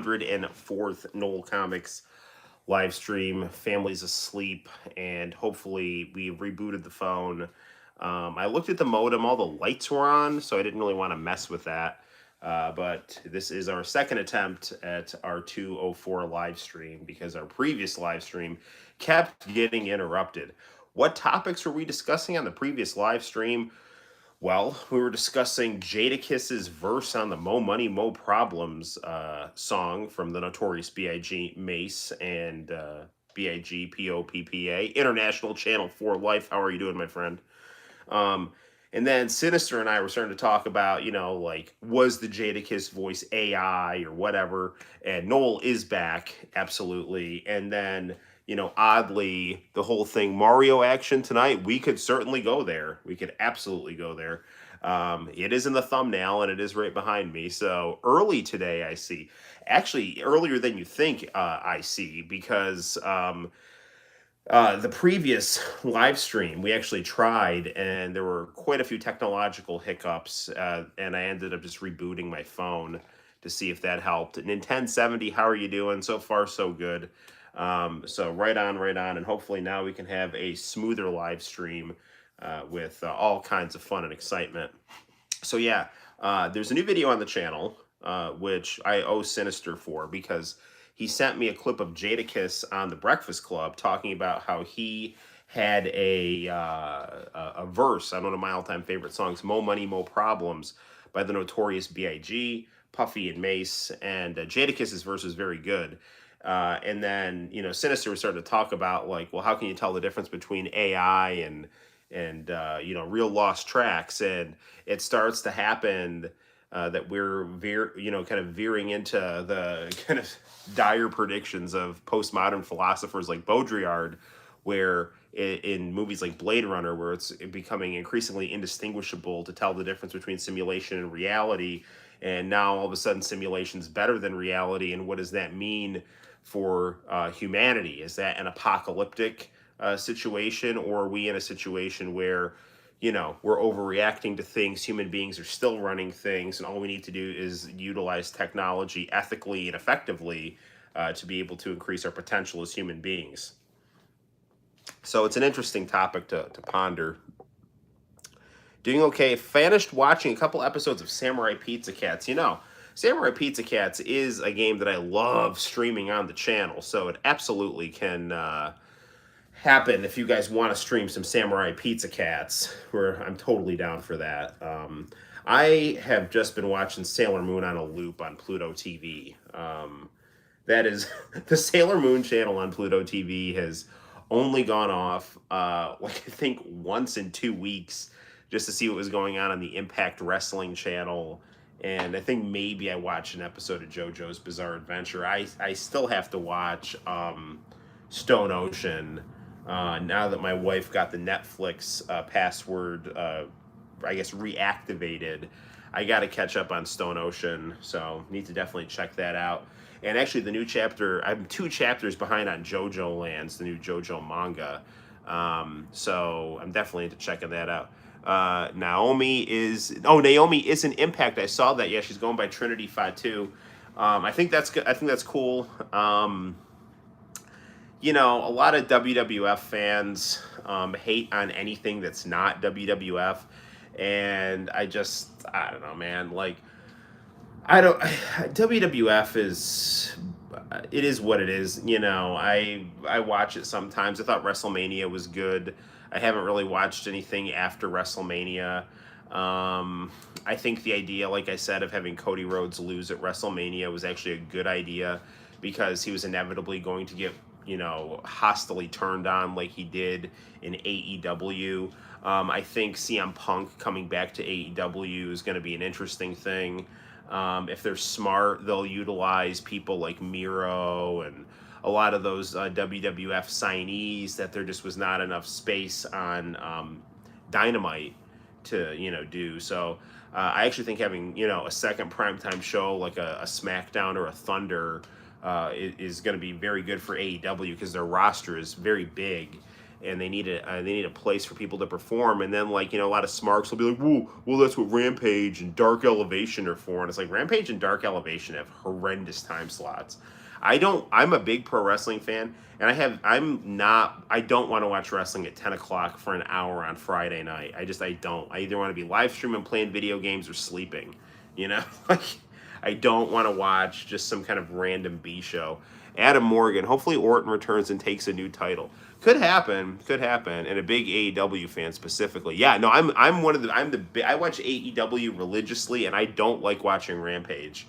104th Noel ComiX live stream. Family's asleep, and hopefully we rebooted the phone. I looked at the modem, all the lights were on, so I didn't really want to mess with that. But this is our second attempt at our 204 live stream because our previous live stream kept getting interrupted. What topics were we discussing on the previous live stream? Well, we were discussing Jadakiss's verse on the Mo Money, Mo Problems song from the Notorious B.I.G. Mace and B.I.G. P.O.P.P.A. International Channel 4 Life. How are you doing, my friend? Um, and then Sinister and I were starting to talk about, like, was the Jadakiss voice AI or whatever? And Noel is back, absolutely. And then, oddly, the whole thing, Mario action tonight, we could certainly go there. We could absolutely go there. It is in the thumbnail and it is right behind me. So early today, I see. Actually, earlier than you think, I see, because the previous live stream we actually tried, and there were quite a few technological hiccups, and I ended up just rebooting my phone to see if that helped. And in 1070, how are you doing? So far, so good. So right on, right on, and hopefully now we can have a smoother live stream with all kinds of fun and excitement. So yeah, there's a new video on the channel, which I owe Sinister for, because he sent me a clip of Jadakiss on the Breakfast Club talking about how he had a verse on one of my all-time favorite songs, Mo Money, Mo Problems, by the Notorious B.I.G., Puffy, and Mace, and Jadakiss's verse is very good. And then, Sinister was starting to talk about, like, well, how can you tell the difference between AI and real lost tracks? And it starts to happen that we're kind of veering into the kind of dire predictions of postmodern philosophers like Baudrillard, where in movies like Blade Runner, where it's becoming increasingly indistinguishable to tell the difference between simulation and reality. And now all of a sudden simulation's better than reality. And what does that mean for humanity? Is that an apocalyptic situation, or are we in a situation where we're overreacting to things? Human beings are still running things, and all we need to do is utilize technology ethically and effectively to be able to increase our potential as human beings. So it's an interesting topic to ponder. Doing okay. Finished watching a couple episodes of Samurai Pizza Cats. Samurai Pizza Cats is a game that I love streaming on the channel, so it absolutely can happen if you guys want to stream some Samurai Pizza Cats, where I'm totally down for that. I have just been watching Sailor Moon on a loop on Pluto TV. That is the Sailor Moon channel on Pluto TV has only gone off I think once in 2 weeks, just to see what was going on the Impact Wrestling channel. And I think maybe I watched an episode of JoJo's Bizarre Adventure. I still have to watch Stone Ocean. Now that my wife got the Netflix password, I guess, reactivated, I got to catch up on Stone Ocean, so need to definitely check that out. And actually, the new chapter, I'm 2 chapters behind on JoJo Lands, the new JoJo manga, so I'm definitely into checking that out. Naomi is in Impact. I saw that. Yeah, she's going by Trinity Fatu. I think that's good. I think that's cool. A lot of WWF fans hate on anything that's not WWF, and I don't know, man. Like, WWF is, it is what it is. I watch it sometimes. I thought WrestleMania was good. I haven't really watched anything after WrestleMania. I think the idea, like I said, of having Cody Rhodes lose at WrestleMania was actually a good idea, because he was inevitably going to get hostily turned on like he did in AEW. I think CM Punk coming back to AEW is going to be an interesting thing. If they're smart, they'll utilize people like Miro and a lot of those WWF signees that there just was not enough space on Dynamite to do. So I actually think having a second primetime show like a SmackDown or a Thunder is going to be very good for AEW, because their roster is very big, and they need a place for people to perform. And then, like, a lot of smarks will be like, well, that's what Rampage and Dark Elevation are for. And it's like, Rampage and Dark Elevation have horrendous time slots. I'm a big pro wrestling fan, and I don't want to watch wrestling at 10 o'clock for an hour on Friday night. I don't. I either want to be live streaming, playing video games, or sleeping. Like, I don't want to watch just some kind of random B show. Adam Morgan, hopefully Orton returns and takes a new title. Could happen, and a big AEW fan specifically. Yeah, no, I watch AEW religiously, and I don't like watching Rampage.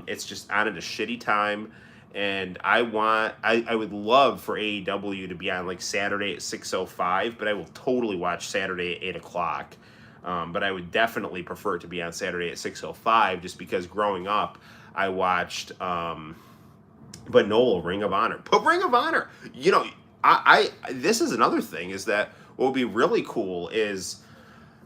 It's just on at a shitty time, and I would love for AEW to be on like Saturday at 6:05, but I will totally watch Saturday at 8 o'clock. But I would definitely prefer it to be on Saturday at 6:05, just because growing up I watched. But Noel, Ring of Honor. But Ring of Honor, I this is another thing, is that what would be really cool is,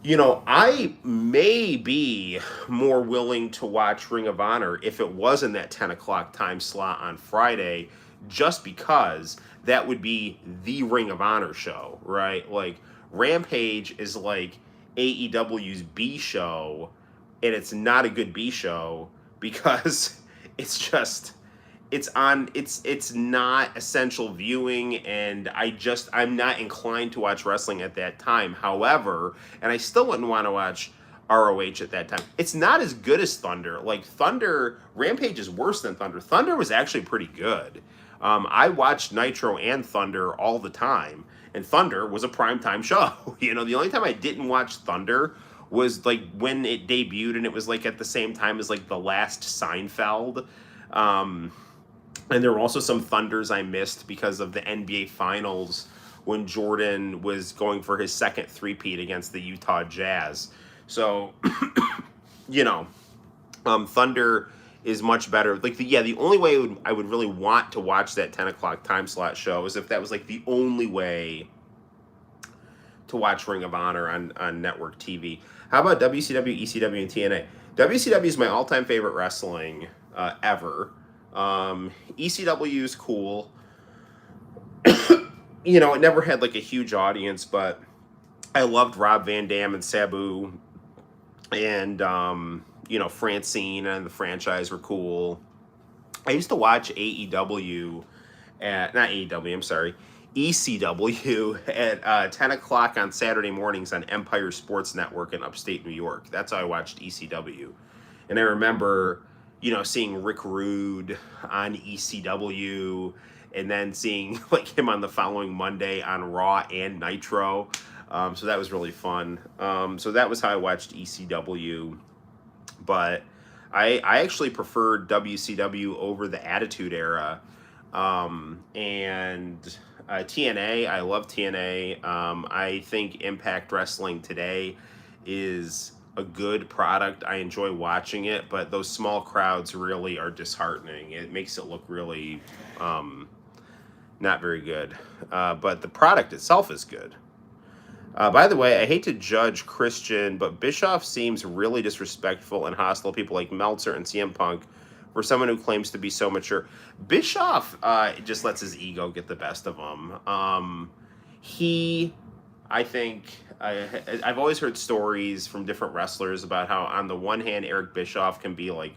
I may be more willing to watch Ring of Honor if it was in that 10 o'clock time slot on Friday, just because that would be the Ring of Honor show, right? Like, Rampage is like AEW's B show, and it's not a good B show because it's just it's not essential viewing, and I'm not inclined to watch wrestling at that time. However, and I still wouldn't want to watch ROH at that time. It's not as good as Thunder. Like, Rampage is worse than Thunder. Thunder was actually pretty good. I watched Nitro and Thunder all the time, and Thunder was a primetime show. The only time I didn't watch Thunder was like when it debuted, and it was like at the same time as like the last Seinfeld. And there were also some Thunders I missed because of the NBA Finals when Jordan was going for his second three-peat against the Utah Jazz. So, Thunder is much better. Like, the only way I would really want to watch that 10 o'clock time slot show is if that was like the only way to watch Ring of Honor on network TV. How about WCW, ECW, and TNA? WCW is my all-time favorite wrestling ever. ECW is cool. It never had like a huge audience, but I loved Rob Van Dam and Sabu, and Francine and the franchise were cool. I used to watch ECW at 10 o'clock on Saturday mornings on Empire Sports Network in upstate New York. That's how I watched ECW. And I remember, seeing Rick Rude on ECW, and then seeing like him on the following Monday on Raw and Nitro. So that was really fun. So that was how I watched ECW. But I actually preferred WCW over the Attitude Era. And TNA, I love TNA. I think Impact Wrestling today is a good product. I enjoy watching it, but those small crowds really are disheartening. It makes it look really not very good. But the product itself is good. By the way, I hate to judge Christian, but Bischoff seems really disrespectful and hostile to people like Meltzer and CM Punk for someone who claims to be so mature. Bischoff just lets his ego get the best of him. I think, I've always heard stories from different wrestlers about how, on the one hand, Eric Bischoff can be like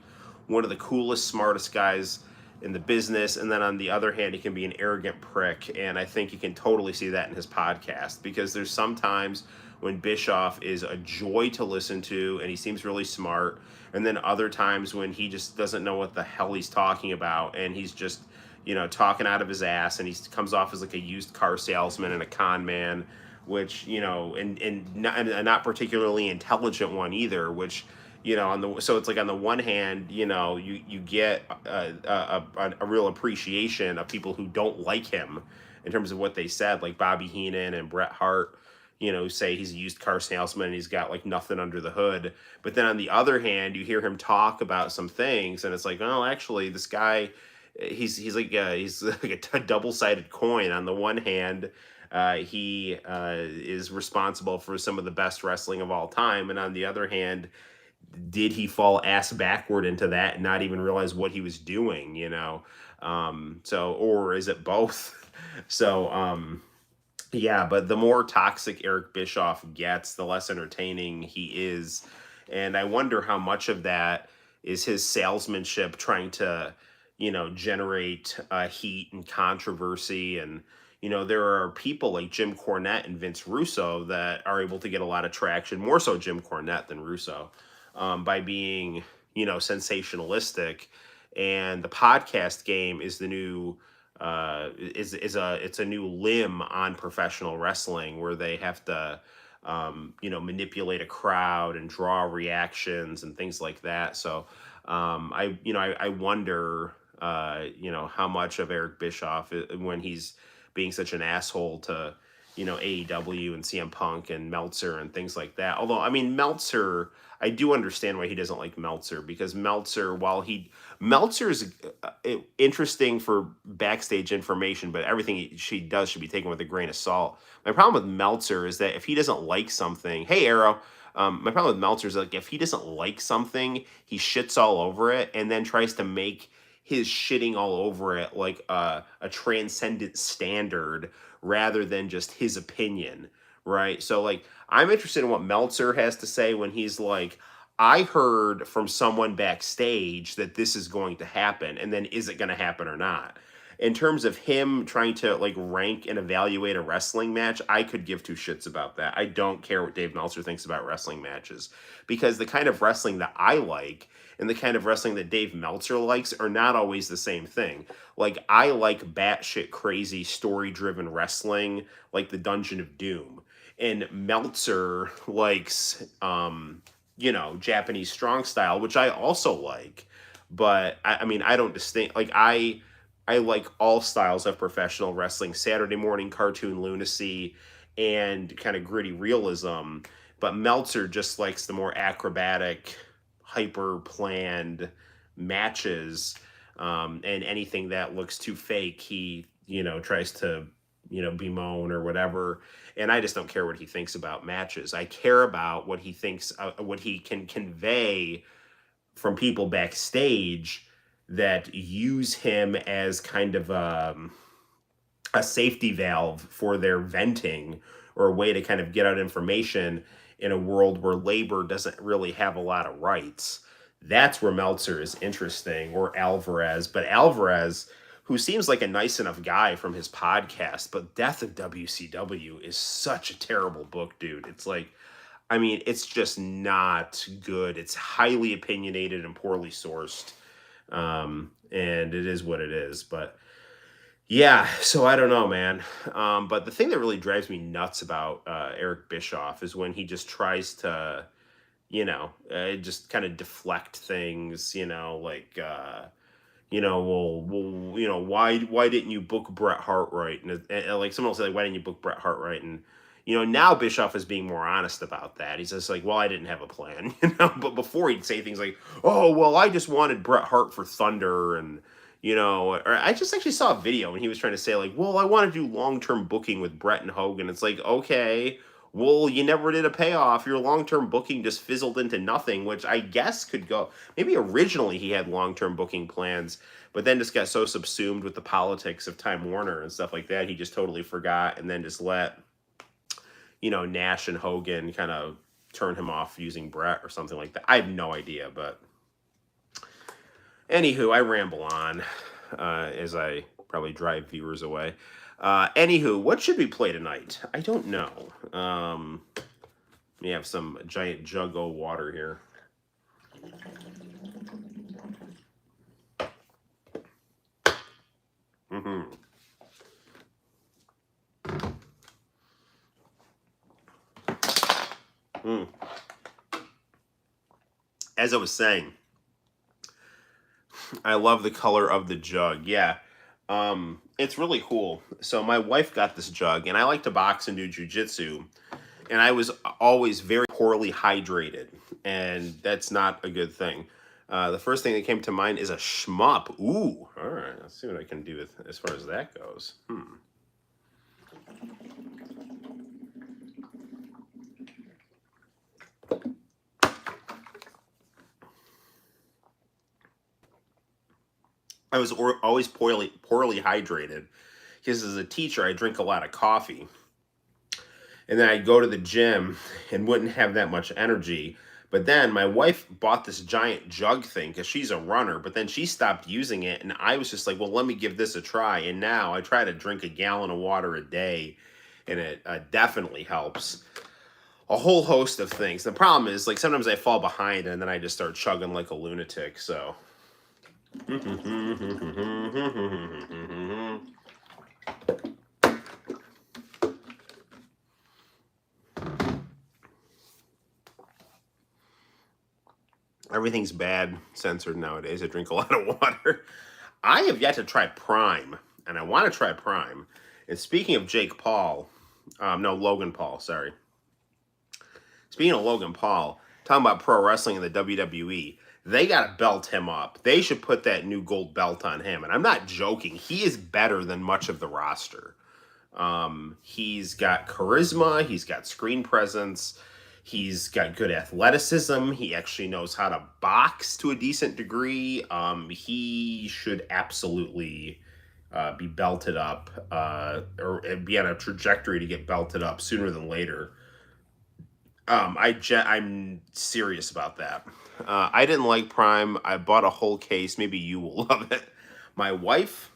one of the coolest, smartest guys in the business, and then on the other hand, he can be an arrogant prick. And I think you can totally see that in his podcast, because there's sometimes when Bischoff is a joy to listen to and he seems really smart, and then other times when he just doesn't know what the hell he's talking about, and he's just talking out of his ass, and he comes off as like a used car salesman and a con man, which and not particularly intelligent one either, which so it's like, on the one hand, you get a real appreciation of people who don't like him in terms of what they said, like Bobby Heenan and Bret Hart, who say he's a used car salesman and he's got like nothing under the hood. But then on the other hand, you hear him talk about some things, and it's like, well, actually, this guy, he's like a double-sided coin. On the one hand, he is responsible for some of the best wrestling of all time, and on the other hand, did he fall ass backward into that and not even realize what he was doing, or is it both? So Yeah, but the more toxic Eric Bischoff gets, the less entertaining he is. And I wonder how much of that is his salesmanship trying to, generate heat and controversy. And, there are people like Jim Cornette and Vince Russo that are able to get a lot of traction, more so Jim Cornette than Russo, by being, sensationalistic. And the podcast game is the new it's a new limb on professional wrestling where they have to manipulate a crowd and draw reactions and things like that. So I wonder how much of Eric Bischoff when he's being such an asshole to AEW and CM Punk and Meltzer and things like that. Although I mean Meltzer, I do understand why he doesn't like Meltzer, because Meltzer's interesting for backstage information, but everything she does should be taken with a grain of salt. My problem with Meltzer is that if he doesn't like something, hey Arrow, my problem with Meltzer is like if he doesn't like something, he shits all over it and then tries to make his shitting all over it like a transcendent standard rather than just his opinion, right? So like I'm interested in what Meltzer has to say when he's like, I heard from someone backstage that this is going to happen, and then is it going to happen or not? In terms of him trying to like rank and evaluate a wrestling match, I could give two shits about that. I don't care what Dave Meltzer thinks about wrestling matches, because the kind of wrestling that I like and the kind of wrestling that Dave Meltzer likes are not always the same thing. Like I like batshit crazy story driven wrestling, like the Dungeon of Doom, and Meltzer likes Japanese strong style, which I also like. But I mean, I don't distinct like I like all styles of professional wrestling, Saturday morning cartoon lunacy and kind of gritty realism. But Meltzer just likes the more acrobatic, hyper planned matches, and anything that looks too fake, he tries to bemoan or whatever. And I just don't care what he thinks about matches. I care about what he thinks, what he can convey from people backstage that use him as kind of a safety valve for their venting, or a way to kind of get out information in a world where labor doesn't really have a lot of rights. That's where Meltzer is interesting, or Alvarez. But Alvarez, who seems like a nice enough guy from his podcast, but Death of WCW is such a terrible book, dude. It's like, I mean, it's just not good. It's highly opinionated and poorly sourced. And it is what it is. But yeah, so I don't know, man. But the thing that really drives me nuts about Eric Bischoff is when he just tries to, just kind of deflect things, like, why didn't you book Bret Hart right? And like someone will say, like, why didn't you book Bret Hart right? And now Bischoff is being more honest about that. He's just like, well, I didn't have a plan, But before he'd say things like, oh, well, I just wanted Bret Hart for Thunder, and or I just actually saw a video when he was trying to say like, well, I want to do long-term booking with Bret and Hogan. It's like, okay, well, you never did a payoff. Your long-term booking just fizzled into nothing, which I guess could go. Maybe originally he had long-term booking plans, but then just got so subsumed with the politics of Time Warner and stuff like that, he just totally forgot, and then just let, Nash and Hogan kind of turn him off using Bret or something like that. I have no idea, but anywho, I ramble on as I probably drive viewers away. Anywho, what should we play tonight? I don't know. We have some giant jug of water here. Mm-hmm. Mm. As I was saying, I love the color of the jug. Yeah. It's really cool. So my wife got this jug, and I like to box and do jujitsu, and I was always very poorly hydrated, and that's not a good thing. The first thing that came to mind is a shmup. Ooh, all right. Let's see what I can do with as far as that goes. I was always poorly hydrated because as a teacher, I drink a lot of coffee. and then I'd go to the gym and wouldn't have that much energy. But then my wife bought this giant jug thing because she's a runner, but then she stopped using it, and I was just like, well, let me give this a try. And now I try to drink a gallon of water a day, and it definitely helps. A whole host of things. The problem is, like, sometimes I fall behind, and then I just start chugging like a lunatic, so. Everything's bad censored nowadays. I drink a lot of water. I have yet to try Prime, and I want to try Prime. And speaking of Jake Paul, no, Logan Paul, sorry. Speaking of Logan Paul, talking about pro wrestling in the WWE, they got to belt him up. They should put that new gold belt on him. And I'm not joking. He is better than much of the roster. He's got charisma. He's got screen presence. He's got good athleticism. He actually knows how to box to a decent degree. He should absolutely be belted up or be on a trajectory to get belted up sooner than later. I'm serious about that. I didn't like Prime. I bought a whole case. Maybe you will love it. My wife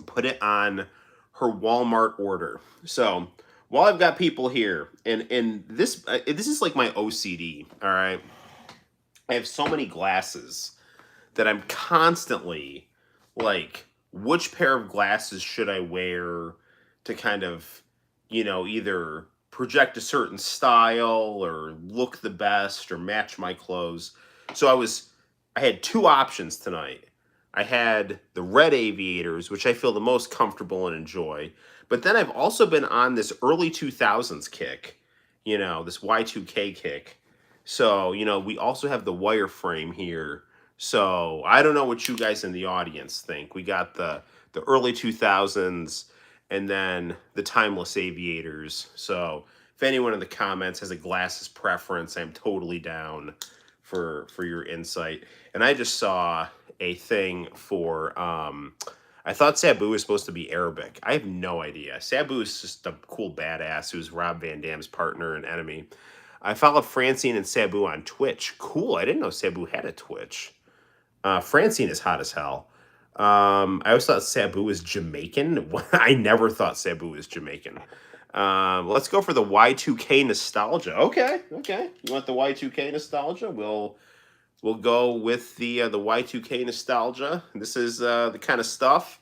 put it on her Walmart order. So while I've got people here, and this is like my OCD. All right, I have so many glasses that I'm constantly like, which pair of glasses should I wear to kind of, either project a certain style or look the best or match my clothes. So I had two options tonight. I had the red aviators, which I feel the most comfortable and enjoy. But then I've also been on this early 2000s kick, this Y2K kick. So, we also have the wireframe here. So I don't know what you guys in the audience think. We got the early 2000s and then the timeless aviators. So if anyone in the comments has a glasses preference, I'm totally down for your insight. And I just saw a thing for I thought Sabu was supposed to be Arabic. I have no idea. Sabu is just a cool badass who's Rob Van Dam's partner and enemy. I followed Francine and Sabu on Twitch. Cool. I didn't know Sabu had a Twitch. Francine is hot as hell. I always thought Sabu was Jamaican. I never thought Sabu was Jamaican. Let's go for the Y2K nostalgia. Okay. You want the Y2K nostalgia? We'll go with the Y2K nostalgia. This is the kind of stuff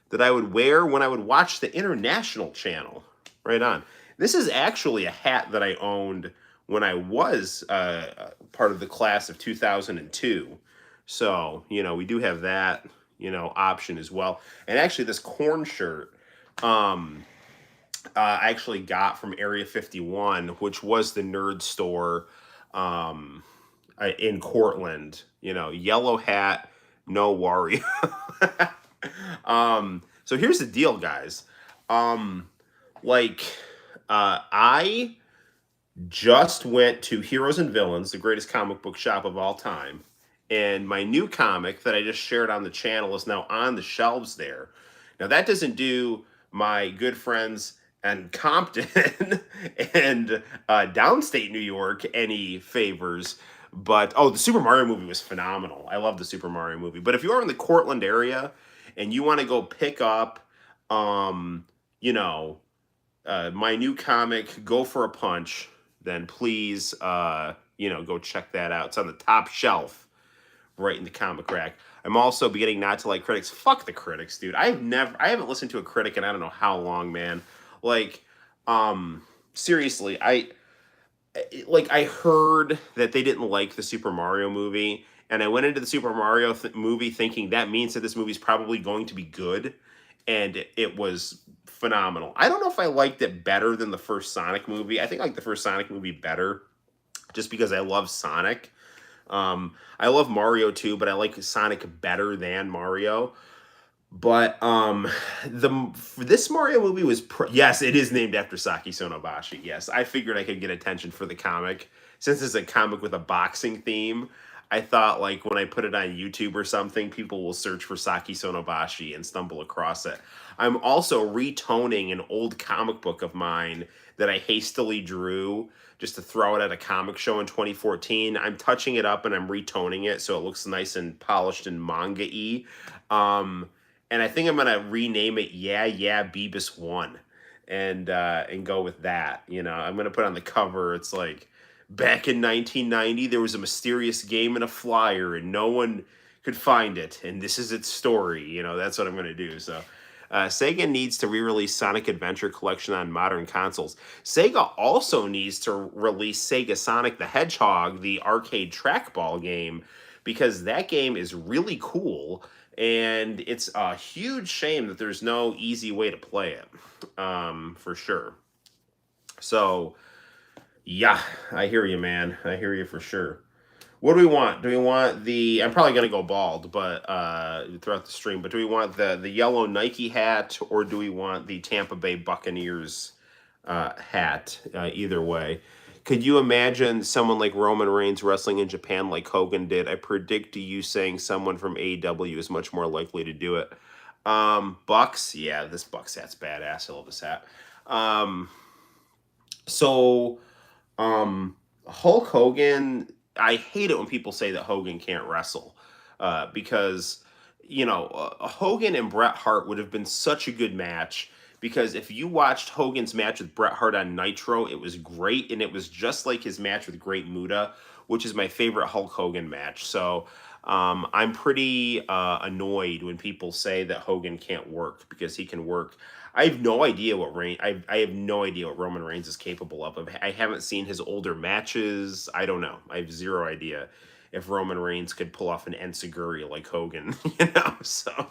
that I would wear when I would watch the International Channel. Right on. This is actually a hat that I owned when I was part of the class of 2002. So, we do have that, option as well. And actually, this corn shirt, I actually got from Area 51, which was the nerd store in Cortland. Yellow hat, no worry. So here's the deal, guys. I just went to Heroes and Villains, the greatest comic book shop of all time. And my new comic that I just shared on the channel is now on the shelves there. Now, that doesn't do my good friends in Compton and downstate New York any favors. But, the Super Mario movie was phenomenal. I love the Super Mario movie. But if you are in the Cortland area and you want to go pick up, my new comic, Go for a Punch, then please, go check that out. It's on the top shelf right in the comic rack. I'm also beginning not to like critics. Fuck the critics, dude. I haven't listened to a critic in I don't know how long, man. Seriously, I heard that they didn't like the Super Mario movie, and I went into the Super Mario movie thinking that means that this movie's probably going to be good, and it was phenomenal. I don't know if I liked it better than the first Sonic movie. I think I like the first Sonic movie better just because I love Sonic. I love Mario too, but I like Sonic better than Mario. But this Mario movie was yes, it is named after Saki Sonobashi. Yes, I figured I could get attention for the comic since it's a comic with a boxing theme. I thought like when I put it on YouTube or something, people will search for Saki Sonobashi and stumble across it. I'm also retoning an old comic book of mine that I hastily drew just to throw it at a comic show in 2014. I'm touching it up and I'm retoning it so it looks nice and polished and manga-y. And I think I'm gonna rename it Yeah Yeah Beavis One, and go with that. You know, I'm gonna put on the cover. It's like back in 1990, there was a mysterious game in a flyer, and no one could find it. And this is its story. You know, that's what I'm gonna do. So. Sega needs to re-release Sonic Adventure Collection on modern consoles. Sega also needs to release Sega Sonic the Hedgehog, the arcade trackball game, because that game is really cool, and it's a huge shame that there's no easy way to play it, for sure. So, yeah, I hear you, man. I hear you for sure. What do we want? Do we want the? I'm probably gonna go bald, but throughout the stream. But do we want the yellow Nike hat, or do we want the Tampa Bay Buccaneers hat? Either way, could you imagine someone like Roman Reigns wrestling in Japan like Hogan did? I predict you saying someone from AEW is much more likely to do it. Bucks, yeah, this Bucks hat's badass. I love this hat. Um, so Hulk Hogan, I hate it when people say that Hogan can't wrestle, because Hogan and Bret Hart would have been such a good match. Because if you watched Hogan's match with Bret Hart on Nitro, it was great, and it was just like his match with Great Muta, which is my favorite Hulk Hogan match. So I'm pretty annoyed when people say that Hogan can't work, because he can work. I have no idea what I have no idea what Roman Reigns is capable of. I haven't seen his older matches. I don't know. I have zero idea if Roman Reigns could pull off an enziguri like Hogan, So,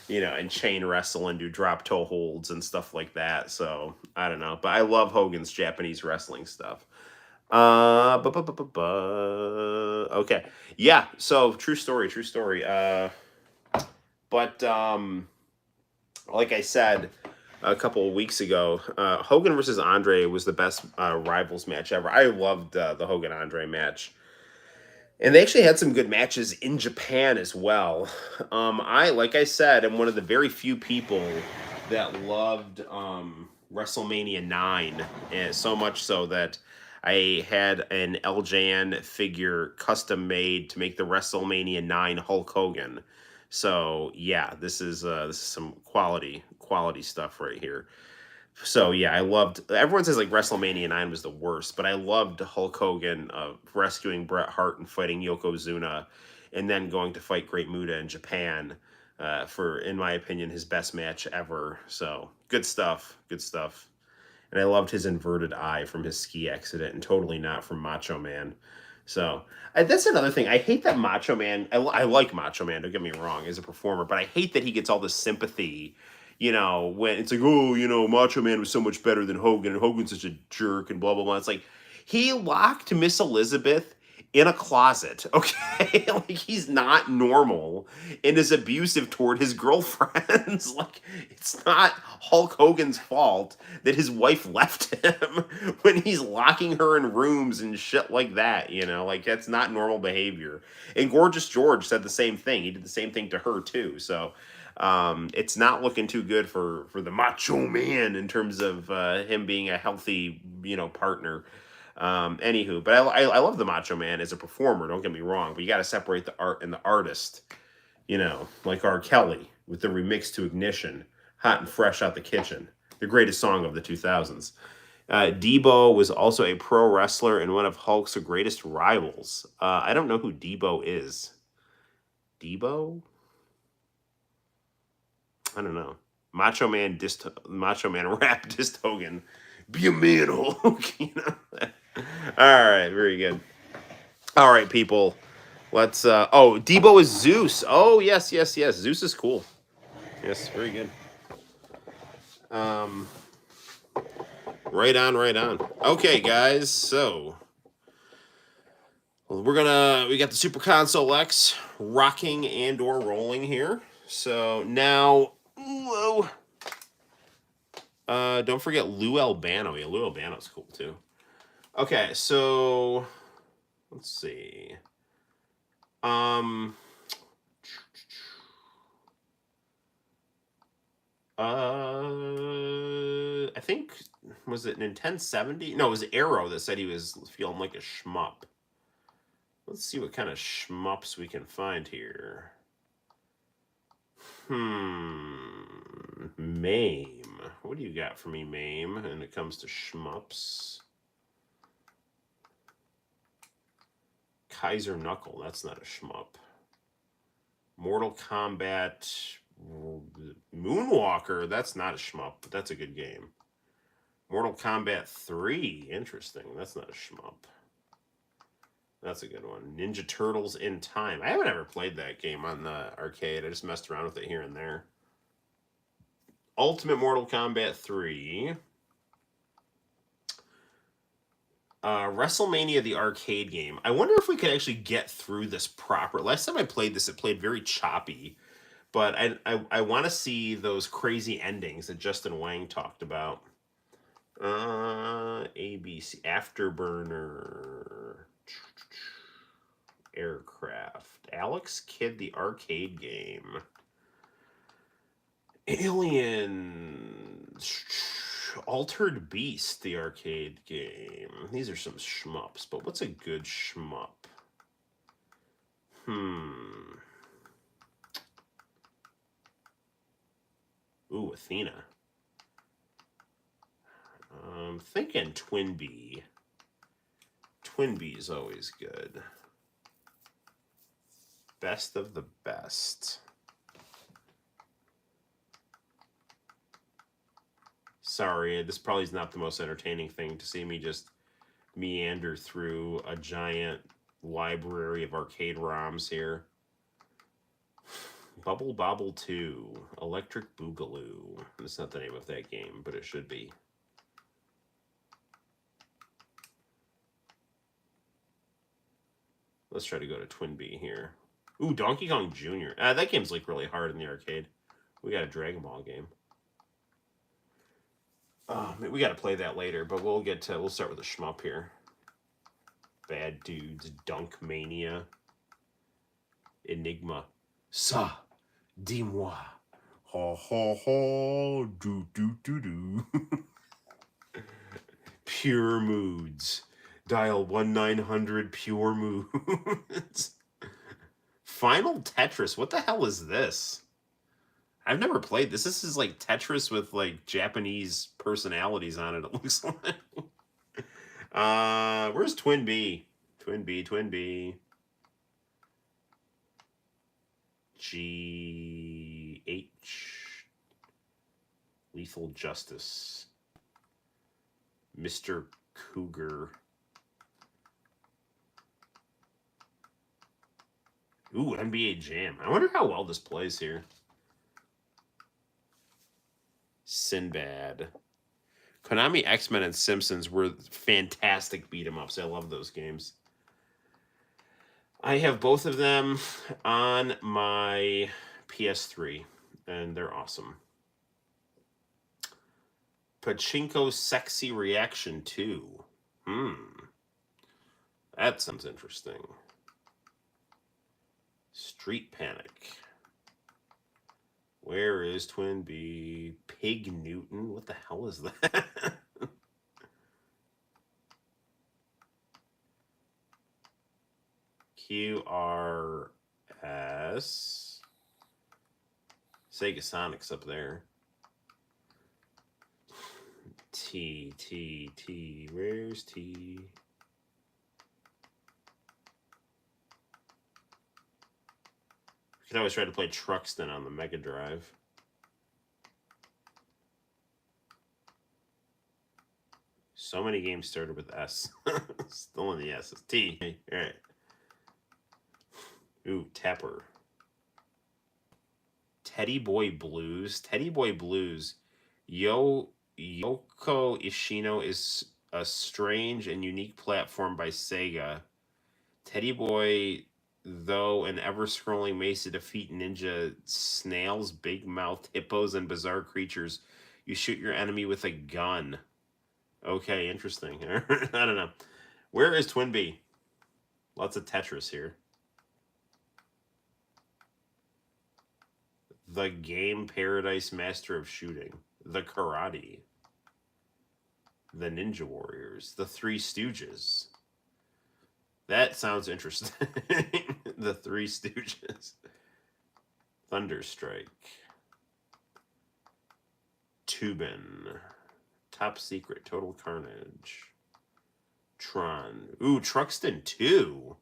and chain wrestle and do drop toe holds and stuff like that. So I don't know, but I love Hogan's Japanese wrestling stuff. Okay, yeah. So true story, true story. But like I said a couple of weeks ago, Hogan versus Andre was the best rivals match ever. I loved the Hogan Andre match, and they actually had some good matches in Japan as well. Like I said, am one of the very few people that loved WrestleMania 9, and so much so that I had an LJN figure custom made to make the WrestleMania 9 Hulk Hogan. So yeah, this is some quality stuff right here. So yeah, I loved. Everyone says like WrestleMania 9 was the worst, but I loved Hulk Hogan rescuing Bret Hart and fighting Yokozuna, and then going to fight Great Muta in Japan for, in my opinion, his best match ever. So good stuff, good stuff. And I loved his inverted eye from his ski accident, and totally not from Macho Man. So that's another thing. I hate that Macho Man. I like Macho Man. Don't get me wrong, as a performer, but I hate that he gets all this sympathy. When it's like, oh, Macho Man was so much better than Hogan, and Hogan's such a jerk, and blah blah blah. It's like he locked Miss Elizabeth in a closet. Okay, like he's not normal and is abusive toward his girlfriends. Like it's not Hulk Hogan's fault that his wife left him when he's locking her in rooms and shit like that. Like that's not normal behavior. And Gorgeous George said the same thing. He did the same thing to her too. So it's not looking too good for the Macho Man in terms of him being a healthy partner. Anywho, but I love the Macho Man as a performer. Don't get me wrong, but you got to separate the art and the artist. Like R. Kelly with the remix to Ignition, hot and fresh out the kitchen, the greatest song of the 2000s. Debo was also a pro wrestler and one of Hulk's greatest rivals. I don't know who Debo is. Debo? I don't know. Macho Man rap dissed Hogan. Be a man, Hulk. All right, very good. All right, people. Let's. Debo is Zeus. Oh yes. Zeus is cool. Yes, very good. Right on. Okay, guys. So we got the Super Console X rocking and or rolling here. So now, whoa. Don't forget Lou Albano. Yeah, Lou Albano's cool too. Okay, so let's see. Um, I think, was it Nintendo 70? No, it was Arrow that said he was feeling like a shmup. Let's see what kind of shmups we can find here. Mame. What do you got for me, Mame, when it comes to shmups? Kaiser Knuckle, that's not a shmup. Mortal Kombat Moonwalker, that's not a shmup, but that's a good game. Mortal Kombat 3, interesting. That's not a shmup. That's a good one. Ninja Turtles in Time. I haven't ever played that game on the arcade. I just messed around with it here and there. Ultimate Mortal Kombat 3. WrestleMania, the arcade game. I wonder if we could actually get through this proper. Last time I played this, it played very choppy. But I want to see those crazy endings that Justin Wang talked about. ABC. Afterburner. Aircraft. Alex Kidd, the arcade game. Alien. Altered Beast, the arcade game. These are some shmups, but what's a good shmup? Ooh, Athena. I'm thinking Twin Bee. Twin Bee is always good. Best of the best. Sorry, this probably is not the most entertaining thing to see me just meander through a giant library of arcade ROMs here. Bubble Bobble 2, Electric Boogaloo. That's not the name of that game, but it should be. Let's try to go to Twin Bee here. Ooh, Donkey Kong Jr. That game's like really hard in the arcade. We got a Dragon Ball game. We got to play that later, but we'll start with a shmup here. Bad Dudes, Dunk Mania, Enigma. Sa, dis-moi. Ha ha ha, do do do do. Pure Moods. Dial 1-900 Pure Moods. Final Tetris. What the hell is this? I've never played this. This is like Tetris with like Japanese personalities on it, it looks like. Where's Twin Bee? Twin Bee, Twin Bee. GH. Lethal Justice. Mr. Cougar. Ooh, NBA Jam. I wonder how well this plays here. Sinbad. Konami, X-Men, and Simpsons were fantastic beat-em-ups. I love those games. I have both of them on my PS3, and they're awesome. Pachinko Sexy Reaction 2. That sounds interesting. Street Panic. Where is Twin Bee? Pig Newton? What the hell is that? QRS. Sega Sonic's up there. T. Where's T? You can always try to play Truxton on the Mega Drive. So many games started with S. Still in the S. It's T. All right. Ooh, Tepper. Teddy Boy Blues. Teddy Boy Blues. Yoko Ishino is a strange and unique platform by Sega. Teddy Boy, though an ever-scrolling maze to defeat ninja snails, big-mouthed hippos, and bizarre creatures, you shoot your enemy with a gun. Okay, interesting. I don't know. Where is Twin Bee? Lots of Tetris here. The Game Paradise Master of Shooting. The Karate. The Ninja Warriors. The Three Stooges. That sounds interesting. The Three Stooges. Thunderstrike. Tubin. Top Secret. Total Carnage. Tron. Ooh, Truxton 2.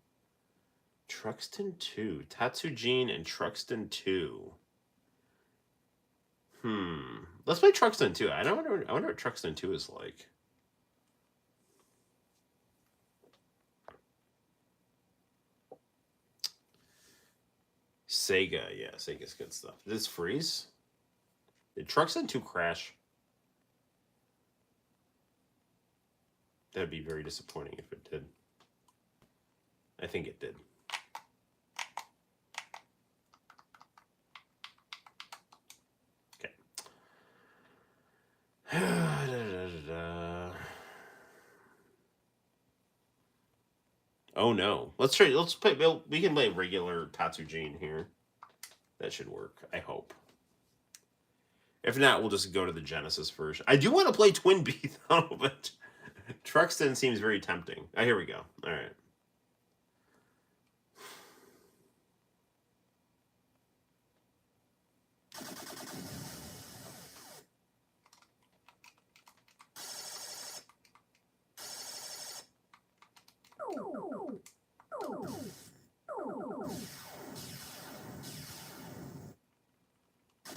Truxton 2. Tatsujin and Truxton 2. Let's play Truxton 2. I wonder what Truxton 2 is like. Sega. Yeah, Sega's good stuff. Did this freeze? Did Truxton 2 crash? That'd be very disappointing if it did. I think it did. Okay. Oh no. Let's play. We can play regular Tatsujin here. That should work. I hope. If not, we'll just go to the Genesis version. I do want to play Twin Bee though, but Truxton seems very tempting. Oh, here we go. All right.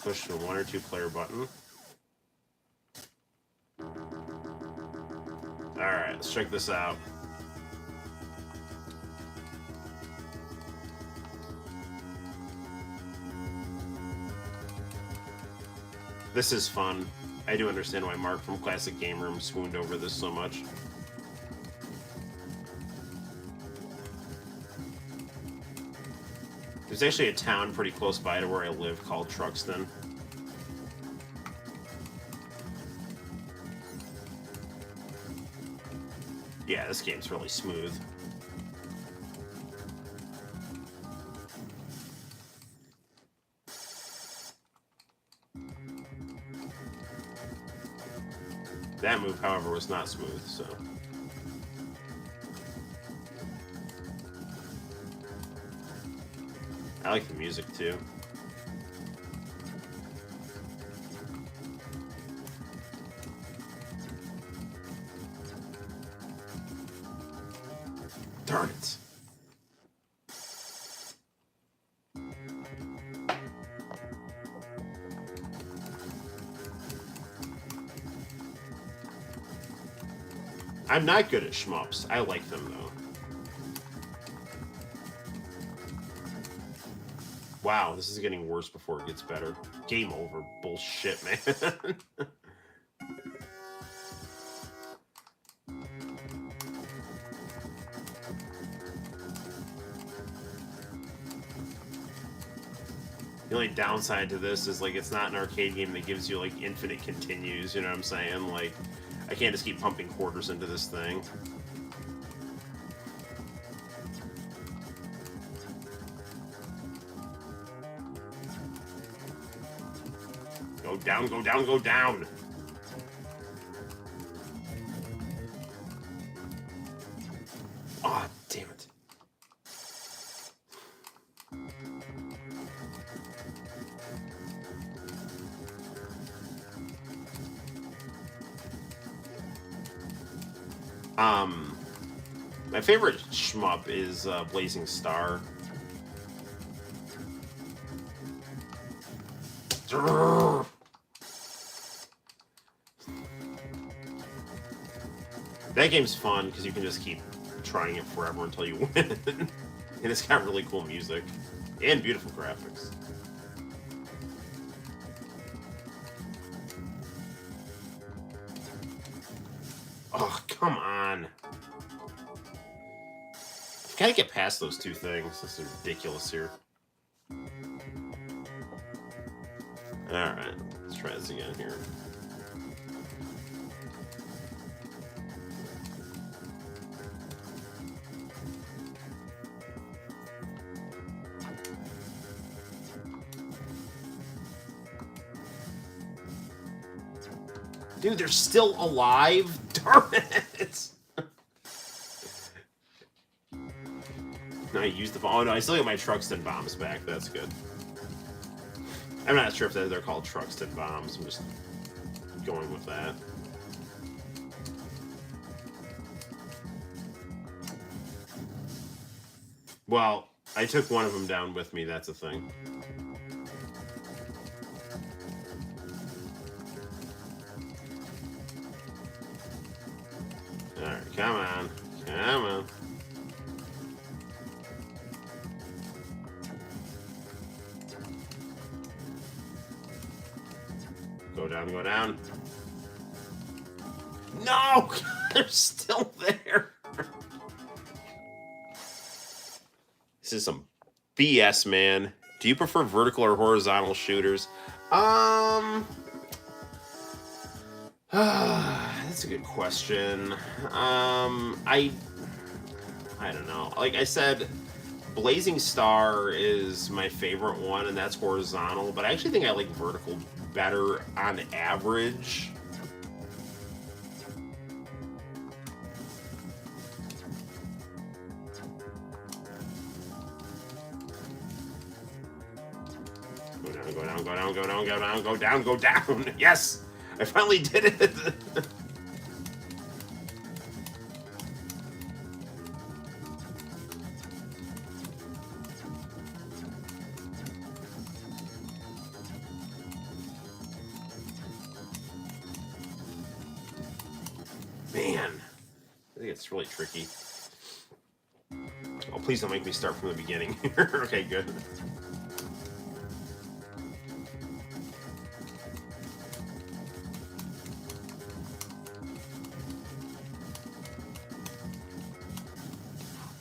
Push the 1 or 2 player button. Alright, let's check this out. This is fun. I do understand why Mark from Classic Game Room swooned over this so much. There's actually a town pretty close by to where I live called Truxton. Yeah, this game's really smooth. That move, however, was not smooth, so... I like the music, too. Darn it. I'm not good at shmups. I like them, though. Wow, this is getting worse before it gets better. Game over. Bullshit, man. The only downside to this is, like, it's not an arcade game that gives you, like, infinite continues, you know what I'm saying? Like, I can't just keep pumping quarters into this thing. Go down, go down, go down! Aw, oh, damn it. My favorite shmup is Blazing Star. That game's fun because you can just keep trying it forever until you win. And it's got really cool music and beautiful graphics. Oh, come on. I've got to get past those two things. This is ridiculous here. Alright, let's try this again here. Dude, they're still alive? Darn it! No, I used the bomb. Oh, no, I still get my Truxton bombs back. That's good. I'm not sure if they're called Truxton bombs. I'm just going with that. Well, I took one of them down with me. That's a thing. Alright, come on. Come on. Go down, go down. No! They're still there. This is some BS, man. Do you prefer vertical or horizontal shooters? That's a good question. I don't know. Like I said, Blazing Star is my favorite one, and that's horizontal. But I actually think I like vertical better on average. Go down, go down, go down, go down, go down, go down, go down. Yes! I finally did it! Man, I think it's really tricky. Oh, please don't make me start from the beginning. Okay, good.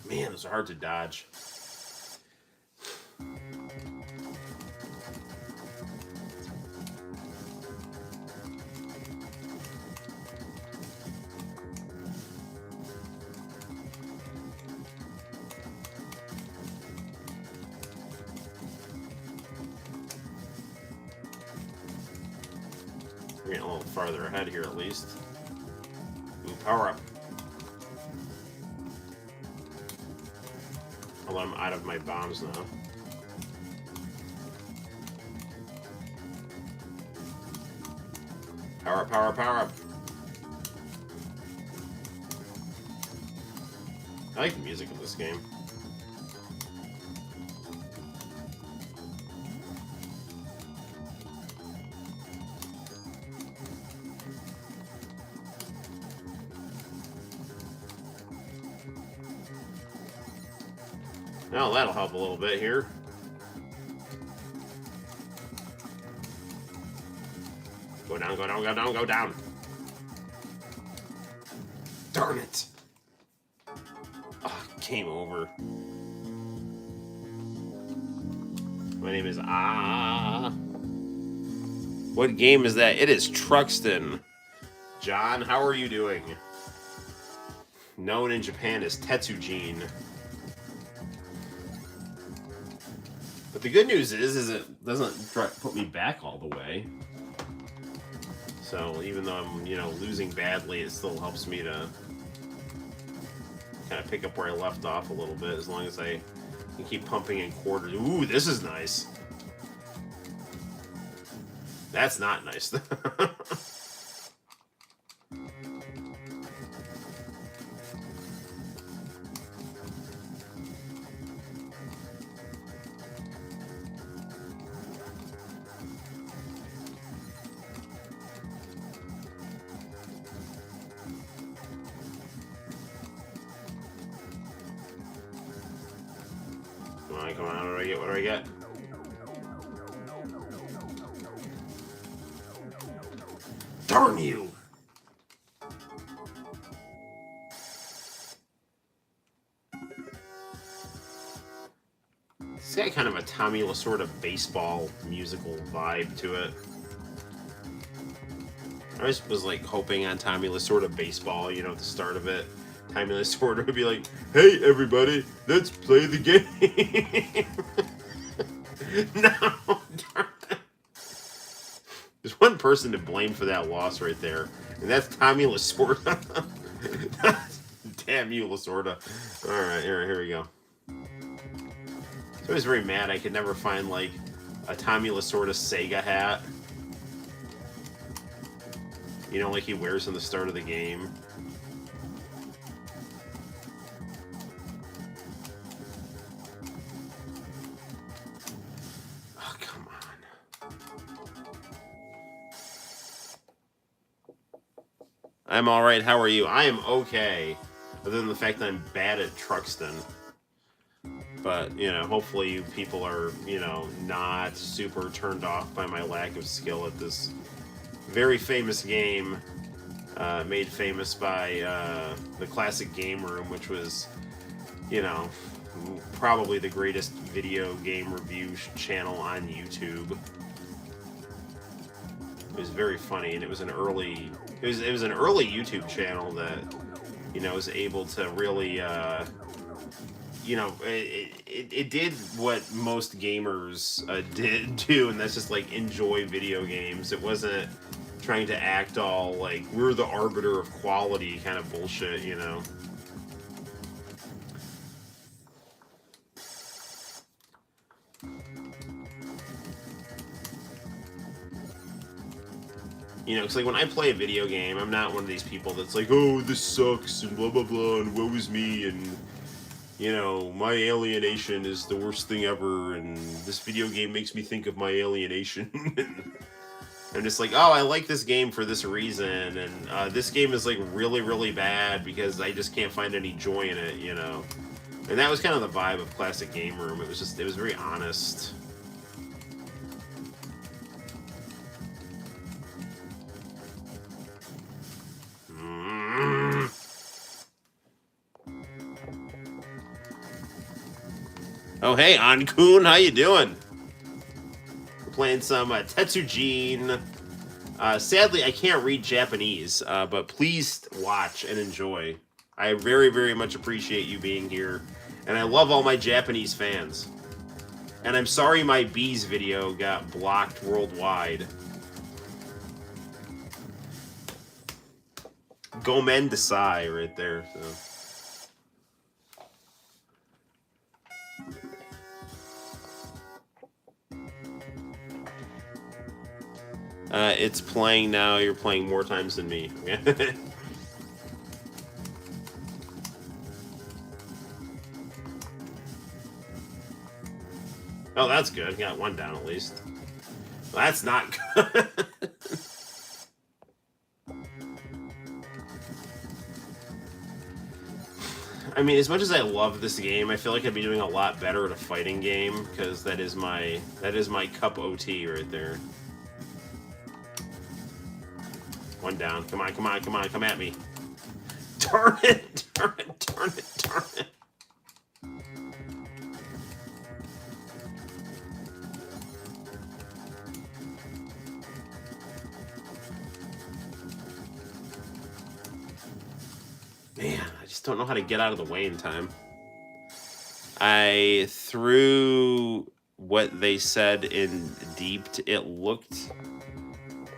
Man, those are hard to dodge. We're getting a little farther ahead here at least. Ooh, power up. I'll let him out of my bombs now. Power up, power up, power up. I like the music of this game. Well, that'll help a little bit here. Go down, go down, go down, go down. Darn it. Oh, game over. My name is What game is that? It is Truxton. John, how are you doing? Known in Japan as Tetsujin. But the good news is it doesn't put me back all the way. So even though I'm, losing badly, it still helps me to kind of pick up where I left off a little bit, as long as I can keep pumping in quarters. Ooh, this is nice. That's not nice. Come on, what do I get? What do I get? Darn you! It's got kind of a Tommy Lasorda baseball musical vibe to it. I was like hoping on Tommy Lasorda baseball, at the start of it. Tommy Lasorda would be like, "Hey everybody, let's play the game." No, darn it. There's one person to blame for that loss right there, and that's Tommy Lasorda. Damn you, Lasorda. Alright, here we go. So I was very mad I could never find, like, a Tommy Lasorda Sega hat. You know, like he wears in the start of the game. Oh, come on. I'm alright, how are you? I am okay. Other than the fact that I'm bad at Truxton. But, you know, hopefully you people are, you know, not super turned off by my lack of skill at this very famous game, made famous by the Classic Game Room, which was, you know, probably the greatest video game review channel on YouTube. It was very funny, and it was an early, it was an early YouTube channel that, you know, was able to really, you know, it did what most gamers did do, and that's just like enjoy video games. It wasn't trying to act all like we're the arbiter of quality kind of bullshit, you know. You know, because like when I play a video game, I'm not one of these people that's like, oh, this sucks and blah blah blah and woe is me and, you know, my alienation is the worst thing ever and this video game makes me think of my alienation. I'm just like, oh, I like this game for this reason, and this game is like really, really bad because I just can't find any joy in it, you know. And that was kind of the vibe of Classic Game Room. It was just, it was very honest. Oh, hey, Ankun, how you doing? We're playing some Tetsujin. Sadly, I can't read Japanese, but please watch and enjoy. I very, very much appreciate you being here, and I love all my Japanese fans. And I'm sorry my bees video got blocked worldwide. Gomen Desai right there, so... it's playing now. You're playing more times than me. Oh, that's good. Got one down at least. Well, that's not good. I mean, as much as I love this game, I feel like I'd be doing a lot better at a fighting game because that is my cup OT right there. One down. Come on, come on, come on, come at me. Darn it, darn it, darn it, darn it. Man, I just don't know how to get out of the way in time. I threw what they said in Deeped. It looked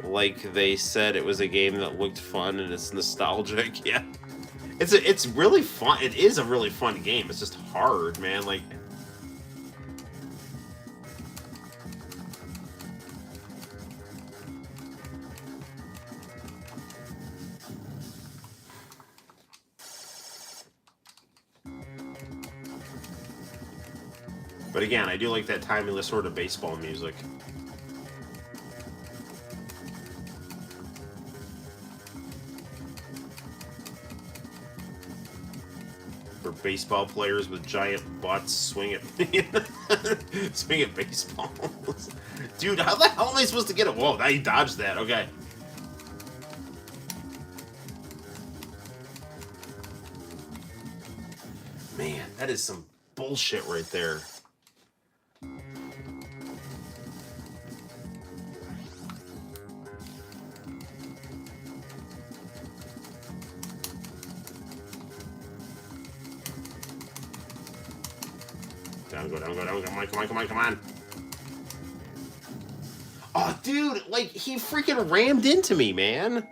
like they said it was a game that looked fun and it's nostalgic. Yeah, it's really fun. It is a really fun game. It's just hard, man. Like, but again, I do like that timeless sort of baseball music. For baseball players with giant butts, swing at swing at baseballs. Dude, how the hell am I supposed to get it? Whoa, now you dodged that. Okay. Man, that is some bullshit right there. Down, go down, go down. Come on, come on, come on, come on. Oh, Dude, like, he freaking rammed into me, man.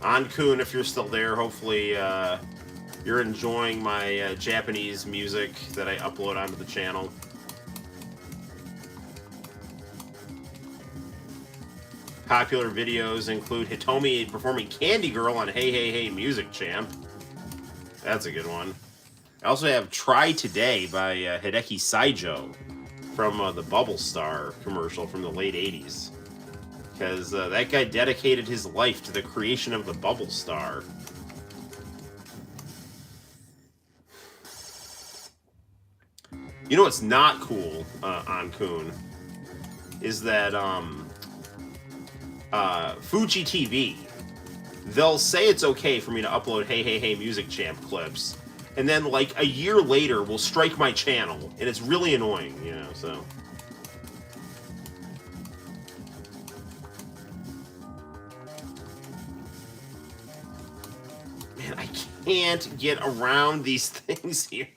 Ankun, if you're still there, hopefully you're enjoying my Japanese music that I upload onto the channel. Popular videos include Hitomi performing Candy Girl on Hey Hey Hey Music Champ. That's a good one. I also have Try Today by Hideki Saijo from the Bubble Star commercial from the late 80s. Because that guy dedicated his life to the creation of the Bubble Star. You know what's not cool, Ankun, is that Fuji TV, they'll say it's okay for me to upload Hey Hey Hey Music Champ clips, and then like a year later will strike my channel, and it's really annoying, you know, so. Man, I can't get around these things here.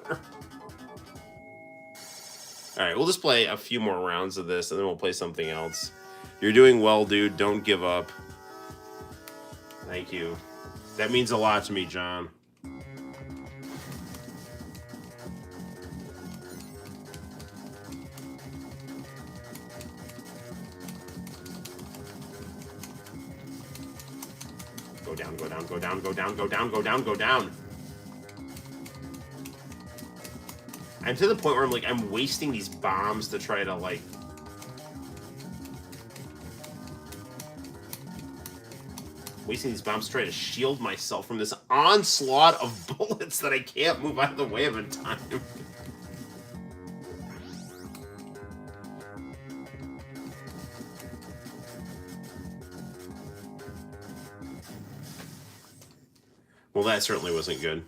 Alright, we'll just play a few more rounds of this, and then we'll play something else. You're doing well, dude. Don't give up. Thank you. That means a lot to me, John. Go down, go down, go down, go down, go down, go down, go down. I'm to the point where I'm wasting these bombs to try to, like... Wasting these bombs to try to shield myself from this onslaught of bullets that I can't move out of the way of in time. Well, that certainly wasn't good.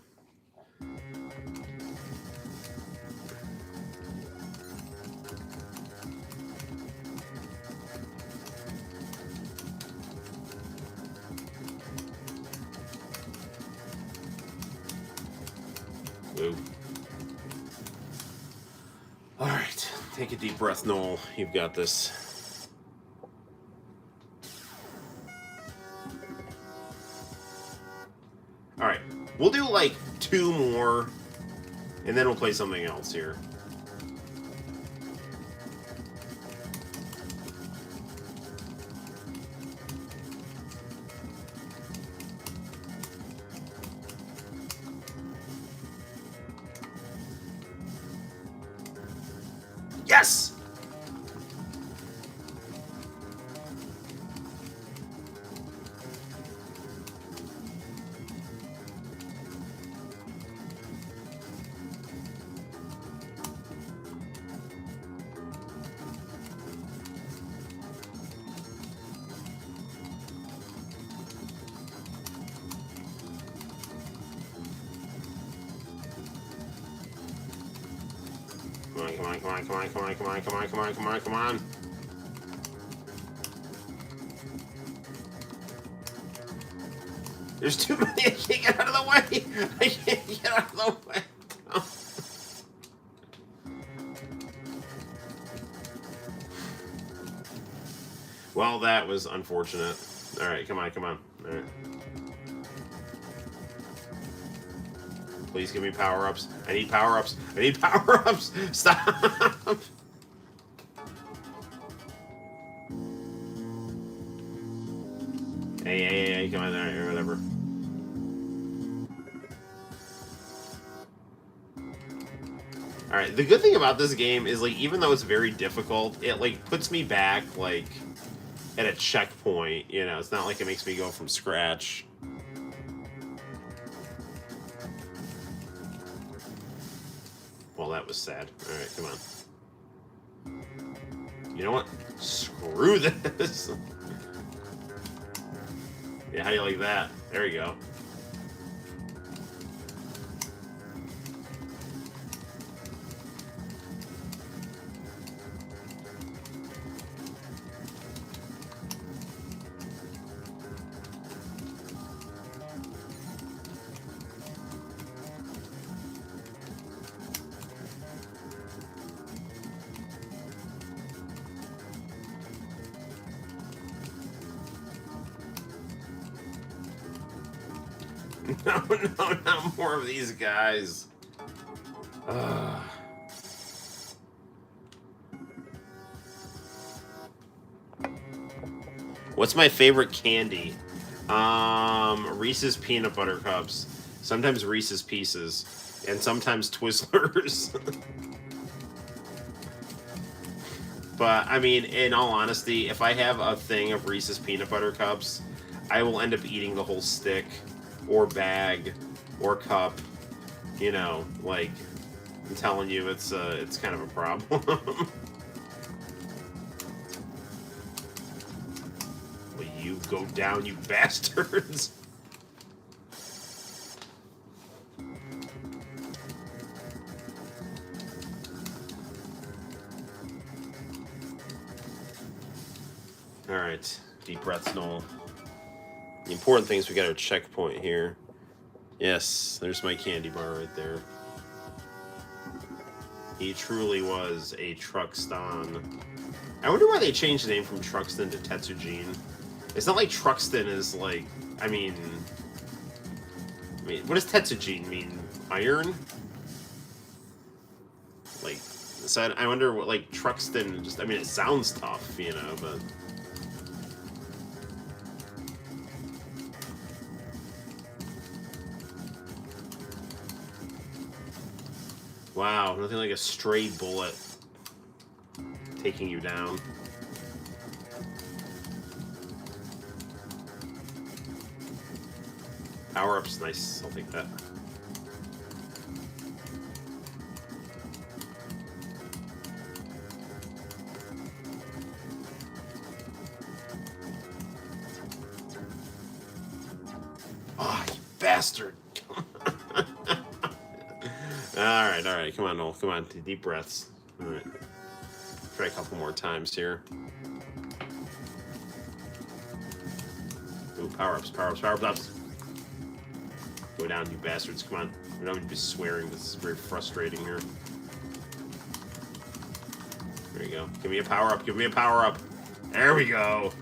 All right, take a deep breath, Noel. You've got this. All right, we'll do like 2 more, and then we'll play something else here. Yes! Come on, come on, come on, come on, come on, come on, come on, come on, come on. There's too many. I can't get out of the way. I can't get out of the way. Well, that was unfortunate. All right, come on, come on. All right. Please give me power-ups. I need power-ups. I need power-ups. Stop. Hey, come on, all right, whatever. All right, the good thing about this game is, like, even though it's very difficult, it, like, puts me back, like, at a checkpoint, you know? It's not like it makes me go from scratch. Well, that was sad. All right, come on. You know what? Screw this. Yeah, how do you like that? There you go. No, no, not more of these guys. Ugh. What's my favorite candy? Reese's Peanut Butter Cups. Sometimes Reese's Pieces. And sometimes Twizzlers. But, I mean, in all honesty, if I have a thing of Reese's Peanut Butter Cups, I will end up eating the whole stick, or bag, or cup. You know, like, I'm telling you, it's kind of a problem. Will you go down, you bastards? Alright, deep breaths, Noel. The important thing is we got our checkpoint here. Yes, there's my candy bar right there. He truly was a Truxton. I wonder why they changed the name from Truxton to Tetsujin. It's not like Truxton is like, I mean, what does Tetsujin mean? Iron? Like, so I wonder what, like, Truxton, just, I mean, it sounds tough, you know, but... Wow, nothing like a stray bullet taking you down. Power-up's nice, I'll take that. Oh, you bastard! Alright, come on, Noel, come on, deep breaths. Alright. Try a couple more times here. Ooh, power-ups. Go down, you bastards, come on. We don't need to be swearing, this is very frustrating here. There you go. Give me a power-up, There we go.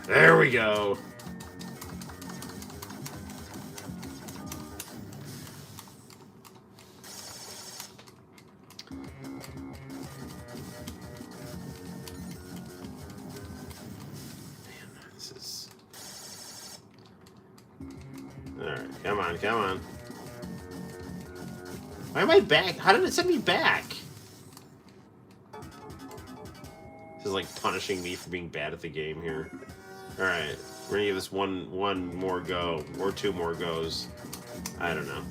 There we go. Alright, come on. Why am I back? How did it send me back? This is like punishing me for being bad at the game here. Alright, we're gonna give this one more go, or 2 more goes. I don't know.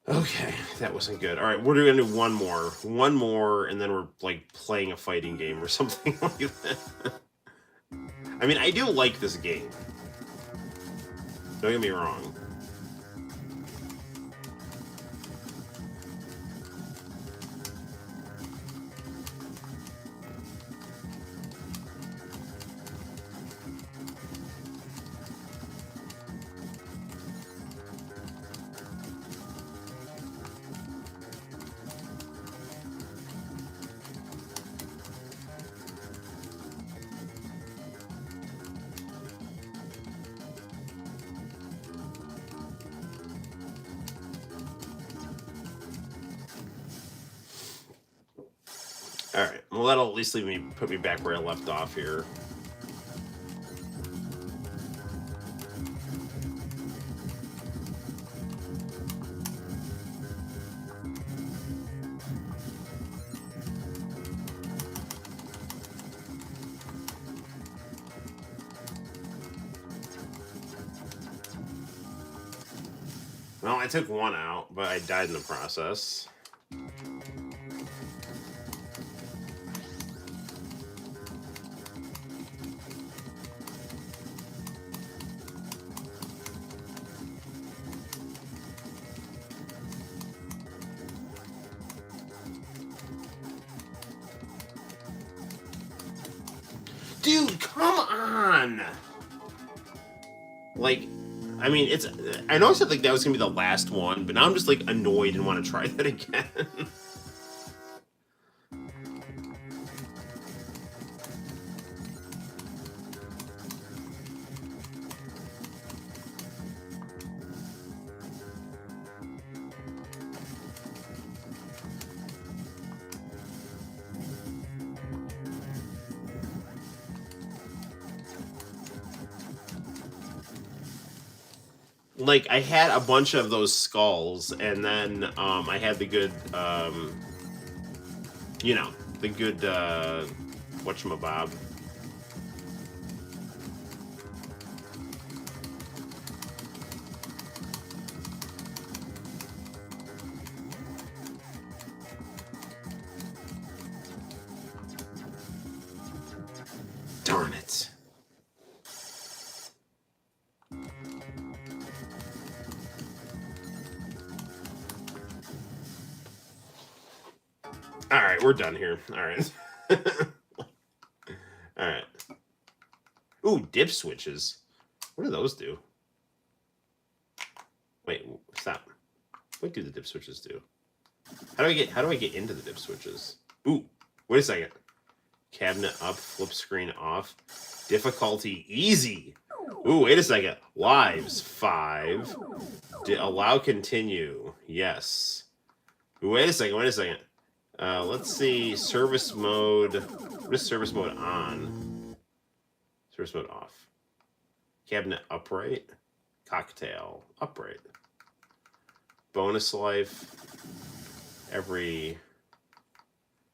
Okay, that wasn't good. All right, we're gonna do one more, and then we're like playing a fighting game or something like that. I mean, I do like this game. Don't get me wrong. Alright, well that'll at least put me back where I left off here. Well, I took one out, but I died in the process. on! Like, I mean, it's... I know I said, like, that was gonna be the last one, but now I'm just, like, annoyed and want to try that again. Like, I had a bunch of those skulls, and then I had the good, you know, the good, whatchamabob. Darn it. All right, we're done here. All right. All right. Ooh, dip switches. What do those do? Wait, stop. What do the dip switches do? How do I get into the dip switches? Ooh, wait a second. Cabinet up, flip screen off. Difficulty easy. Ooh, wait a second. Lives 5. Allow continue. Yes. Ooh, wait a second. Let's see. Service mode. What is service mode on? Service mode off. Cabinet upright. Cocktail upright. Bonus life. Every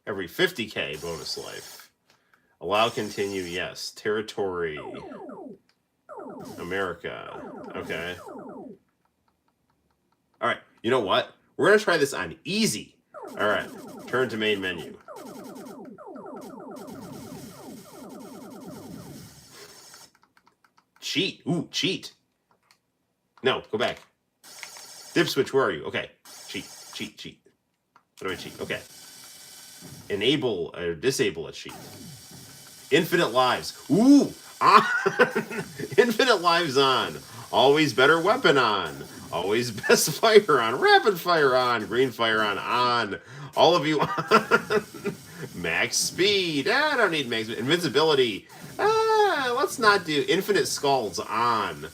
50k bonus life. Allow continue. Yes. Territory. America. Okay. All right. You know what? We're gonna try this on easy. All right. Turn to main menu. Cheat. Ooh, cheat. No, go back. Dip switch, where are you? Okay. Cheat. How do I cheat? Okay. Enable or disable a cheat. Infinite lives. Ooh! On! Infinite lives on. Always better weapon on. Always best fire on. Rapid fire on. Green fire on. All of you on. Max speed. I don't need max speed. Invincibility. Let's not do infinite skulls on.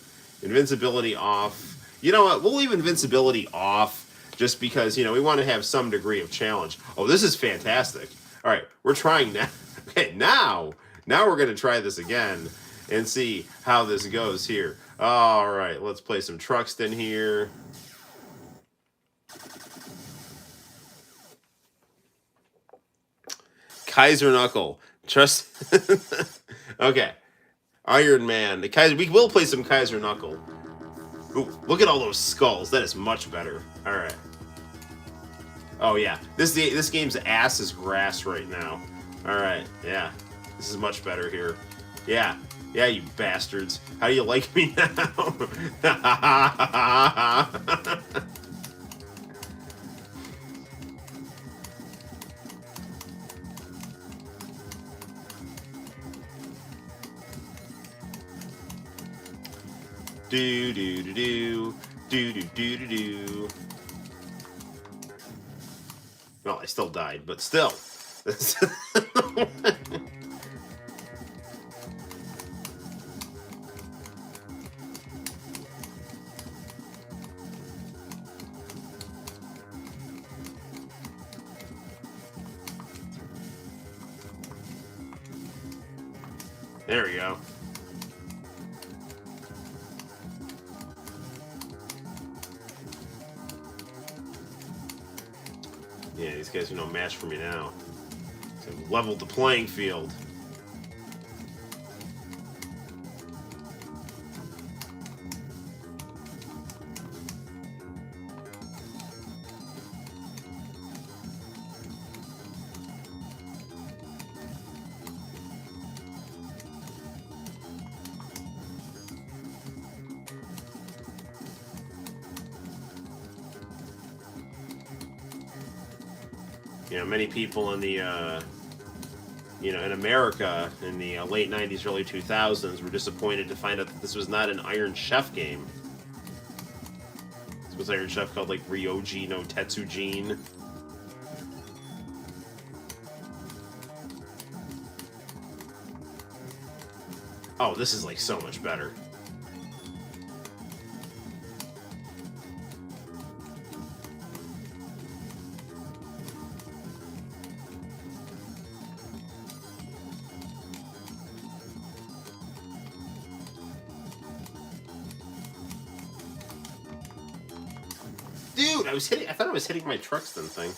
Invincibility off. You know what? We'll leave invincibility off just because, you know, we want to have some degree of challenge. Oh, this is fantastic. All right, we're trying now. Okay, now we're going to try this again and see how this goes here. All right, let's play some Truxton here. Kaiser Knuckle. Trust. Okay. Iron Man. The Kaiser. We will play some Kaiser Knuckle. Ooh, look at all those skulls. That is much better. All right. Oh yeah, this game's ass is grass right now. All right, yeah, this is much better here. Yeah, you bastards. How do you like me now? Do. Well, I still died, but still. There we go. Yeah, these guys are no match for me now. So I've leveled the playing field. You know, many people in the in America in the late 90s, early 2000s, we're disappointed to find out that this was not an Iron Chef game. This was Iron Chef called, like, Ryoji no Tetsujin. Oh, this is, like, so much better. Dude, I thought I was hitting my Truxton thing.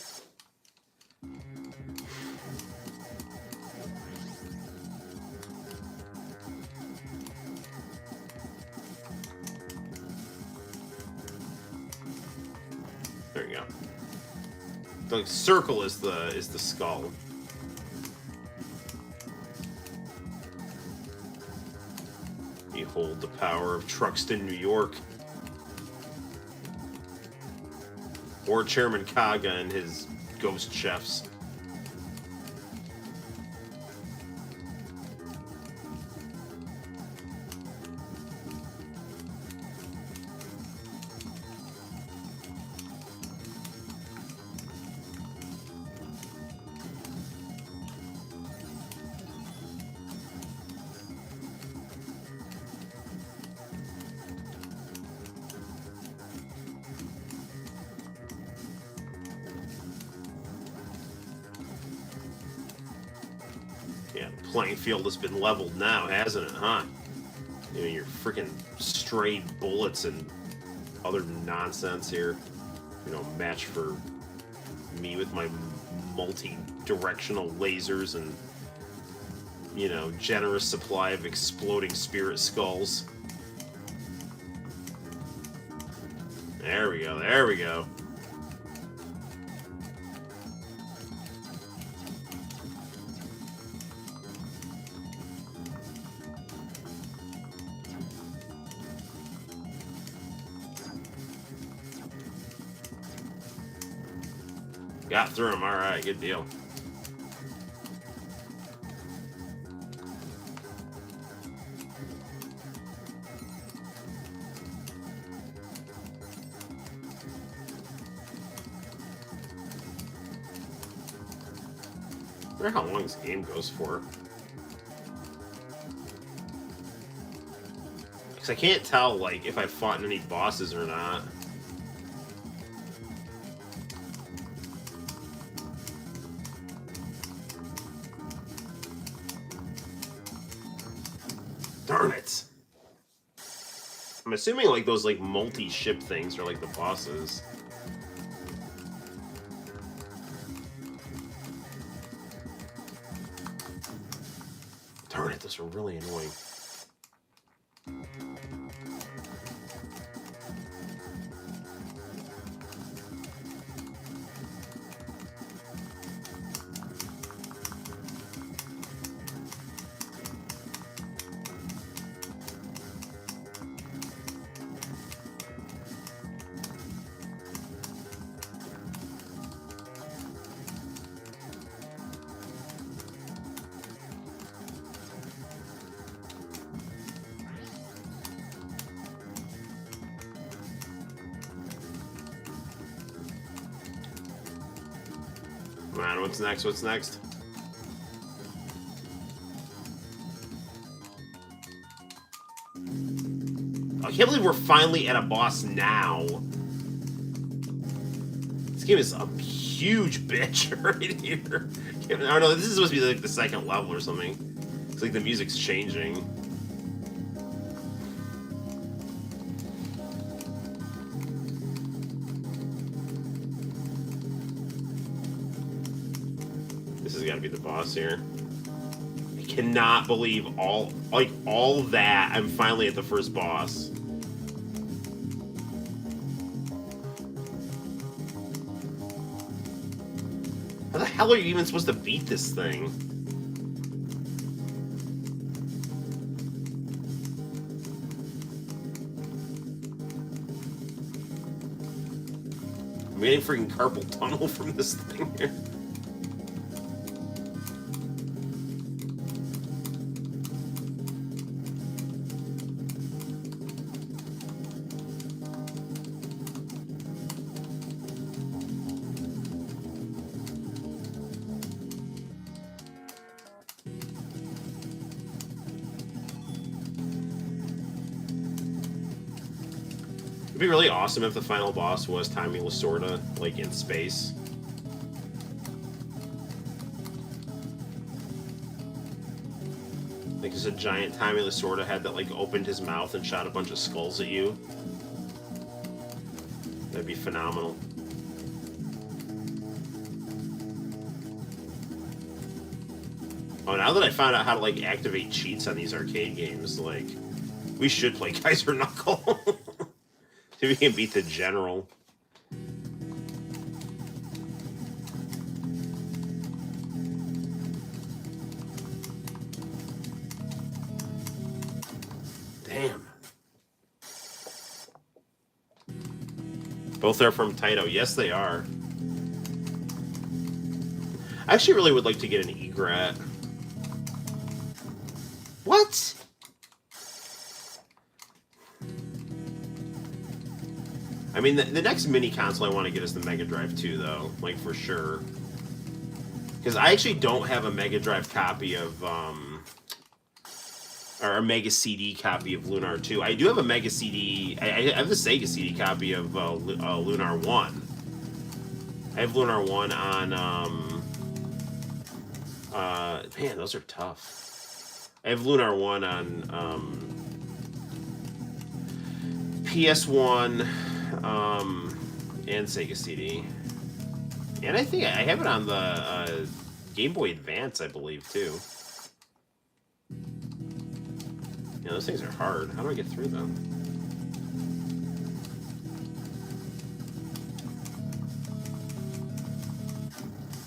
There you go. The circle is the skull. Behold the power of Truxton, New York. Or Chairman Kaga and his ghost chefs. Yeah, the playing field has been leveled now, hasn't it, huh? Your freaking stray bullets and other nonsense here. Match for me with my multi-directional lasers and, generous supply of exploding spirit skulls. There we go, there we go. Got through him. All right, good deal. I wonder how long this game goes for. Because I can't tell, like, if I fought any bosses or not. Darn it! I'm assuming, like, those, like, multi-ship things are, like, the bosses. Darn it, those are really annoying. Come on, what's next? What's next? I can't believe we're finally at a boss now. This game is a huge bitch right here. I don't know, this is supposed to be like the second level or something. It's like the music's changing. This has got to be the boss here. I cannot believe all that. I'm finally at the first boss. How the hell are you even supposed to beat this thing? I'm getting freaking carpal tunnel from this thing here. It'd be really awesome if the final boss was Tommy Lasorda, like in space. Like it's a giant Tommy Lasorda head that like opened his mouth and shot a bunch of skulls at you. That'd be phenomenal. Oh, now that I found out how to like activate cheats on these arcade games, like we should play Kaiser Knuckle. See if we can beat the general. Damn. Both are from Taito. Yes, they are. I actually really would like to get an egret. What? I mean, the next mini console I want to get is the Mega Drive 2, though. Like, for sure. Because I actually don't have a Mega Drive copy of, or a Mega CD copy of Lunar 2. I do have a Mega CD, I have the Sega CD copy of Lunar 1. I have Lunar 1 on, man, those are tough. I have Lunar 1 on, PS1, and Sega CD. And I think I have it on the Game Boy Advance, I believe, too. Yeah, those things are hard. How do I get through them?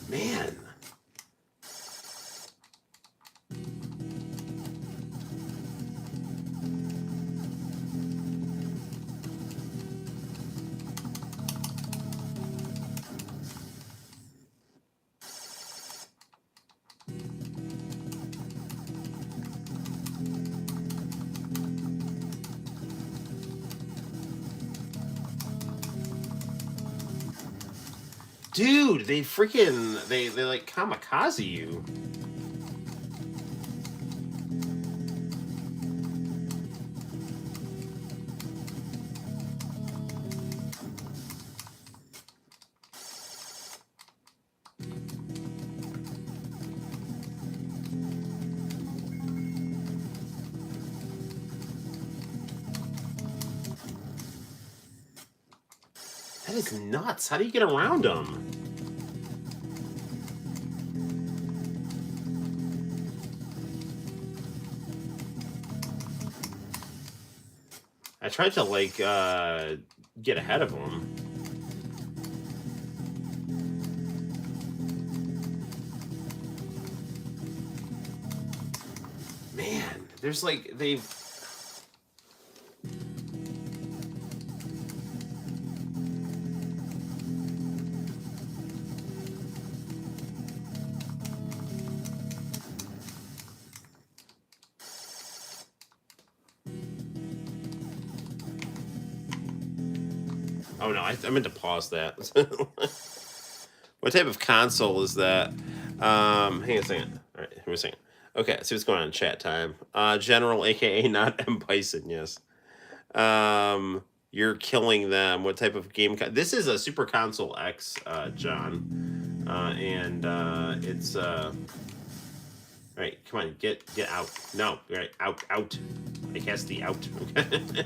Man. Dude, they freaking, they like kamikaze you. That is nuts. How do you get around them? I tried to, like, get ahead of them. Man, there's, like, they've... Oh no, I meant to pause that. What type of console is that? Hang on a second. All right, here a second. Okay, see what's going on in chat time. General, aka not M Bison, yes. You're killing them. What type of game? This is a Super Console X, John, and it's All right, come on, get out. No, all right, out. I cast the out. Okay.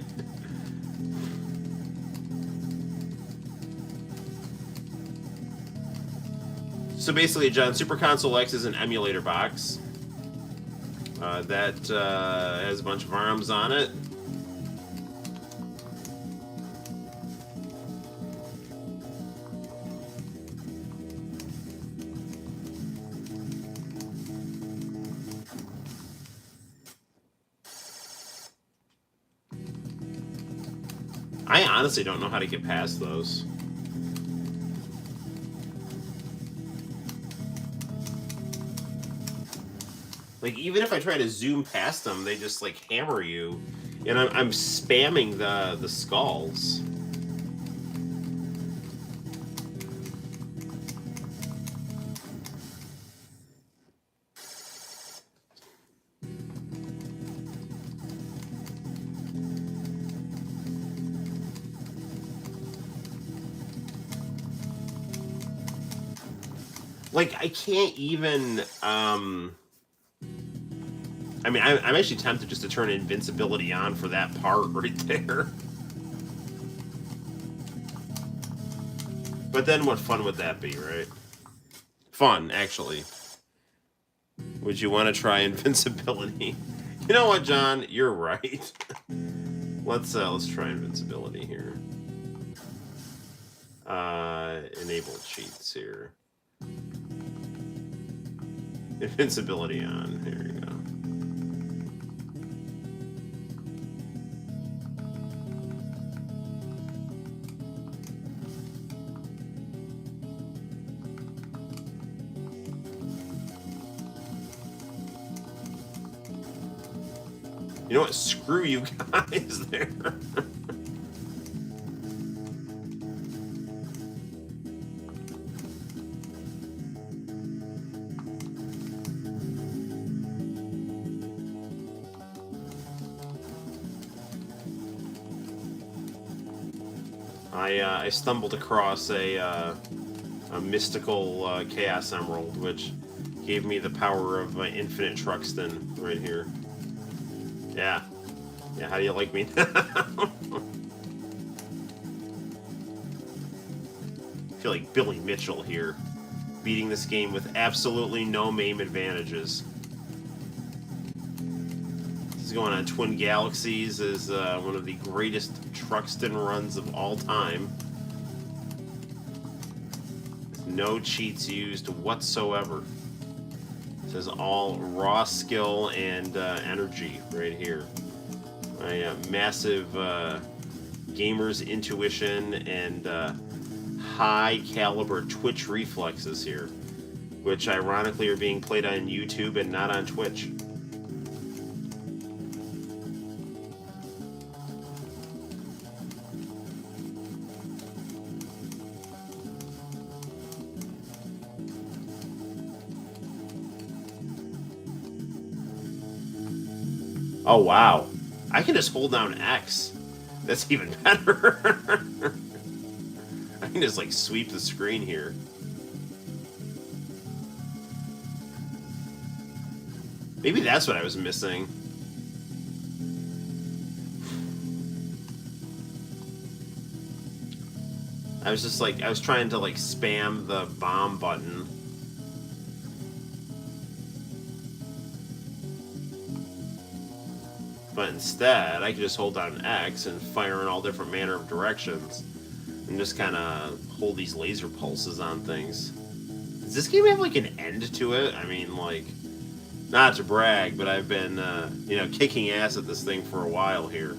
So basically, John, Super Console X is an emulator box that has a bunch of arms on it. I honestly don't know how to get past those. Like, even if I try to zoom past them, they just, like, hammer you. And I'm spamming the skulls. Like, I can't even, I mean, I'm actually tempted just to turn invincibility on for that part right there. But then what fun would that be, right? Fun, actually. Would you want to try invincibility? You know what, John? You're right. Let's try invincibility here. Enable cheats here. Invincibility on. There you go. You know what? Screw you guys there. I stumbled across a mystical Chaos Emerald, which gave me the power of infinite Truxton right here. Yeah. Yeah, how do you like me now? I feel like Billy Mitchell here, beating this game with absolutely no MAME advantages. This is going on Twin Galaxies as one of the greatest Truxton runs of all time. With no cheats used whatsoever. This is all raw skill and energy right here. My massive gamer's intuition and high caliber Twitch reflexes here, which ironically are being played on YouTube and not on Twitch. Oh wow, I can just hold down X. That's even better. I can just like sweep the screen here. Maybe that's what I was missing. I was just like, I was trying to like spam the bomb button. But instead, I could just hold down X and fire in all different manner of directions. And just kind of hold these laser pulses on things. Does this game have like an end to it? I mean, like, not to brag, but I've been, you know, kicking ass at this thing for a while here.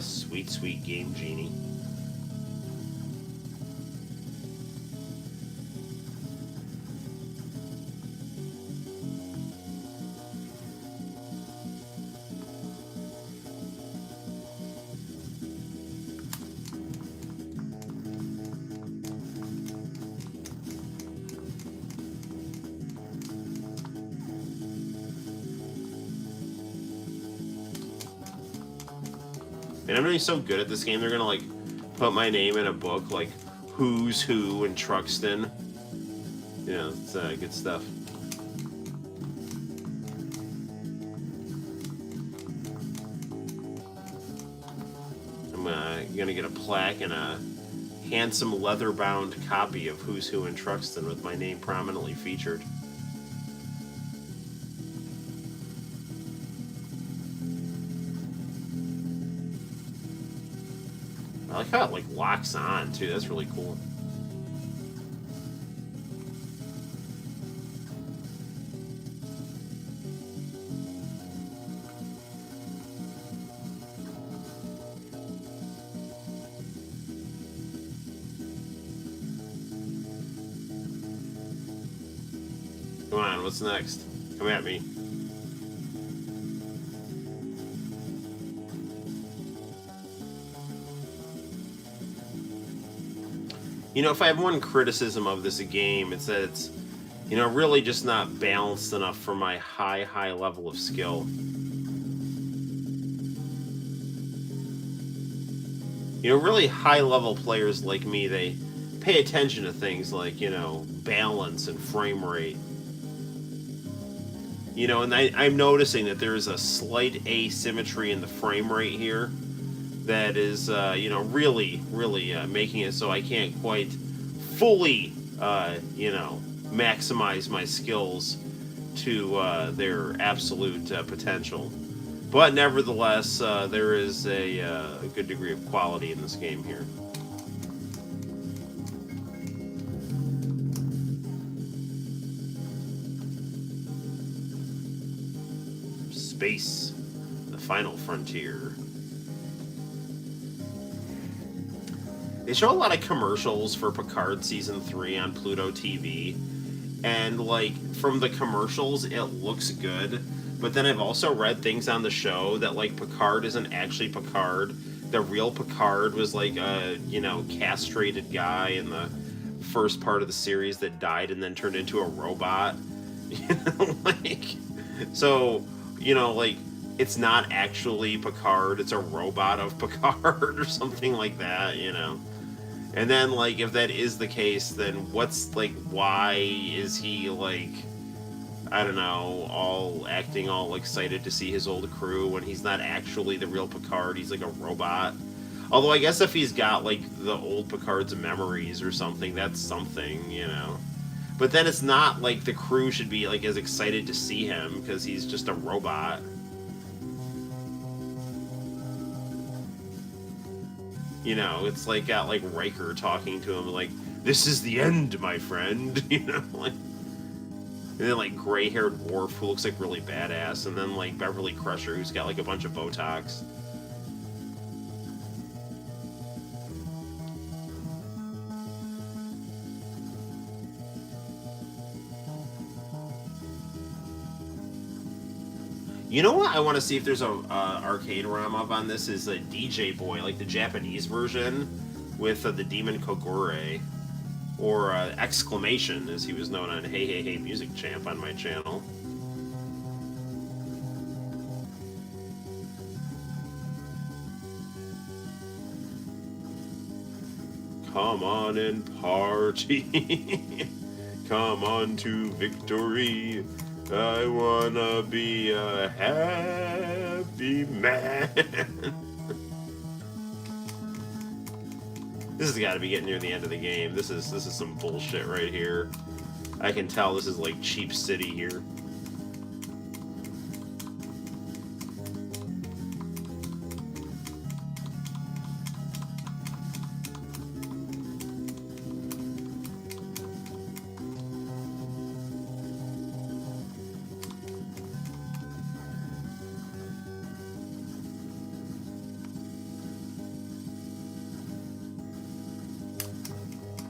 Sweet, sweet Game Genie. And I'm really so good at this game, they're gonna like put my name in a book like Who's Who and Truxton. You know, it's good stuff. I'm gonna get a plaque and a handsome leather-bound copy of Who's Who and Truxton with my name prominently featured. I like how it like locks on too. That's really cool. on. What's next? Come at me. You know, if I have one criticism of this game, it's that it's, you know, really just not balanced enough for my high level of skill. You know, really high level players like me, they pay attention to things like, you know, balance and frame rate. You know, and I'm noticing that there is a slight asymmetry in the frame rate here that is, you know, really making it so I can't quite fully, you know, maximize my skills to their absolute potential. But nevertheless, there is a good degree of quality in this game here. Space, the final frontier. They show a lot of commercials for Picard Season 3 on Pluto TV. And, like, from the commercials, it looks good. But then I've also read things on the show that, like, Picard isn't actually Picard. The real Picard was, like, a, you know, castrated guy in the first part of the series that died and then turned into a robot. You know, like... So, you know, like, it's not actually Picard. It's a robot of Picard or something like that, you know. And then, like, if that is the case, then what's, like, why is he, like, I don't know, all acting all excited to see his old crew when he's not actually the real Picard? He's, like, a robot. Although I guess if he's got, like, the old Picard's memories or something, that's something, you know. But then it's not, like, the crew should be, like, as excited to see him because he's just a robot. You know, it's like got like Riker talking to him like, "This is the end, my friend." You know, like, and then like gray-haired Worf who looks like really badass, and then like Beverly Crusher who's got like a bunch of Botox. You know what? I want to see if there's a arcade ROM of on this. Is a DJ Boy, like the Japanese version, with the Demon Kogure, or Exclamation, as he was known on Hey Hey Hey Music Champ on my channel. Come on and party. Come on to victory. I wanna be a happy man. This has got to be getting near the end of the game. This is some bullshit right here. I can tell this is like Cheap City here.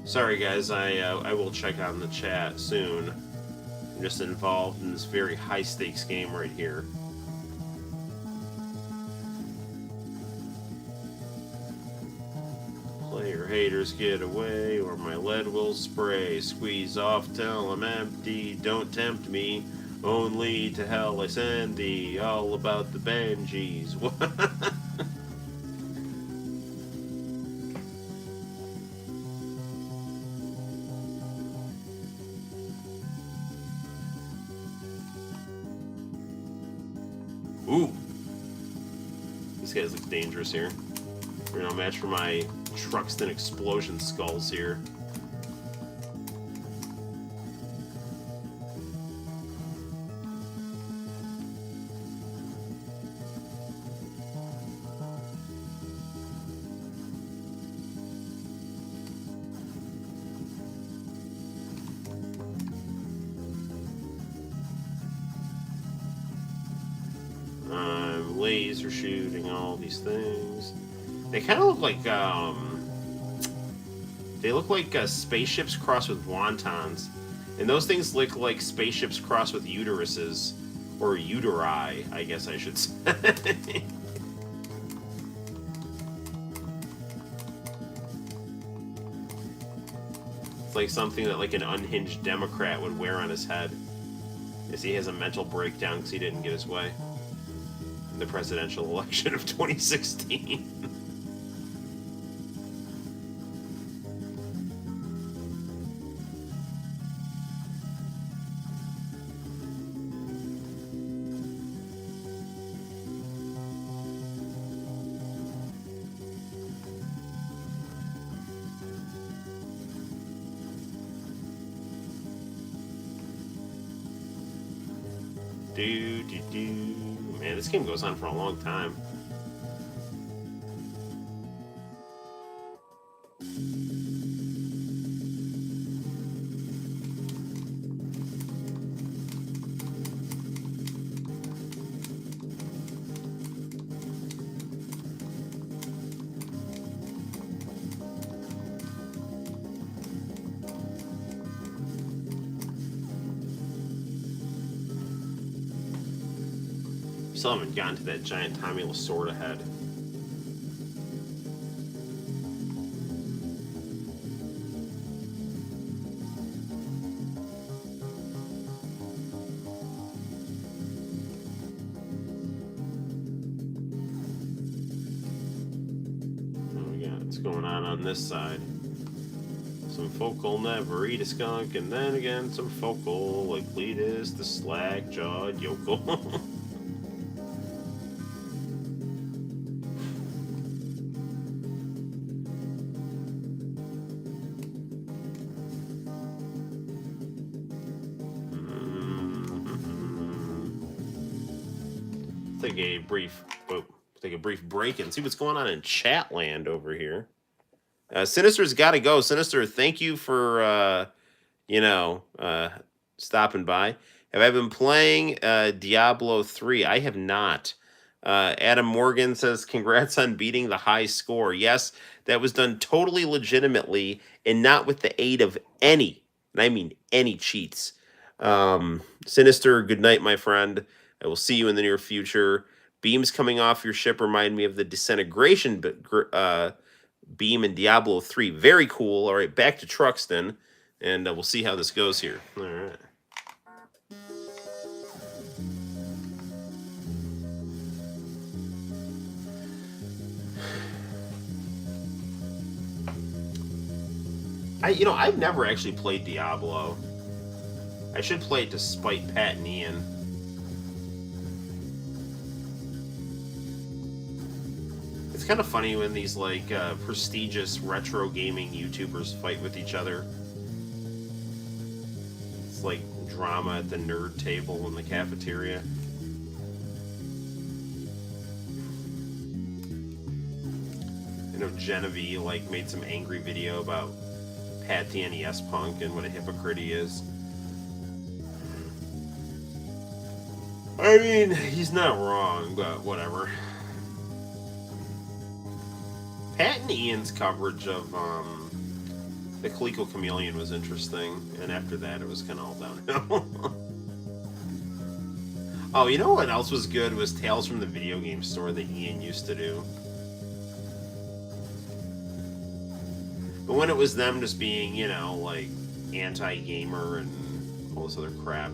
Sorry guys, I will check on the chat soon. I'm just involved in this very high stakes game right here. Player haters get away or my lead will spray. Squeeze off till I'm empty, don't tempt me. Only to hell I send thee, all about the Benjis. Ooh. These guys look dangerous here. We're no match for my Truxton explosion skulls here. Laser shooting, all these things. They kind of look like, they look like spaceships crossed with wontons. And those things look like spaceships crossed with uteruses. Or uteri, I guess I should say. It's like something that like an unhinged Democrat would wear on his head. As he has a mental breakdown because he didn't get his way in the presidential election of 2016. Man, this game goes on for a long time. Still haven't gotten to that giant Tommy Lasorda head. What we got? What's going on this side? Some folk will never eat a skunk, and then again some folk will like Cletus, the slack-jawed yokel. Take a brief break and see what's going on in Chatland over here. Sinister's got to go. Sinister, thank you for stopping by. Have I been playing Diablo 3? I have not. Adam Morgan says, congrats on beating the high score. Yes, that was done totally legitimately and not with the aid of any, and I mean any cheats. Sinister, good night, my friend. I will see you in the near future. Beams coming off your ship remind me of the disintegration beam in Diablo 3. Very cool. All right, back to Truxton, and we'll see how this goes here. All right. I've never actually played Diablo. I should play it to spite Pat and Ian. It's kind of funny when these like prestigious retro gaming YouTubers fight with each other. It's like drama at the nerd table in the cafeteria. I know Genevieve like made some angry video about Pat the NES Punk and what a hypocrite he is. I mean, he's not wrong, but whatever. Pat and Ian's coverage of the Coleco Chameleon was interesting, and after that it was kind of all downhill. Oh, you know what else was good was Tales from the Video Game Store that Ian used to do. But when it was them just being, like anti-gamer and all this other crap,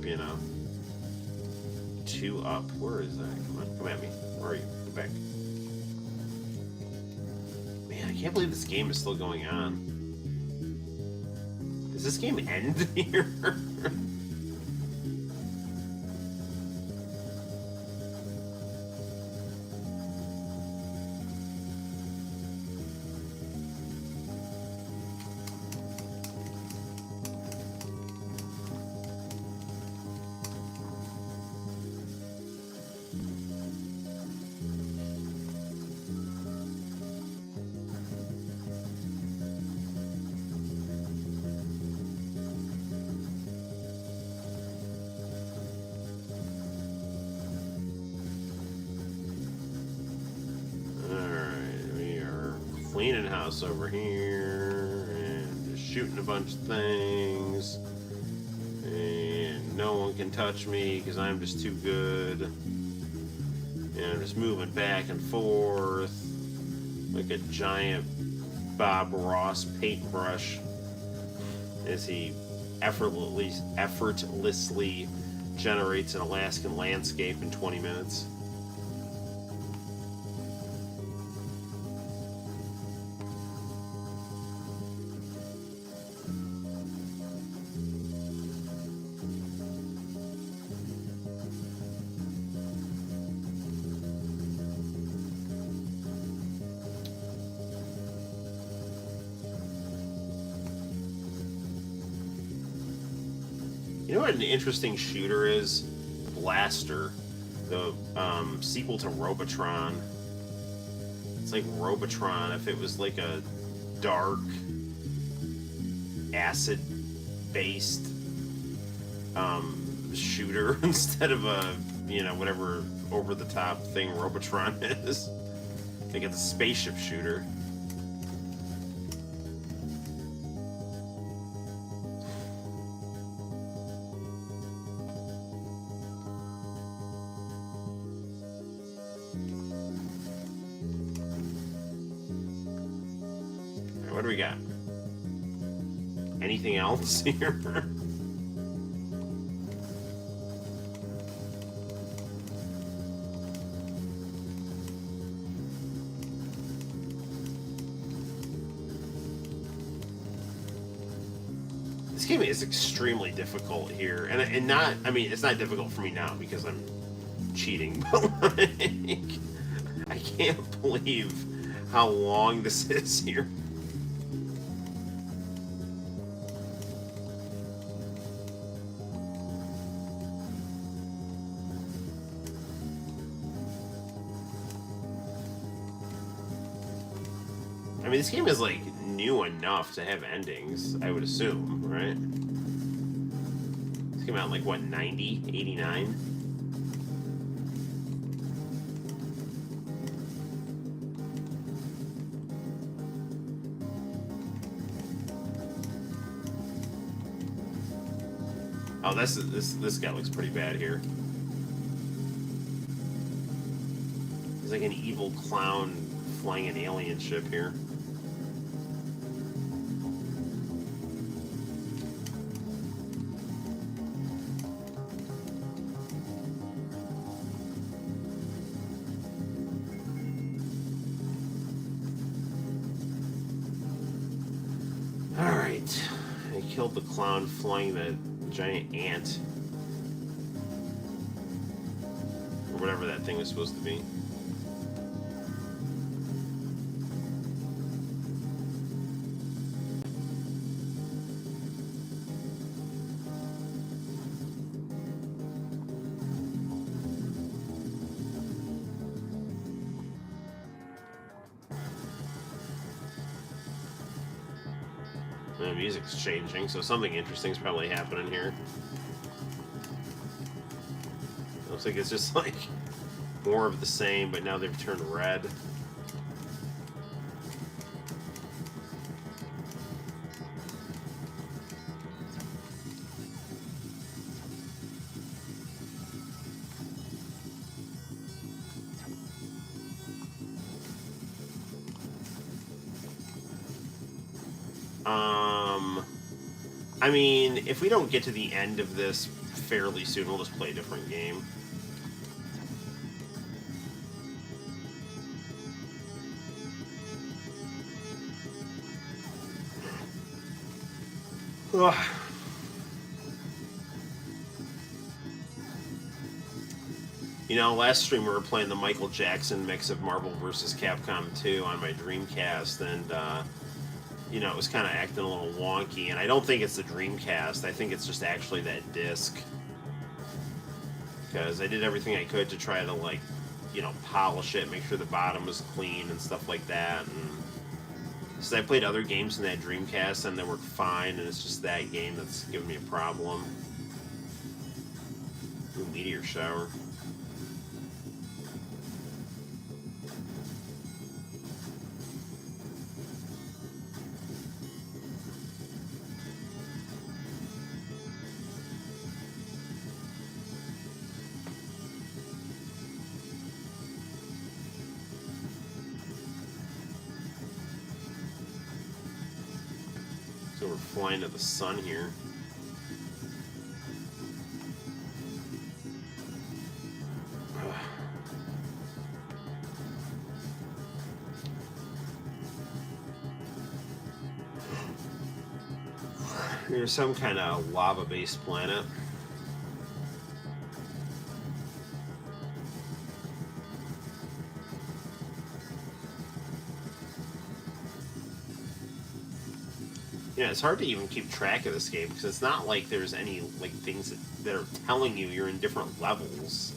2 up. Where is that? Come at me. Where are you? Get back. Man, I can't believe this game is still going on. Does this game end here? Cleaning house over here and just shooting a bunch of things, no one can touch me because I'm just too good. And I'm just moving back and forth like a giant Bob Ross paintbrush as he effortlessly generates an Alaskan landscape in 20 minutes. You know what an interesting shooter is? Blaster, the sequel to Robotron. It's like Robotron if it was like a dark, acid-based shooter instead of a, whatever over-the-top thing Robotron is. Like it's a spaceship shooter. What do we got? Anything else here? This game is extremely difficult here, and not. I mean, it's not difficult for me now because I'm cheating, but like, I can't believe how long this is here. I mean, this game is, like, new enough to have endings, I would assume, right? This came out in, like, what, 90? 89? Oh, this guy looks pretty bad here. He's like an evil clown flying an alien ship here. Alright. I killed the clown flying the giant ant. Or whatever that thing was supposed to be. The music's changing, so something interesting's probably happening here. Looks like it's just like more of the same, but now they've turned red. I mean, if we don't get to the end of this fairly soon, we'll just play a different game. Ugh. You know, last stream we were playing the Michael Jackson mix of Marvel vs. Capcom 2 on my Dreamcast, and you know, it was kind of acting a little wonky, and I don't think it's the Dreamcast. I think it's just actually that disc. Because I did everything I could to try to, like, you know, polish it, make sure the bottom was clean and stuff like that. And so I played other games in that Dreamcast, and they worked fine, and it's just that game that's giving me a problem. Ooh, meteor shower. we're flying to the sun here. There's some kind of lava-based planet. Yeah, it's hard to even keep track of this game because it's not like there's any like things that are telling you you're in different levels.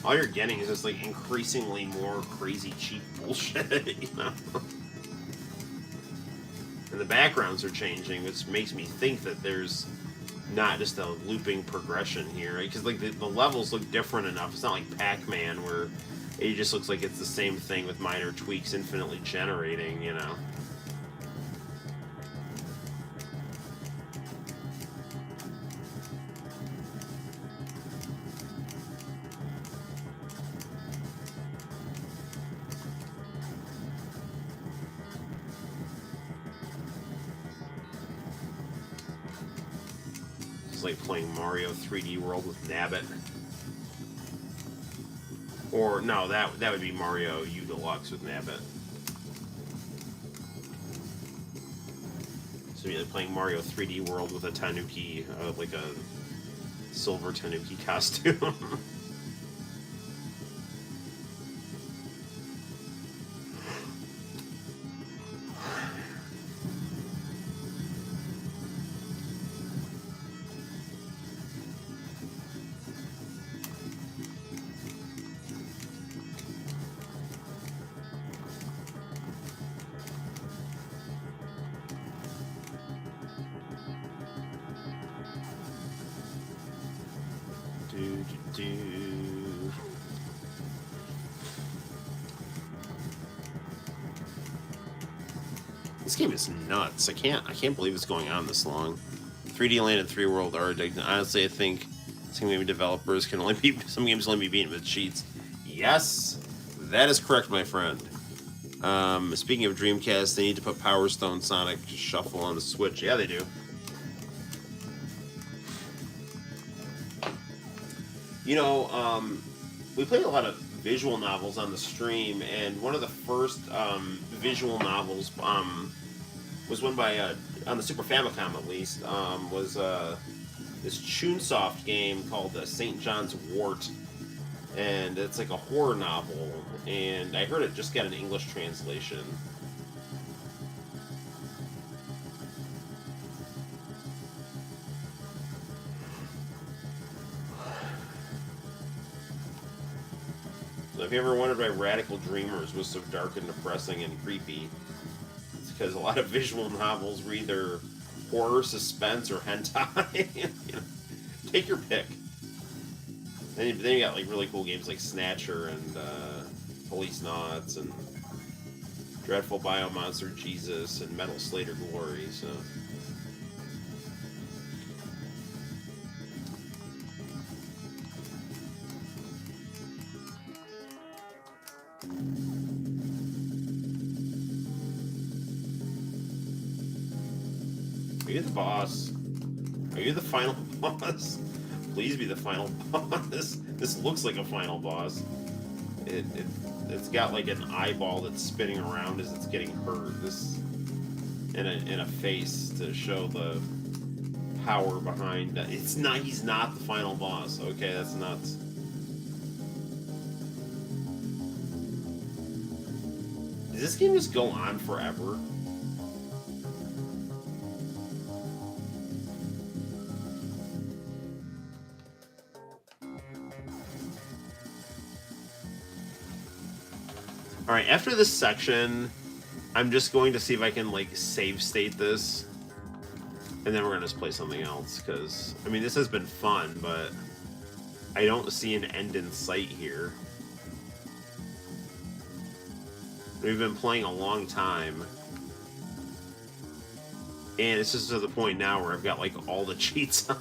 All you're getting is just like increasingly more crazy cheap bullshit, you know? And the backgrounds are changing, which makes me think that there's not just a looping progression here, right? Because like the levels look different enough. It's not like Pac-Man where it just looks like it's the same thing with minor tweaks infinitely generating, you know? It's like playing Mario 3D World with Nabbit. Or, no, that would be Mario U Deluxe with Nabbit. So you're playing Mario 3D World with a Tanuki, like a silver Tanuki costume. This game is nuts. I can't believe it's going on this long. 3D Land and 3 World are addicting. Honestly, I think some game developers can only be some games only be beaten with cheats. Yes, that is correct, my friend. Speaking of Dreamcast, they need to put Power Stone Sonic Shuffle on the Switch. Yeah, they do. You know, we played a lot of visual novels on the stream, and one of the first visual novels was one by, on the Super Famicom at least, was this Chunsoft game called St. John's Wort, and it's like a horror novel, and I heard it just got an English translation. So if you ever wondered why Radical Dreamers was so dark and depressing and creepy, it's because a lot of visual novels were either horror, suspense, or hentai. You know, take your pick. Then you got like really cool games like Snatcher and Police Knots and Dreadful Biomonster Jesus and Metal Slater Glory. So. Are you the boss? Are you the final boss? Please be the final boss. This looks like a final boss. It's got like an eyeball that's spinning around as it's getting hurt. This and a face to show the power behind that. It's not. He's not the final boss. Okay, that's nuts. Does this game just go on forever? Alright, after this section, I'm just going to see if I can, like, save state this. And then we're going to just play something else, because, I mean, this has been fun, but I don't see an end in sight here. We've been playing a long time. And it's just to the point now where I've got, like, all the cheats on.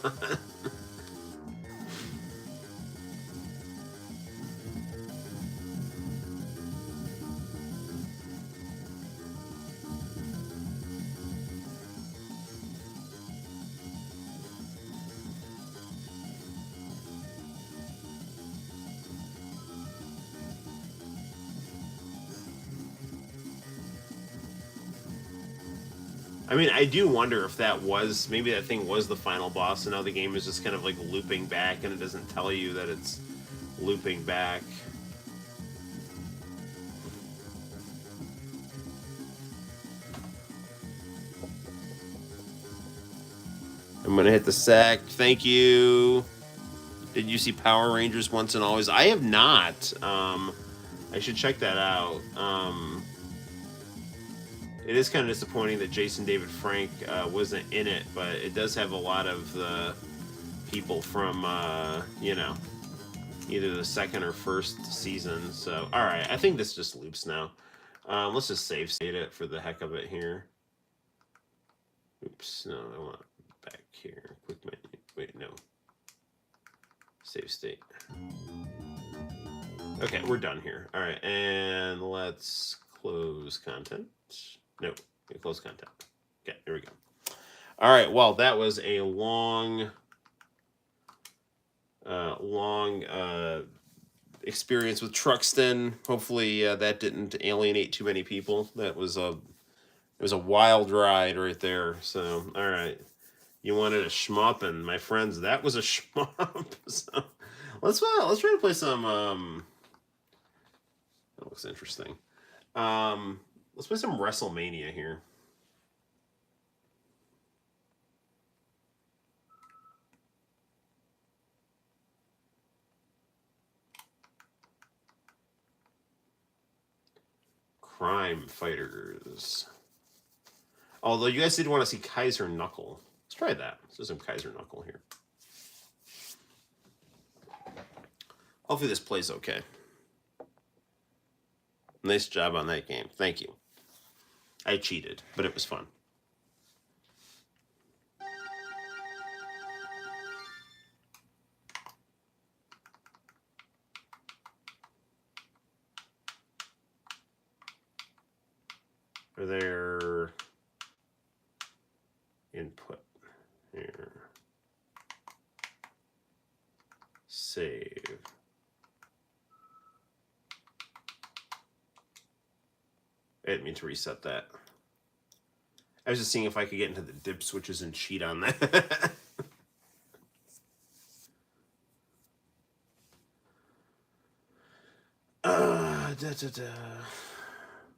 I mean, I do wonder if that was, maybe that thing was the final boss, and now the game is just kind of like looping back, and it doesn't tell you that it's looping back. I'm gonna hit the sack. Thank you. Did you see Power Rangers Once and Always? I have not. I should check that out. It is kind of disappointing that Jason David Frank wasn't in it, but it does have a lot of the people from, you know, either the second or first season. So, all right, I think this just loops now. Let's just save state it for the heck of it here. Oops, no, I want back here. Quick menu. Wait, no. Save state. Okay, we're done here. All right, and let's close content. No, close content. Okay, here we go. All right, well, that was a long experience with Truxton. Hopefully that didn't alienate too many people. It was a wild ride right there. So, all right. You wanted a shmup, and my friends, that was a shmup. So, let's try to play some. That looks interesting. Let's play some WrestleMania here. Crime Fighters. Although you guys did want to see Kaiser Knuckle. Let's try that. Let's do some Kaiser Knuckle here. Hopefully this plays okay. Nice job on that game. Thank you. I cheated, but it was fun. Are there input here? Save. I didn't mean to reset that. I was just seeing if I could get into the dip switches and cheat on that.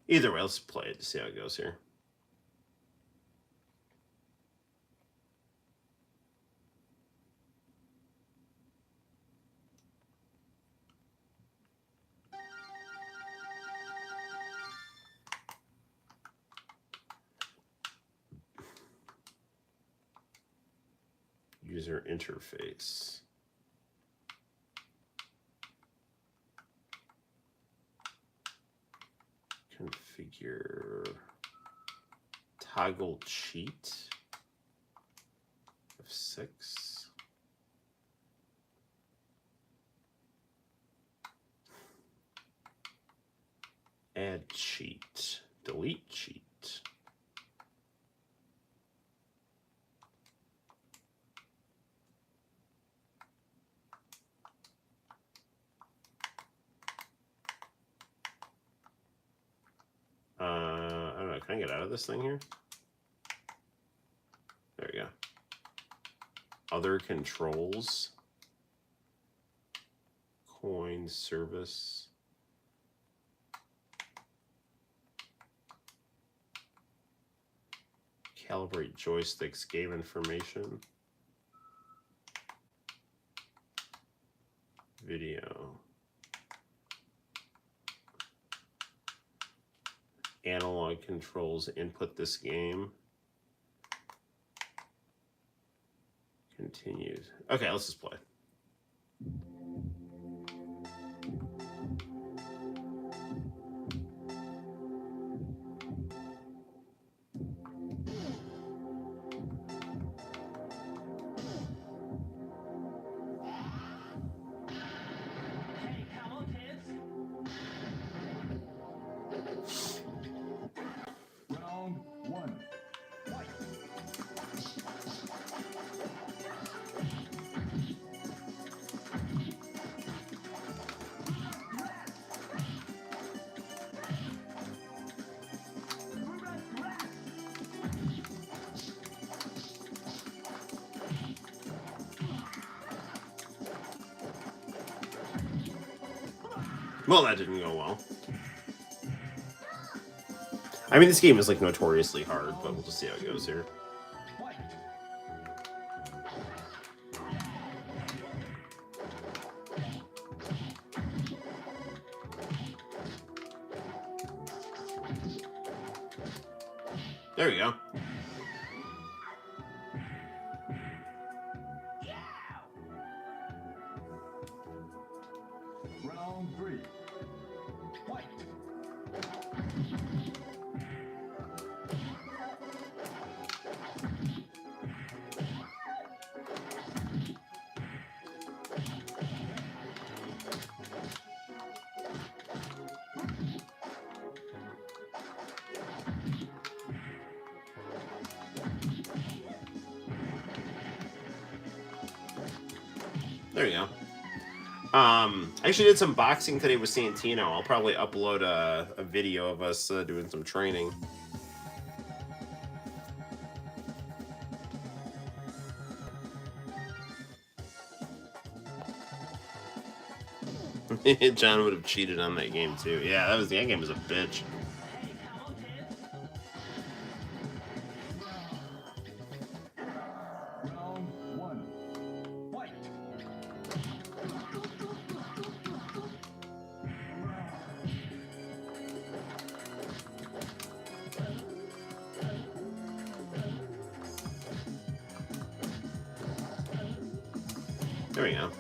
Either way, let's play it to see how it goes here. User interface. Configure toggle cheat of 6. Add cheat. Delete cheat. I don't know. Can I get out of this thing here? There we go. Other controls. Coin service. Calibrate joysticks. Game information. Video. Analog controls, input this game. Continued. Okay, let's just play. Well, that didn't go well. I mean, this game is like notoriously hard, but we'll just see how it goes here. There we go. Round 3. Fight. There you go. I actually did some boxing today with Santino. I'll probably upload a video of us doing some training. John would have cheated on that game too. Yeah, that game was a bitch. Round 1. Fight. There we go.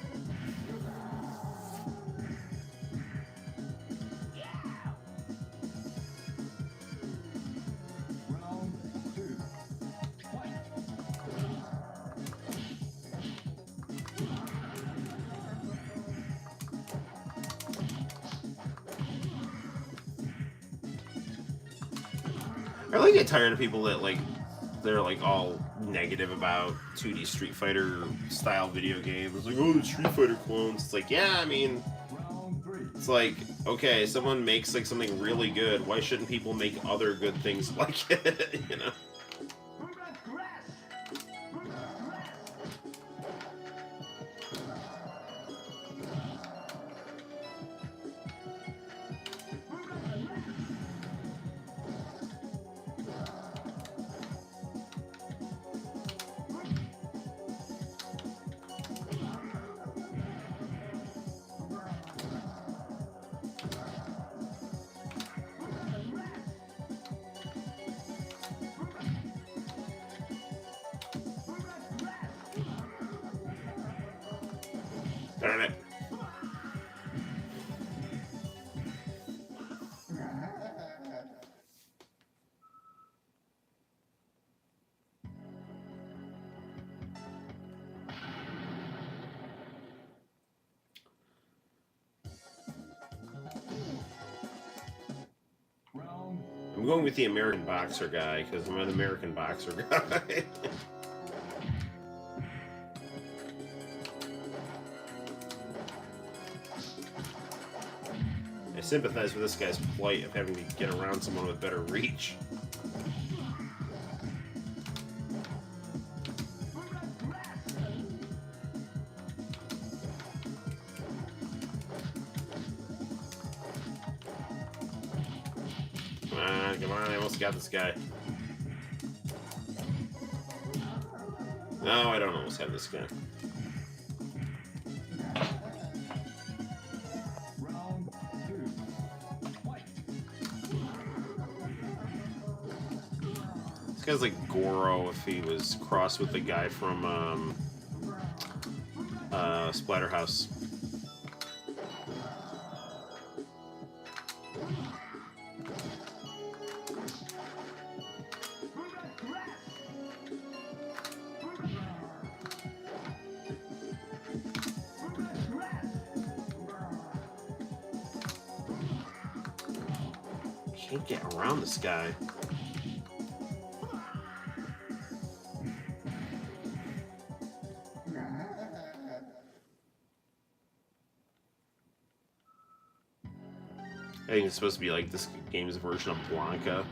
Round 2. Fight. I really get tired of people that they're like all negative about 2D Street Fighter style video games. It's like, oh, the Street Fighter clones. It's like, yeah, I mean, Round 3. it's like, okay, someone makes like something really good. Why shouldn't people make other good things like it? You know? Darn it. Round. I'm going with the American Boxer guy because I'm an American Boxer guy. I sympathize with this guy's plight of having to get around someone with better reach. Come on, I almost got this guy. No, I don't almost have this guy. Round 2. Fight. This guy's like Goro if he was crossed with the guy from Splatterhouse. Can't get around this guy. I think it's supposed to be like this game's version of Blanca.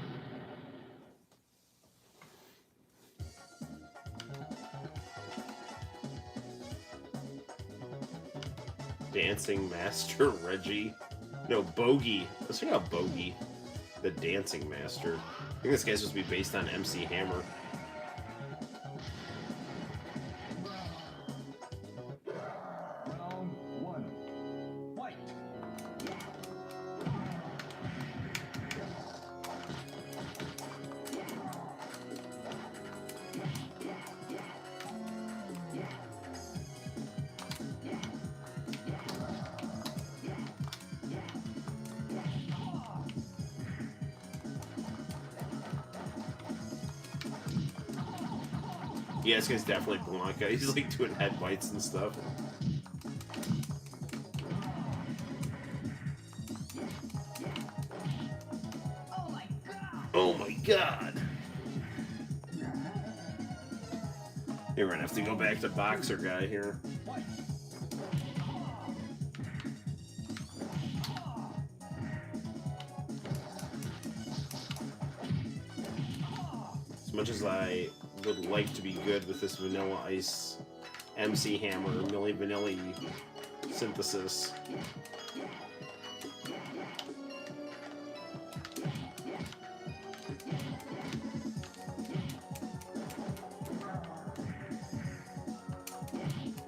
Dancing Master Reggie. No, Bogey. Let's check out Bogey, the dancing master. I think this guy's supposed to be based on MC Hammer. Round one. Fight. Yeah, this guy's definitely Blanca. He's like doing head bites and stuff. Oh my god! Hey, we're gonna have to go back to boxer guy here. As much as I would like to be good with this Vanilla Ice MC Hammer Milli Vanilli synthesis.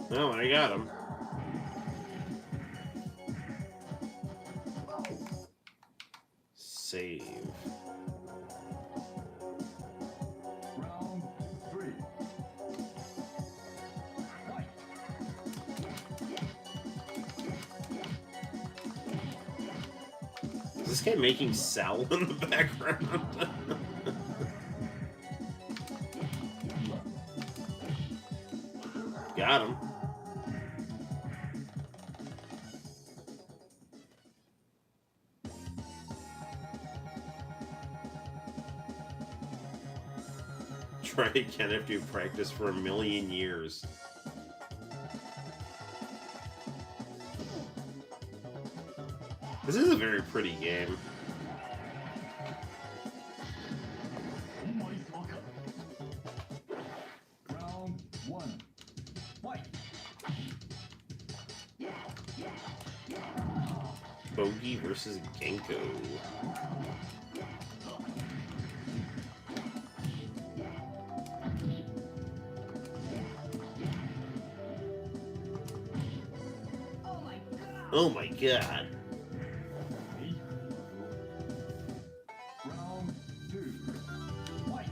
Oh, I got him. Save. Round three. Fight. Is this guy making Cell in the background? Got him. Try again after you practice for a million years. This is a very pretty game. Round one. Fight. Bogey versus Genko. Oh my god. Round two. Fight.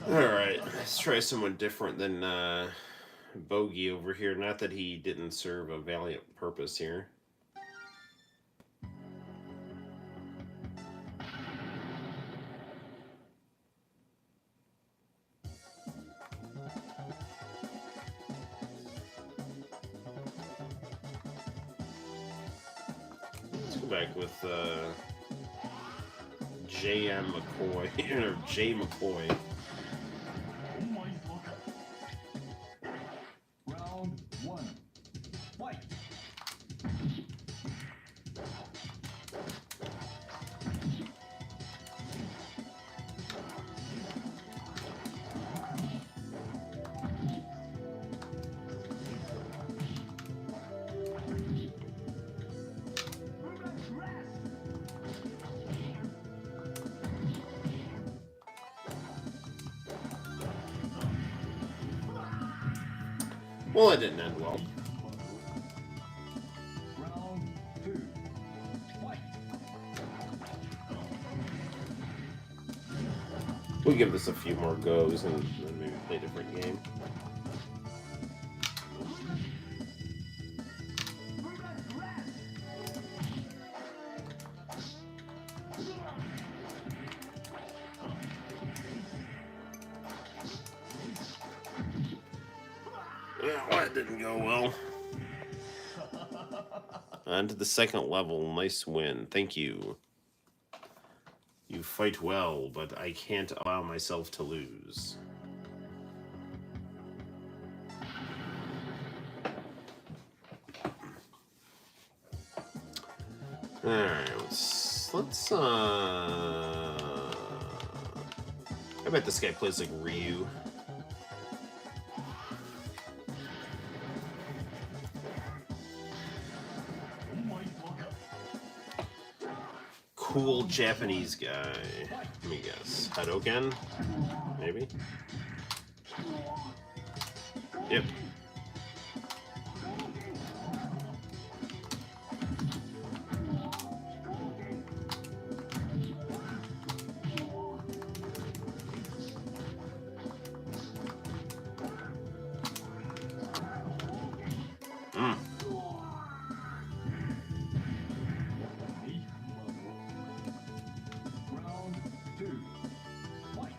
Alright, let's try someone different than Bogey over here. Not that he didn't serve a valiant purpose here. Let's go back with J.M. McCoy, or J. McCoy. Round one. Fight. Well, it didn't end well. Round two. Fight. We'll give this a few more goes and then maybe play a different game. Yeah, well, that didn't go well. On to the second level. Nice win. Thank you. You fight well, but I can't allow myself to lose. Alright, I bet this guy plays like Ryu. Cool Japanese guy. Let me guess. Hadoken? Maybe? Yep. Round 2. Fight.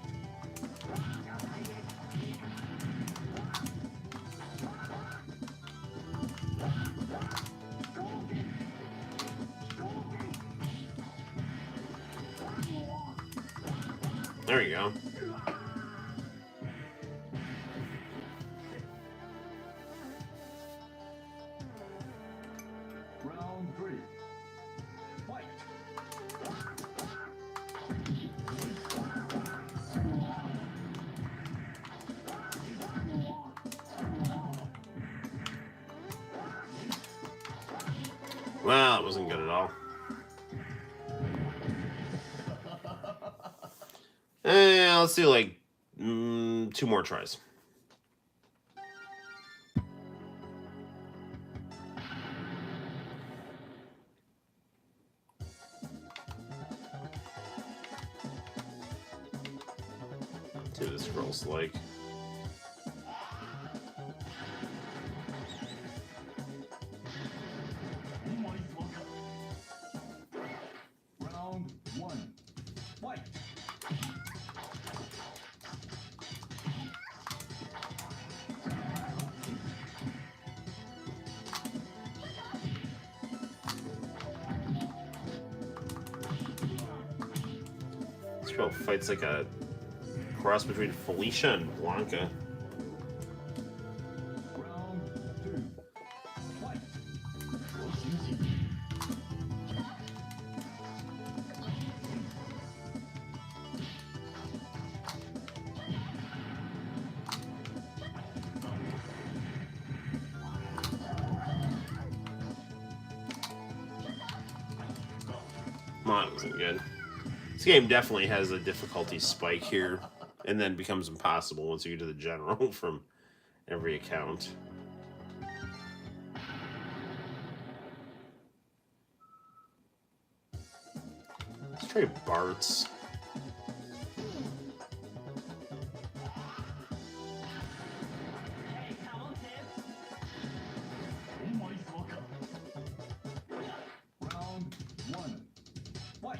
There you go. Round 3. Fight. Well, that wasn't good at all. Let's do like 2 more tries. See what this girl's like. Round 1. Fight. This girl fights like a cross between Felicia and Blanca. Round 2. Fight. Well, that wasn't good. This game definitely has a difficulty spike here, and then becomes impossible once you get to the general from every account. Let's try Bart's. Round 1. Fight.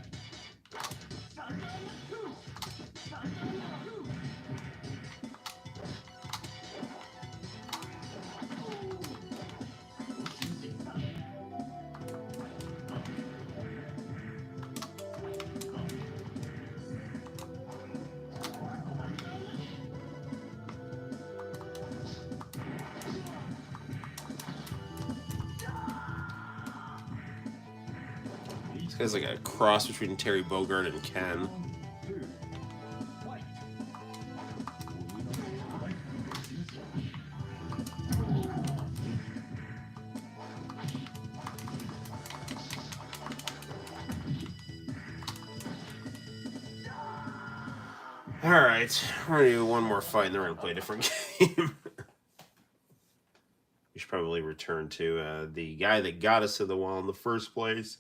This guy's like a cross between Terry Bogard and Ken. Round 2. Fight. Alright, we're gonna do one more fight and then we're gonna play a different game. We should probably return to the guy that got us to the wall in the first place.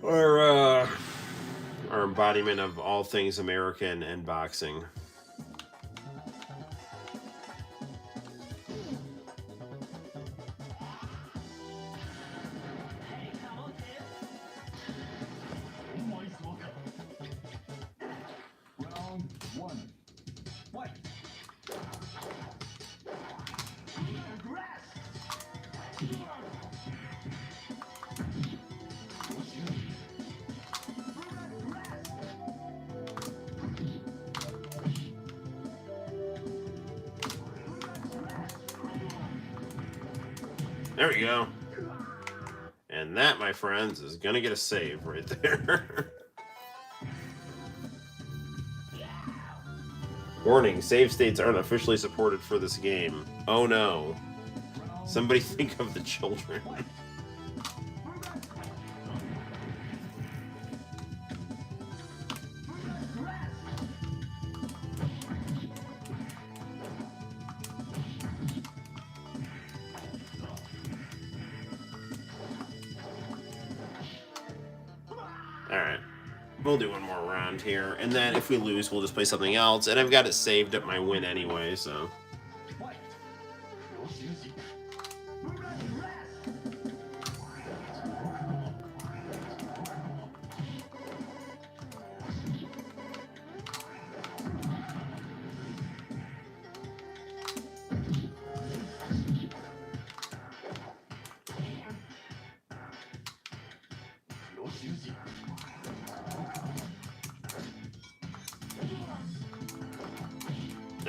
Our embodiment of all things American and boxing. Round 1. Fight. There we go. And that, my friends, is going to get a save right there. Warning, save states aren't officially supported for this game. Oh no. Somebody think of the children. Alright. We'll do one more round here. And then if we lose, we'll just play something else. And I've got it saved at my win anyway, so.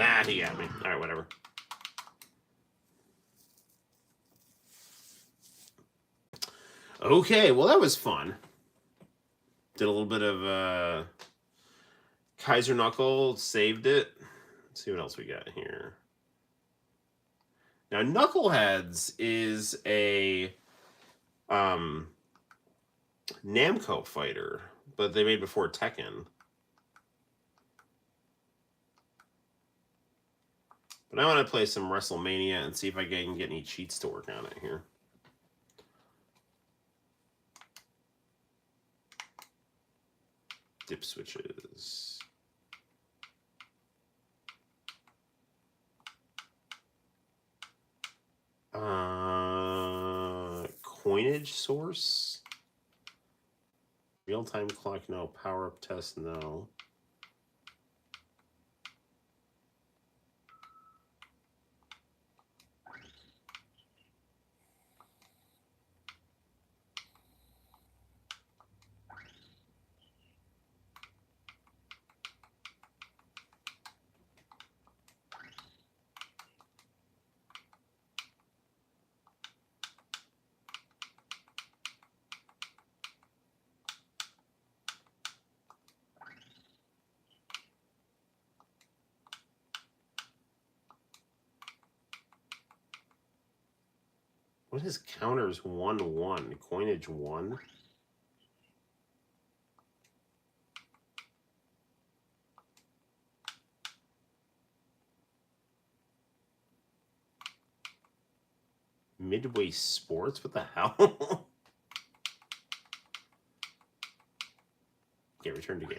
Ah, he got me. Alright, whatever. Okay, well that was fun. Did a little bit of Kaiser Knuckle, saved it. Let's see what else we got here. Now, Knuckleheads is a Namco fighter, but they made before Tekken. But I want to play some WrestleMania and see if I can get any cheats to work on it here. Dip switches. Coinage source. Real-time clock, no. Power-up test, no. What is counters 1-1? Coinage 1? Midway Sports? What the hell? Okay, return to game.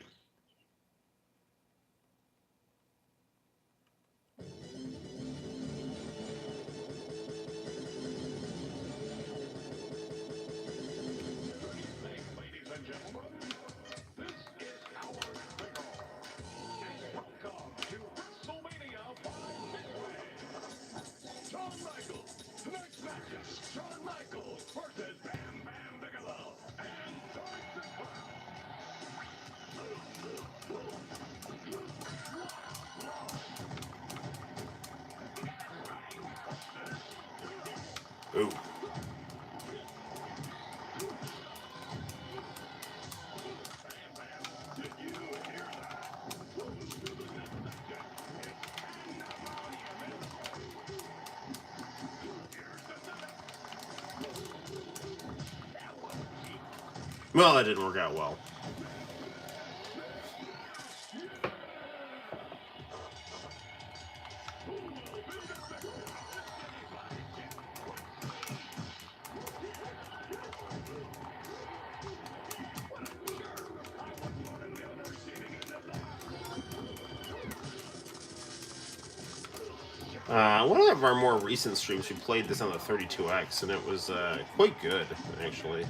Ooh. Well, that didn't work out well. One of our more recent streams, we played this on the 32X, and it was quite good, actually.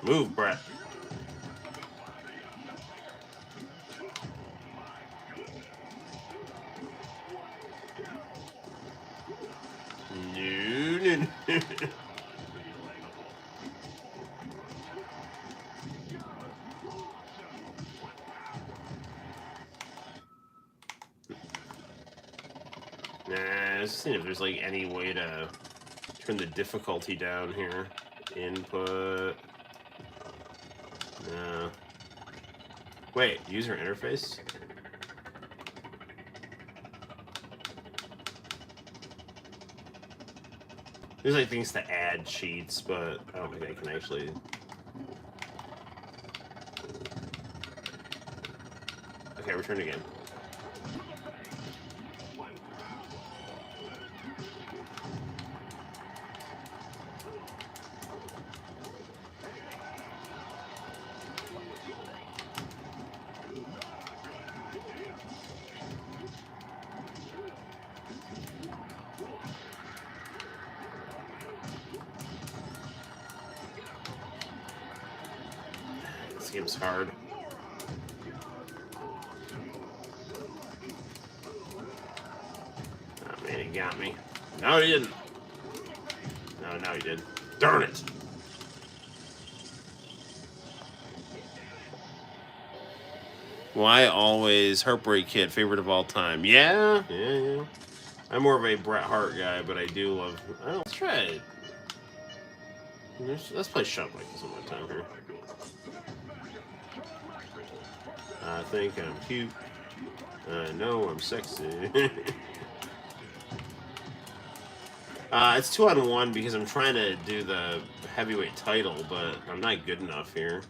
Move, Brett. No. Nah, let's see if there's like any way to turn the difficulty down here. Input. No. Wait, user interface? There's like things to add cheats, but I don't think I can actually. Okay, return again. This game's hard. Oh man, he got me. No, he didn't. No, now he did. Darn it! Why always Heartbreak Kid, favorite of all time? Yeah. I'm more of a Bret Hart guy, but I do love. Oh, let's try it. Let's play Shop like this one more time here. I think I'm cute. I know I'm sexy. It's 2-on-1 because I'm trying to do the heavyweight title, but I'm not good enough here.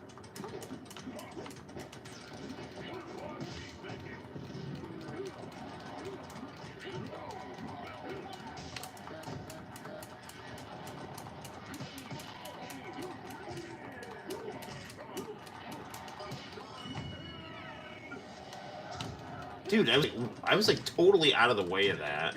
Dude, I was like totally out of the way of that.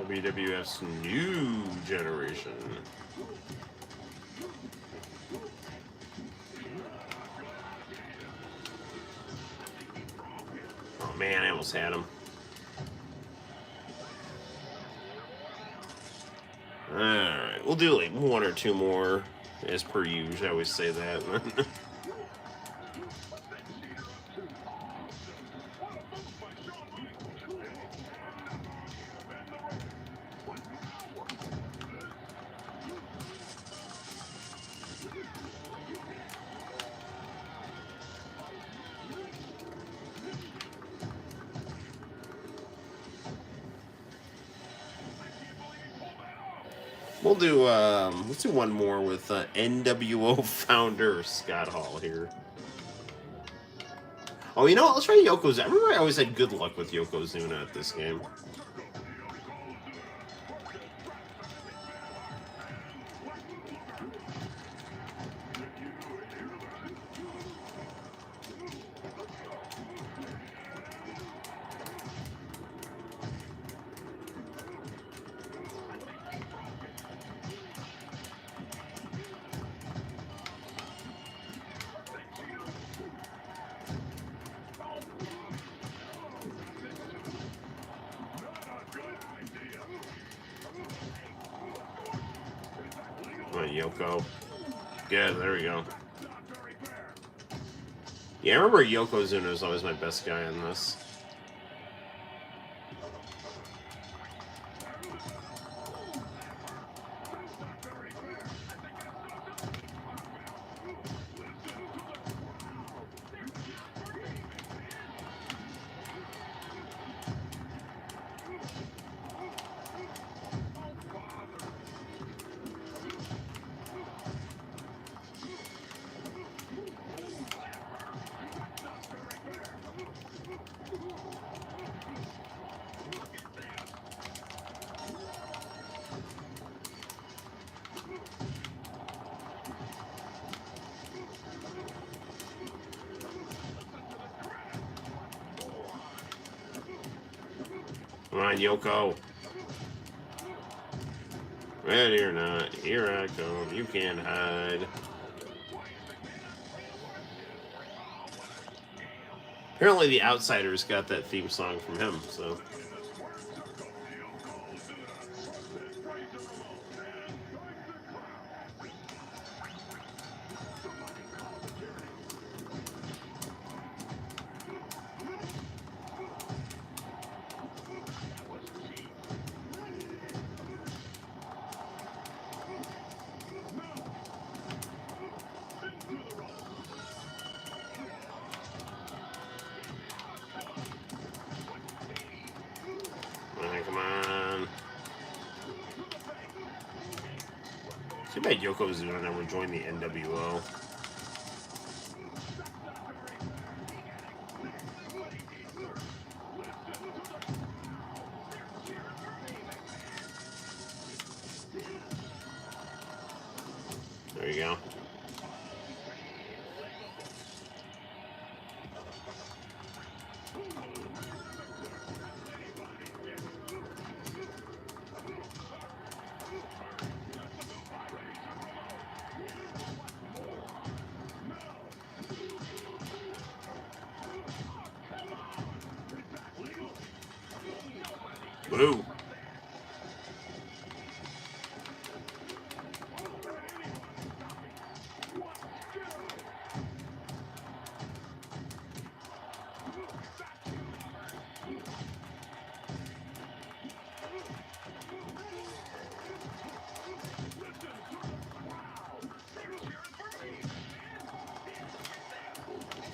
WWF's new generation. Oh man, I almost had him. Alright, we'll do like one or two more as per usual. I always say that. We'll do, let's do one more with NWO founder Scott Hall here. Oh, you know what? Let's try Yokozuna. I remember I always had good luck with Yokozuna at this game. Yoko. Good, there we go. Yeah, I remember Yokozuna was always my best guy in this. Come on, Yoko. Ready or not, here I come. You can't hide. Apparently, The Outsiders got that theme song from him, so. Come on. Too bad Yokozuna never joined the NWO. There you go. Boo.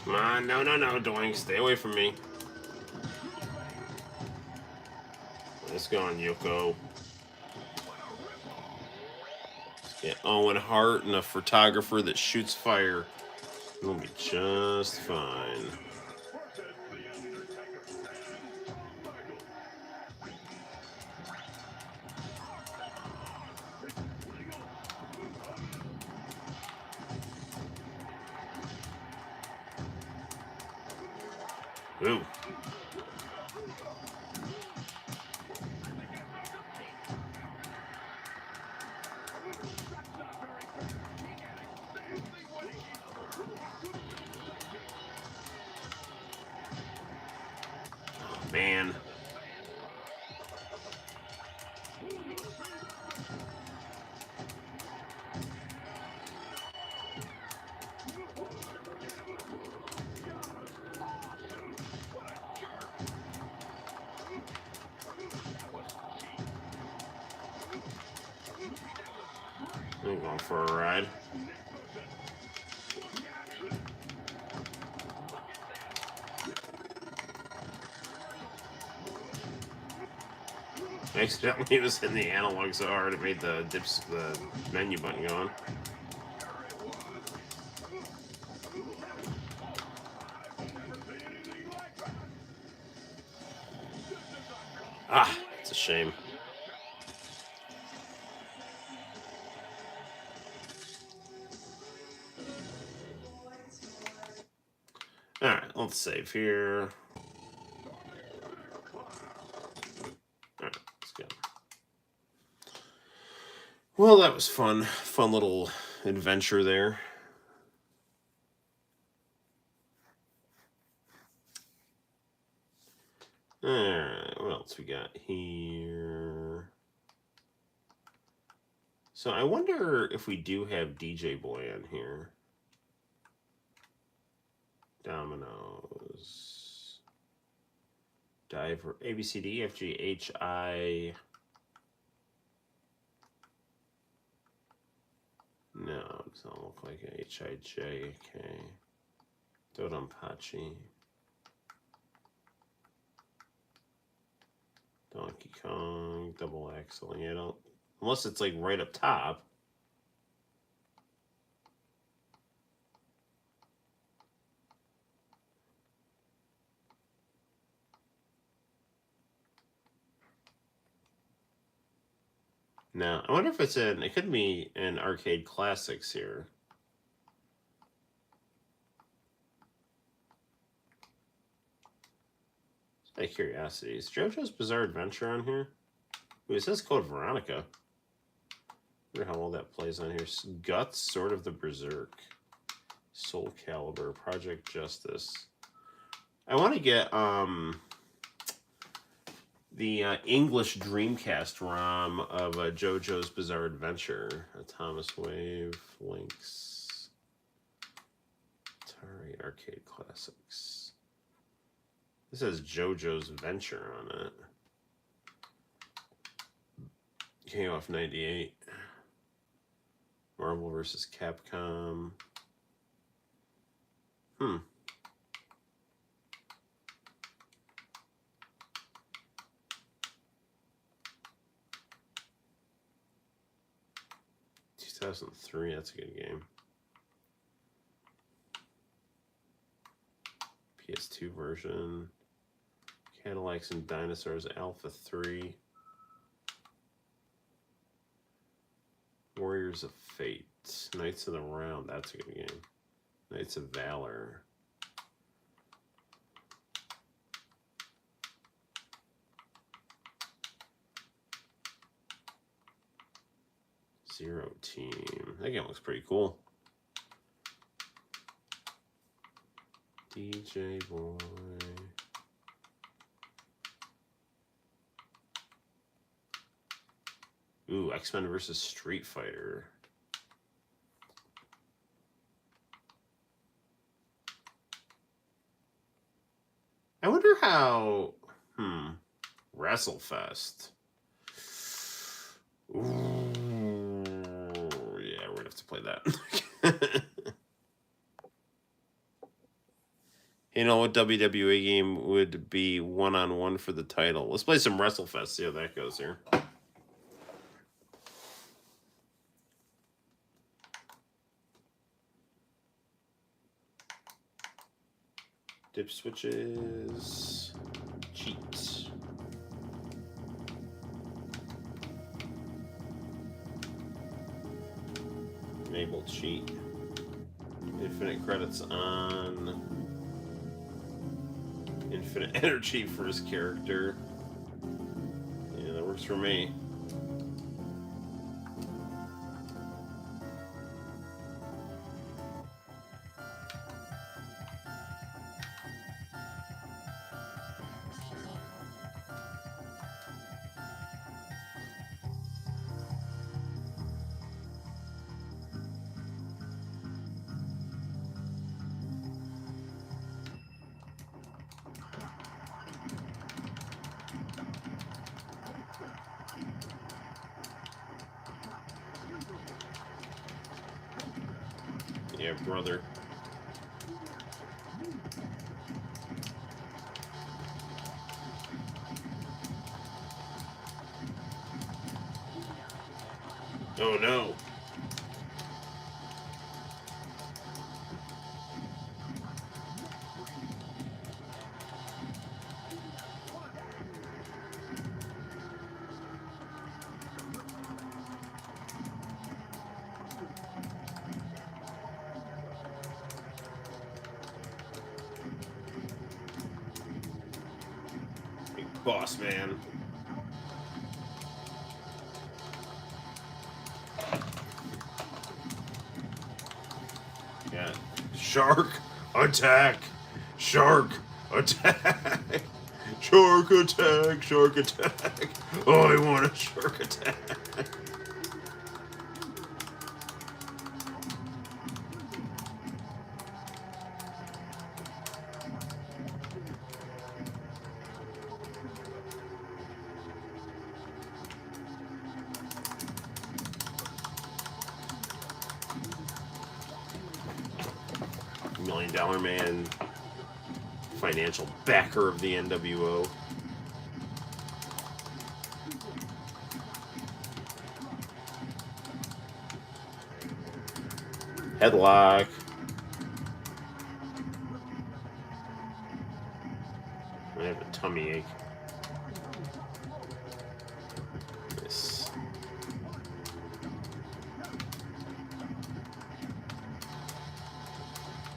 Come on, no, Doink, stay away from me. Let's go on, Yoko. Let's get Owen Hart and a photographer that shoots fire. It'll be just fine. Ooh. Oh, man. I'm going for a ride. I accidentally was hitting the analog so hard it made the menu button go on. Ah, it's a shame. Alright, let's save here. Alright, let's go. Well, that was fun. Fun little adventure there. Alright, what else we got here? So I wonder if we do have DJ Boy on here. Dominoes. Diver. A, B, C, D, E, F, G, H, I. No, it doesn't look like H, I, J, K. Dodonpachi. Donkey Kong. Double Axel. Yeah, don't. Unless it's like right up top. No, I wonder if it's in. It could be in Arcade Classics here. Out of curiosity, is JoJo's Bizarre Adventure on here? Ooh, it says Code Veronica. I wonder how well that plays on here. Guts, Sword of the Berserk, Soul Calibur, Project Justice. I want to get the English Dreamcast ROM of JoJo's Bizarre Adventure. Thomas Wave, Links, Atari Arcade Classics. This says JoJo's Venture on it. Came off 98. Marvel vs. Capcom. 2003, that's a good game. PS2 version. Cadillacs and Dinosaurs Alpha 3. Warriors of Fate. Knights of the Round, that's a good game. Knights of Valor. Zero Team. That game looks pretty cool. DJ Boy. Ooh, X-Men versus Street Fighter. I wonder how... WrestleFest. Ooh, yeah, we're gonna have to play that. You know what WWE game would be one-on-one for the title? Let's play some WrestleFest, see how that goes here. Dip switches. Cheat. Enable cheat. Infinite credits on. Infinite energy for his character. Yeah, that works for me. Yeah, brother. Oh no. Big boss man. Yeah. Shark attack. Shark attack. Shark attack. Shark attack. Oh, I want a shark attack. $1 Million Man, financial backer of the NWO. Headlock. I have a tummy ache. This.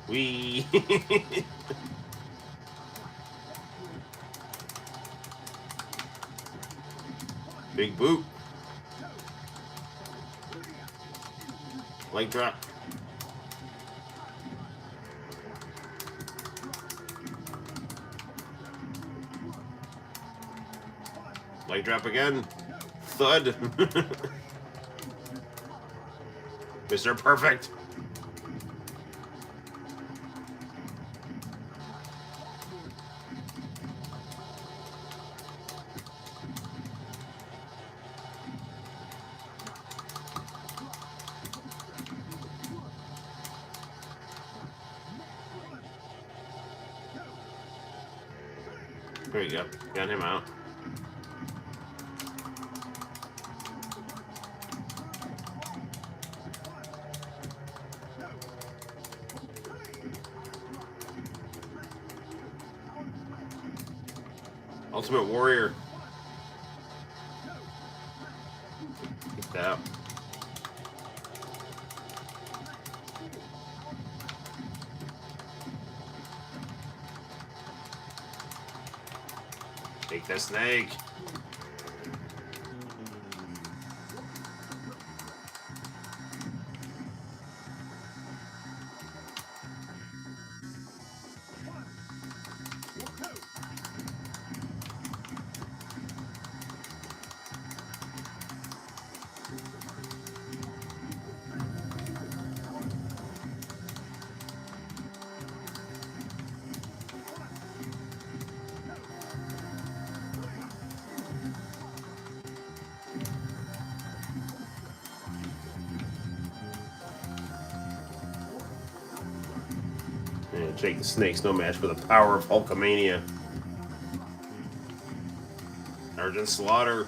Wee. Big boot. Leg drop. Leg drop again. Thud. Mr. Perfect. There you go. Got him out. Ultimate Warrior. Get that. Take that snake. And Jake the Snake's no match for the power of Hulkamania. Sergeant Slaughter.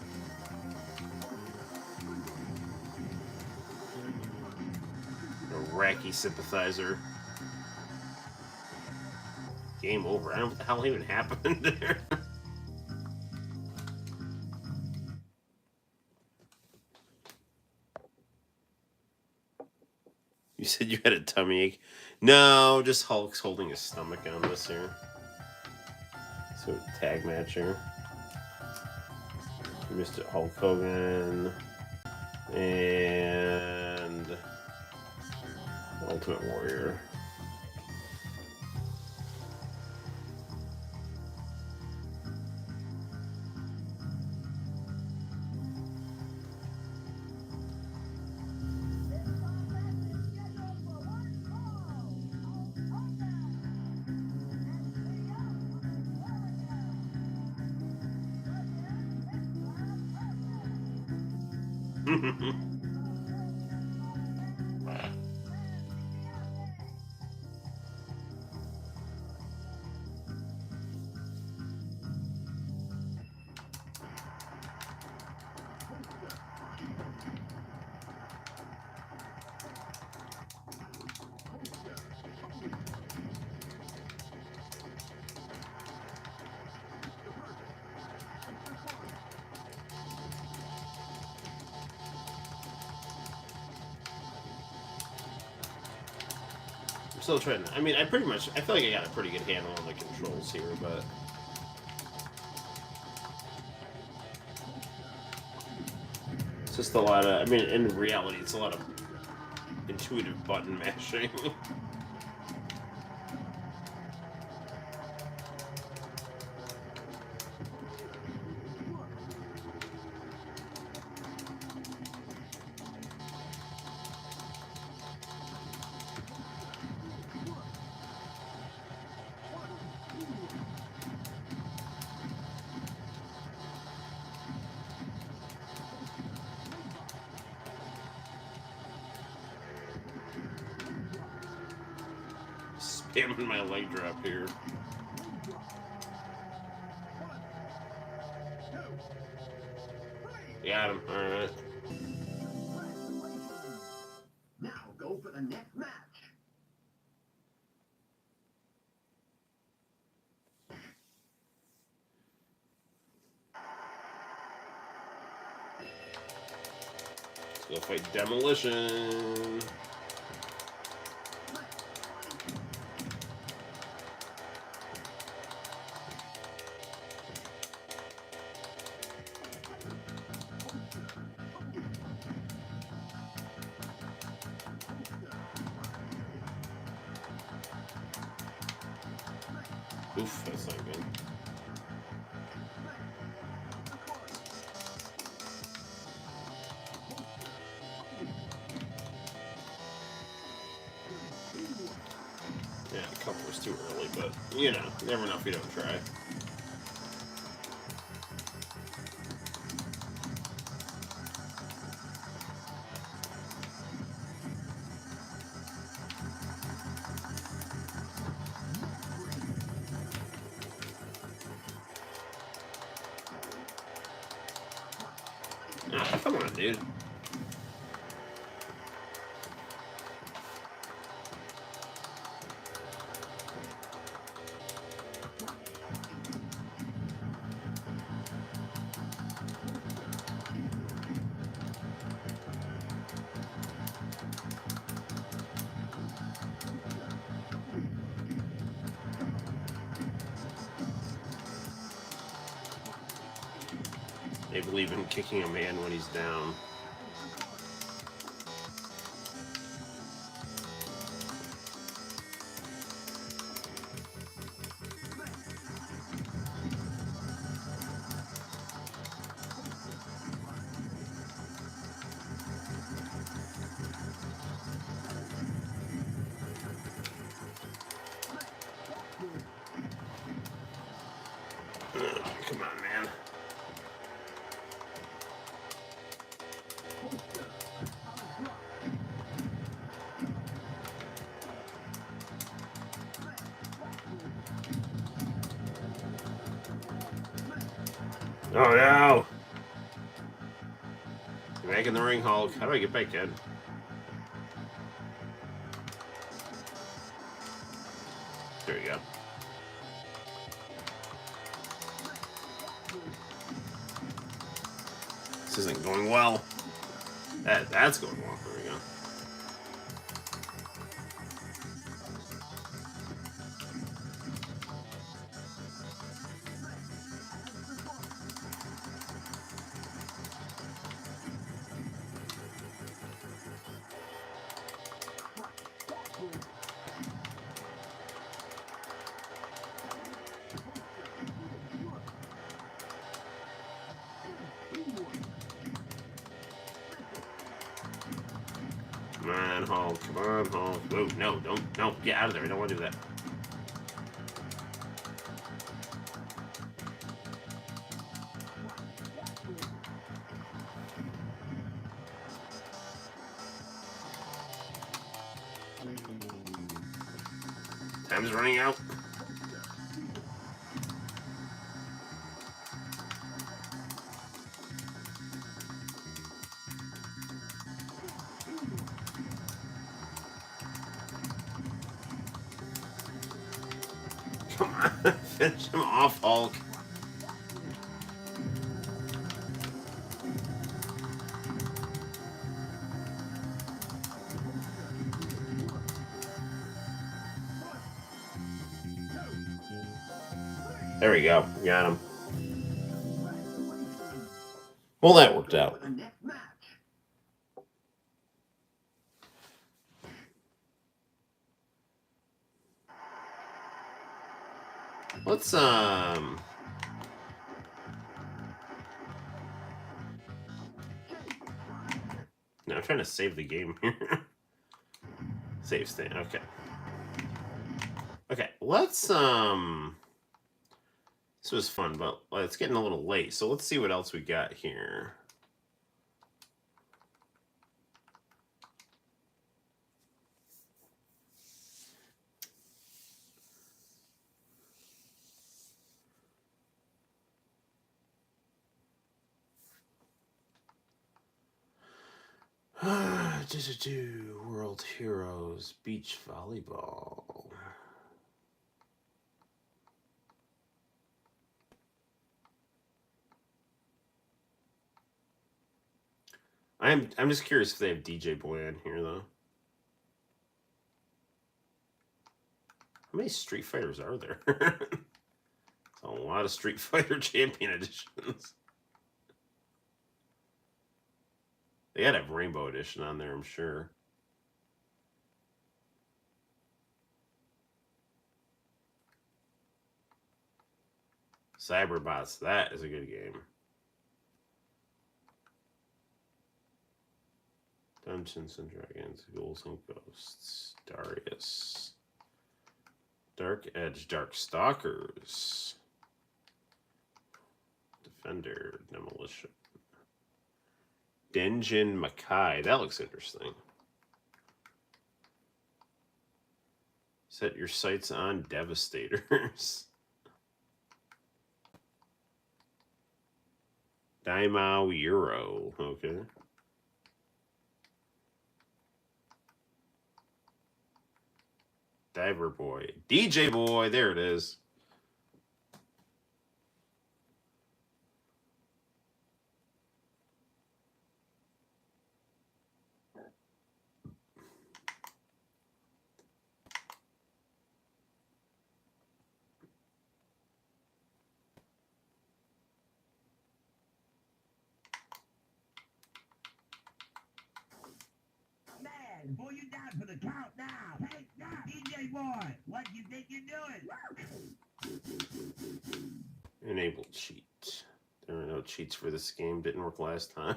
Iraqi sympathizer. Game over. I don't know what the hell even happened there. You said you had a tummy ache. No, just Hulk's holding his stomach on this here. So tag match here. Mr. Hulk Hogan and Ultimate Warrior. I'm still trying. I mean, I feel like I got a pretty good handle on the controls here, but it's just a lot of. I mean, in reality, it's a lot of intuitive button mashing. Spamming my leg drop here. Got him. All right. Now go for the next match. Let's go fight Demolition. Oof, that's not good. Yeah, a couple was too early, but you know, never know if you don't try. Oh, come on, dude. They believe in kicking a man when he's down. Come on, man. Oh no! Get back in the ring, Hulk. How do I get back in? There you go. This isn't going well. That's going well. There we go. Come on, Hulk. Come on, Hulk. Whoa, no, get out of there. I don't want to do that. Time's running out. Come on, finish him off, Hulk. There we go. Got him. Well, that worked out. Let's No, I'm trying to save the game here. Save state. Okay. Okay, let's this was fun, but it's getting a little late, so let's see what else we got here. World Heroes Beach Volleyball. I'm just curious if they have DJ Boyan here though. How many Street Fighters are there? It's a lot of Street Fighter Champion editions. They gotta have Rainbow Edition on there, I'm sure. Cyberbots, that is a good game. Dungeons and Dragons, Ghouls and Ghosts, Darius, Dark Edge, Dark Stalkers, Defender, Demolition, Denjin Makai. That looks interesting. Set your sights on Devastators. Daimao Euro. Okay. Diver Boy. DJ Boy. There it is. Man, boy, you down for the count now. Hey, now, DJ boy, what you think you're doing? Enable cheat. There are no cheats for this game. Didn't work last time.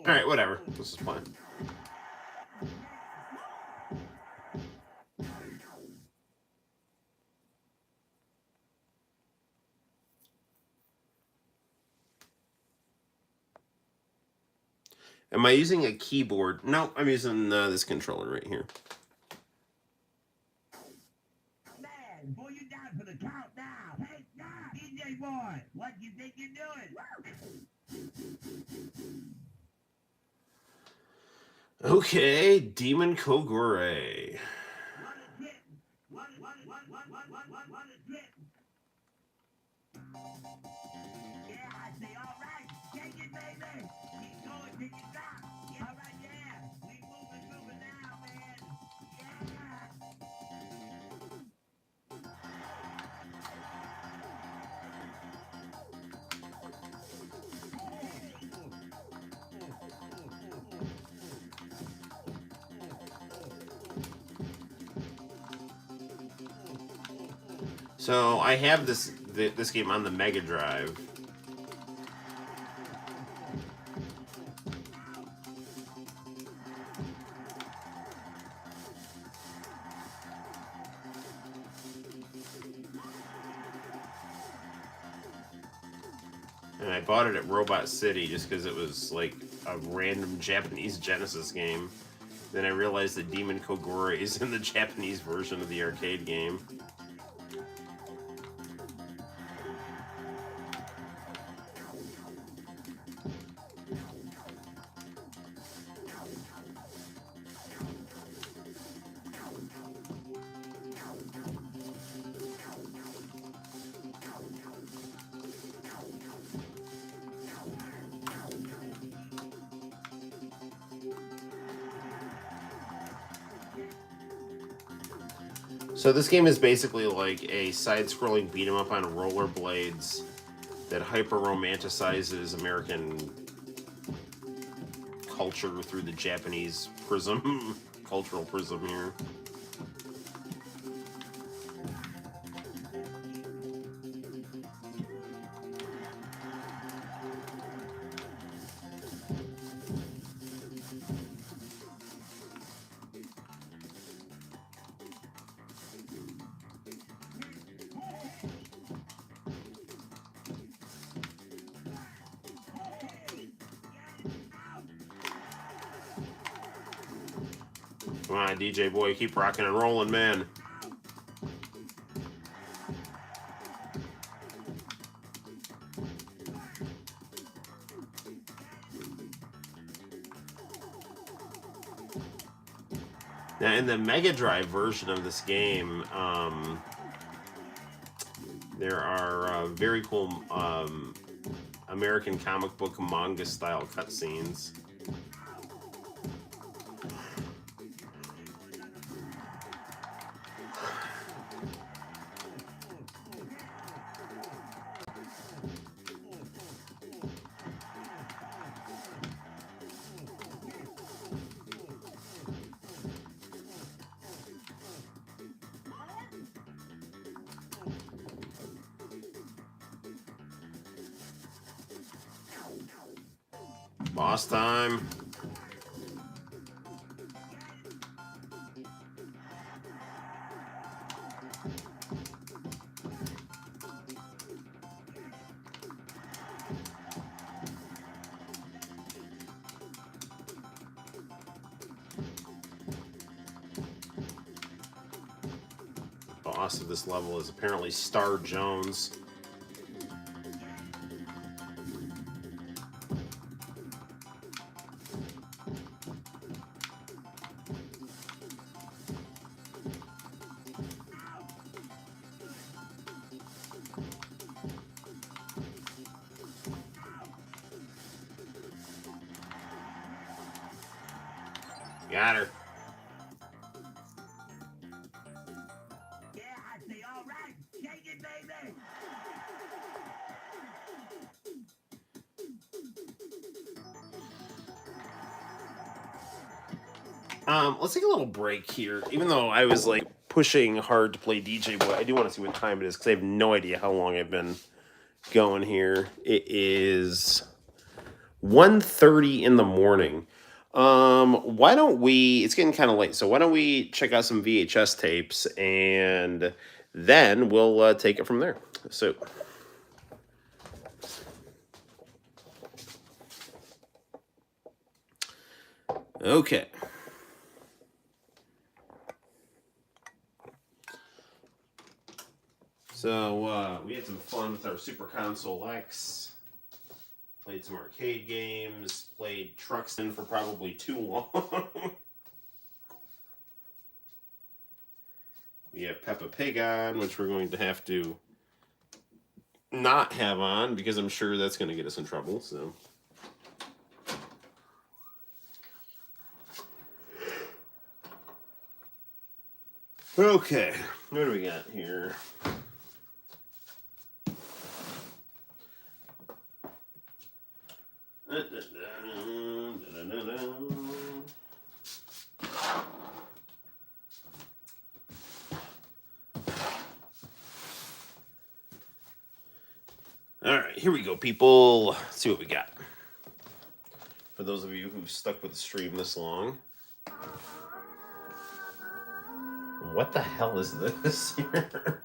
All right, whatever. This is fine. Am I using a keyboard? No, I'm using this controller right here. Man, boy, you down for the count now. Hey, now, DJ boy, what you think you're doing? Okay, Demon Kogure. What a trip. Yeah, I say, all right, take it, baby. Keep going till you stop. Yeah, all right, yeah. We moving now, man. So I have this game on the Mega Drive. And I bought it at Robot City just because it was like a random Japanese Genesis game. Then I realized that Demon Kogure is in the Japanese version of the arcade game. So this game is basically like a side-scrolling beat-em-up on rollerblades that hyper-romanticizes American culture through the Japanese prism, cultural prism here. Come on, DJ boy, keep rocking and rolling, man. Now, in the Mega Drive version of this game, there are very cool American comic book manga style cutscenes. Boss time. Boss of this level is apparently Star Jones. Got her. Yeah, I say, all right, shake it, baby. Let's take a little break here. Even though I was like pushing hard to play DJ Boy, I do want to see what time it is because I have no idea how long I've been going here. It is 1:30 in the morning. Why don't we? It's getting kind of late, so why don't we check out some VHS tapes and then we'll take it from there. So. Okay. So we had some fun with our Super Console X. Played some arcade games. Played Trucks in for probably too long. We have Peppa Pig on, which we're going to have to not have on because I'm sure that's going to get us in trouble. So. Okay, what do we got here? All right, here we go, people. Let's see what we got. For those of you who stuck with the stream this long. What the hell is this here?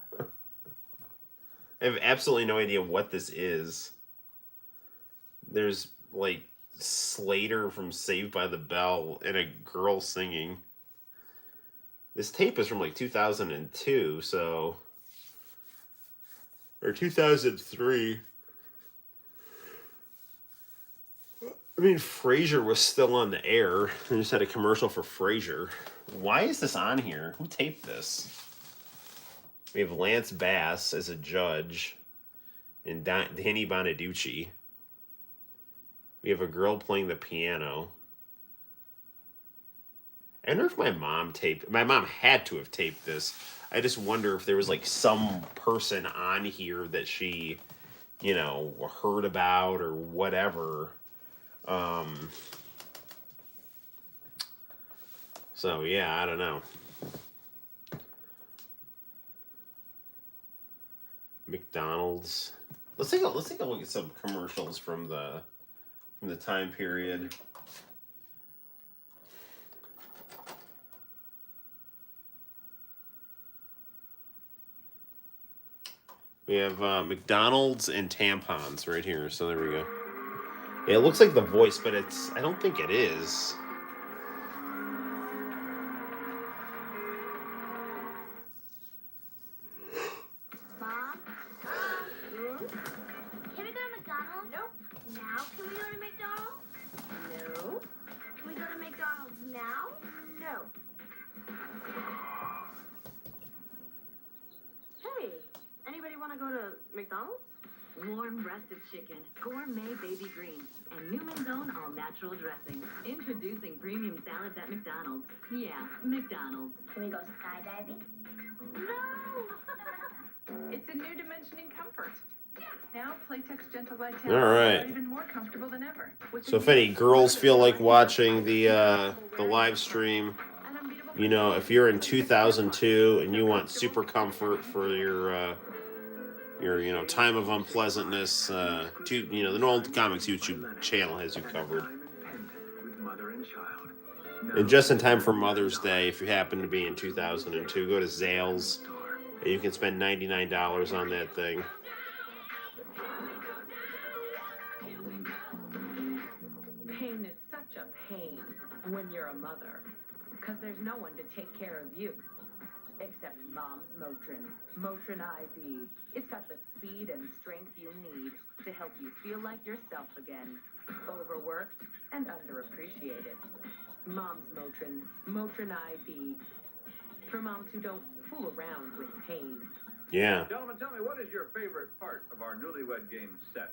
I have absolutely no idea what this is. There's like Slater from Saved by the Bell and a girl singing. This tape is from like 2002, so. Or 2003. I mean, Frasier was still on the air. They just had a commercial for Frasier. Why is this on here? Who taped this? We have Lance Bass as a judge and Danny Bonaducci. We have a girl playing the piano. I wonder if my mom taped... My mom had to have taped this. I just wonder if there was like some person on here that she, you know, heard about or whatever. So yeah, I don't know. McDonald's. Let's take a look at some commercials from the time period. We have McDonald's and tampons right here. So there we go. Yeah, it looks like The Voice, but I don't think it is. Mom? Can we go to McDonald's? Nope. Now can we go to McDonald's? No. Can we go to McDonald's now? No. Hey, anybody want to go to McDonald's? Warm-breasted chicken, gourmet baby greens, and Newman's Own all-natural dressing. Introducing premium salads at McDonald's. Yeah, McDonald's. Can we go skydiving? No! It's a new dimension in comfort. Now Playtex Gentle Glide All right. are even more comfortable than ever. So if any girls feel like watching the live stream, you know, if you're in 2002 and you want super comfort for your you know, time of unpleasantness, the Noel ComiX YouTube channel has you covered. And just in time for Mother's Day, if you happen to be in 2002, go to Zales. And you can spend $99 on that thing. Pain is such a pain when you're a mother, because there's no one to take care of you. Except Mom's Motrin. Motrin IV. It's got the speed and strength you need to help you feel like yourself again. Overworked and underappreciated. Mom's Motrin. Motrin IV. For moms who don't fool around with pain. Yeah. Gentlemen, tell me, what is your favorite part of our newlywed game set?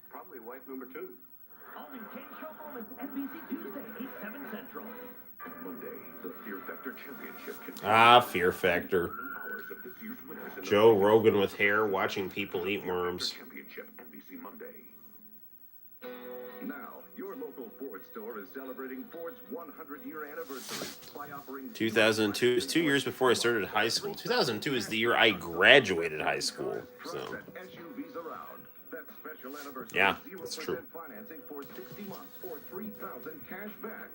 Probably wife number 2. All in game show moments, NBC Tuesday, 8/7 Central. Monday, the Fear Factor Championship continues. Ah, Fear Factor. Hours of this year's winners in the Joe Rogan with hair watching people eat worms. Championship, NBC Monday. Now, your local Ford store is celebrating Ford's 100-year anniversary by offering 2002 is 2 years before I started high school. 2002 is the year I graduated high school. So, SUVs around. That special anniversary yeah, 0% that's true. financing for 60 months or $3,000 cash back.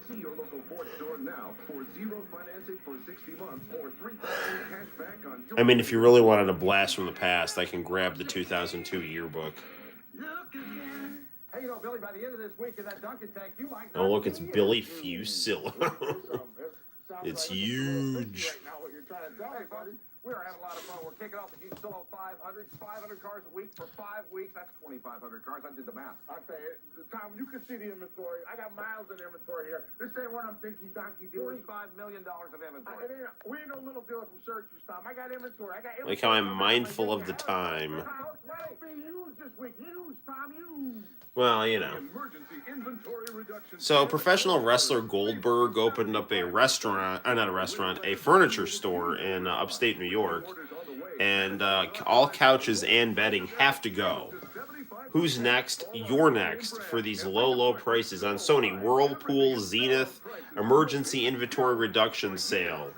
See your local Ford store now for 0 financing for 60 months or $3,000 cash back on your... I mean, if you really wanted a blast from the past, I can grab the 2002 yearbook. Look again. Hey, you know, Billy, by the end of this week in that Dunkin' tank, you might Oh, look, it's Billy Fusillo. It's huge. Right now, what you're trying to tell me, buddy. We are having a lot of fun. We're kicking off the Houston Solo 500. 500 cars a week for 5 weeks. That's 2,500 cars. I did the math. I tell you, Tom, you can see the inventory. I got miles of inventory here. This ain't what I'm thinking donkey dealers. $45 million of inventory. We ain't no little dealer from Syracuse, Tom. I got inventory. Like how I'm mindful of the time. Be huge this week. Huge, Tom, huge. Well, you know. Emergency inventory reduction. So, professional wrestler Goldberg opened up a restaurant, not a restaurant, a furniture store in upstate New York. And all couches and bedding have to go. Who's next? You're next for these low, low prices on Sony Whirlpool Zenith emergency inventory reduction sale.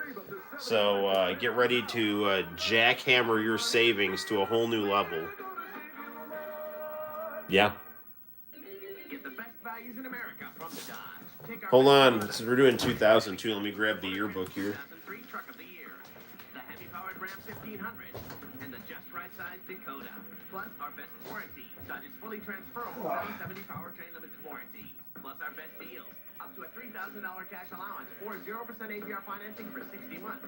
So get ready to jackhammer your savings to a whole new level. Yeah. Get the best values in America from the Dodge. Take our Hold on. Since we're doing 2002, let me grab the yearbook here. 2003 truck of the year, the heavy-powered Ram 1500, and the just right size Dakota. Plus our best warranty, Dodge's fully transferable 770 powertrain limits warranty. Plus our best deals, up to a $3,000 cash allowance or 0% APR financing for 60 months.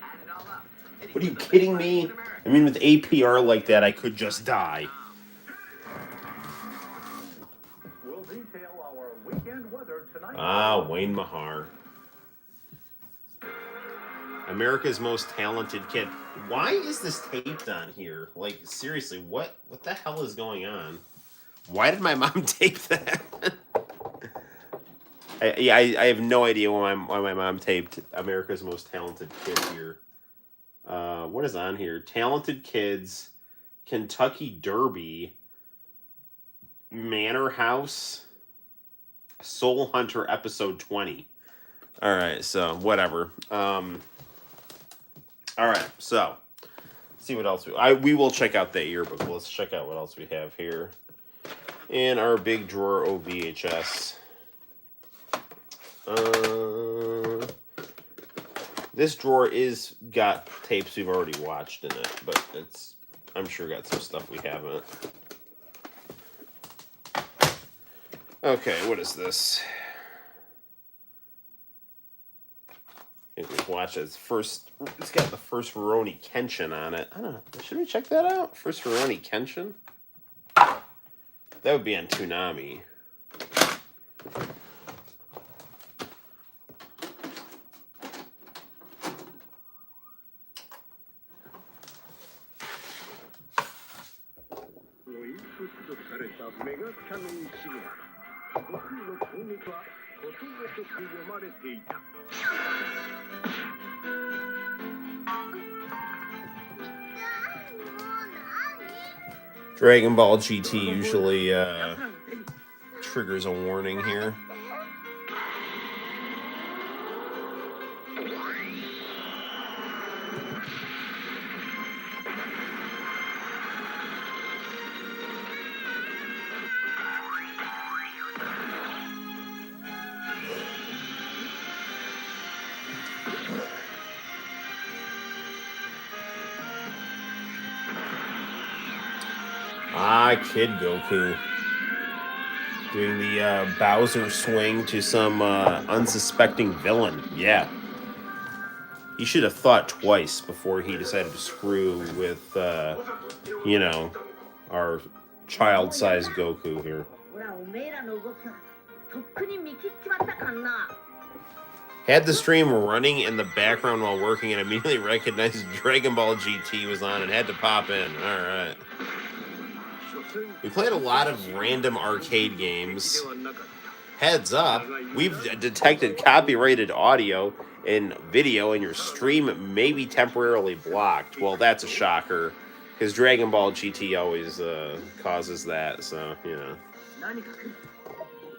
Add it all up. What are you kidding me? I mean, with APR like that, I could just die. We'll detail our weekend weather tonight. Ah, Wayne Mahar. America's Most Talented Kid. Why is this taped on here? Like, seriously, what the hell is going on? Why did my mom tape that? I have no idea why my mom taped America's Most Talented Kid here. What is on here? Talented Kids, Kentucky Derby, Manor House, Soul Hunter episode 20. All right, so whatever. All right, so let's see what else we will check out that yearbook. Let's check out what else we have here in our big drawer OVHS. This drawer is got tapes we've already watched in it, but it's I'm sure got some stuff we haven't. Okay, what is this? I think we've watched it. It's got the first Rurouni Kenshin on it. I don't know. Should we check that out? First Rurouni Kenshin? That would be on Toonami. Dragon Ball GT usually triggers a warning here. Kid Goku. Doing the Bowser swing to some unsuspecting villain. Yeah. He should have thought twice before he decided to screw with, you know, our child-sized Goku here. Had the stream running in the background while working and immediately recognized Dragon Ball GT was on and had to pop in. Alright. We played a lot of random arcade games. Heads up, we've detected copyrighted audio and video, and your stream may be temporarily blocked. Well, that's a shocker, because Dragon Ball GT always causes that, so, you know.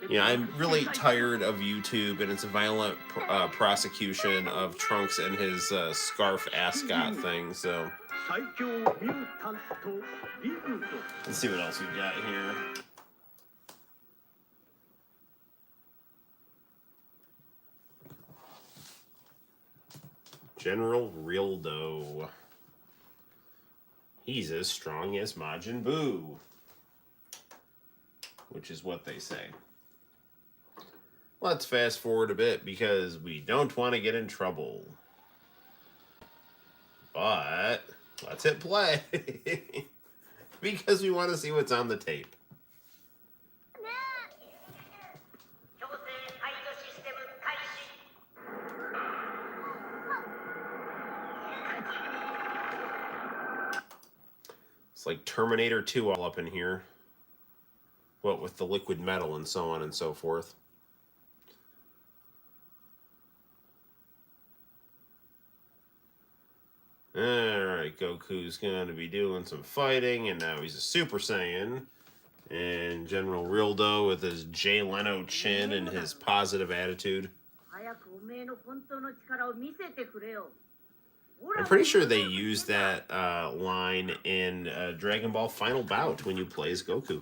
Yeah, I'm really tired of YouTube and its violent prosecution of Trunks and his scarf ascot thing, so. Let's see what else we've got here. General Rildo. He's as strong as Majin Buu. Which is what they say. Let's fast forward a bit because we don't want to get in trouble. But let's hit play. Because we want to see what's on the tape. It's like Terminator 2 all up in here. What with the liquid metal and so on and so forth. Alright, Goku's going to be doing some fighting, and now he's a Super Saiyan. And General Rildo with his Jay Leno chin and his positive attitude. I'm pretty sure they use that line in Dragon Ball Final Bout when you play as Goku.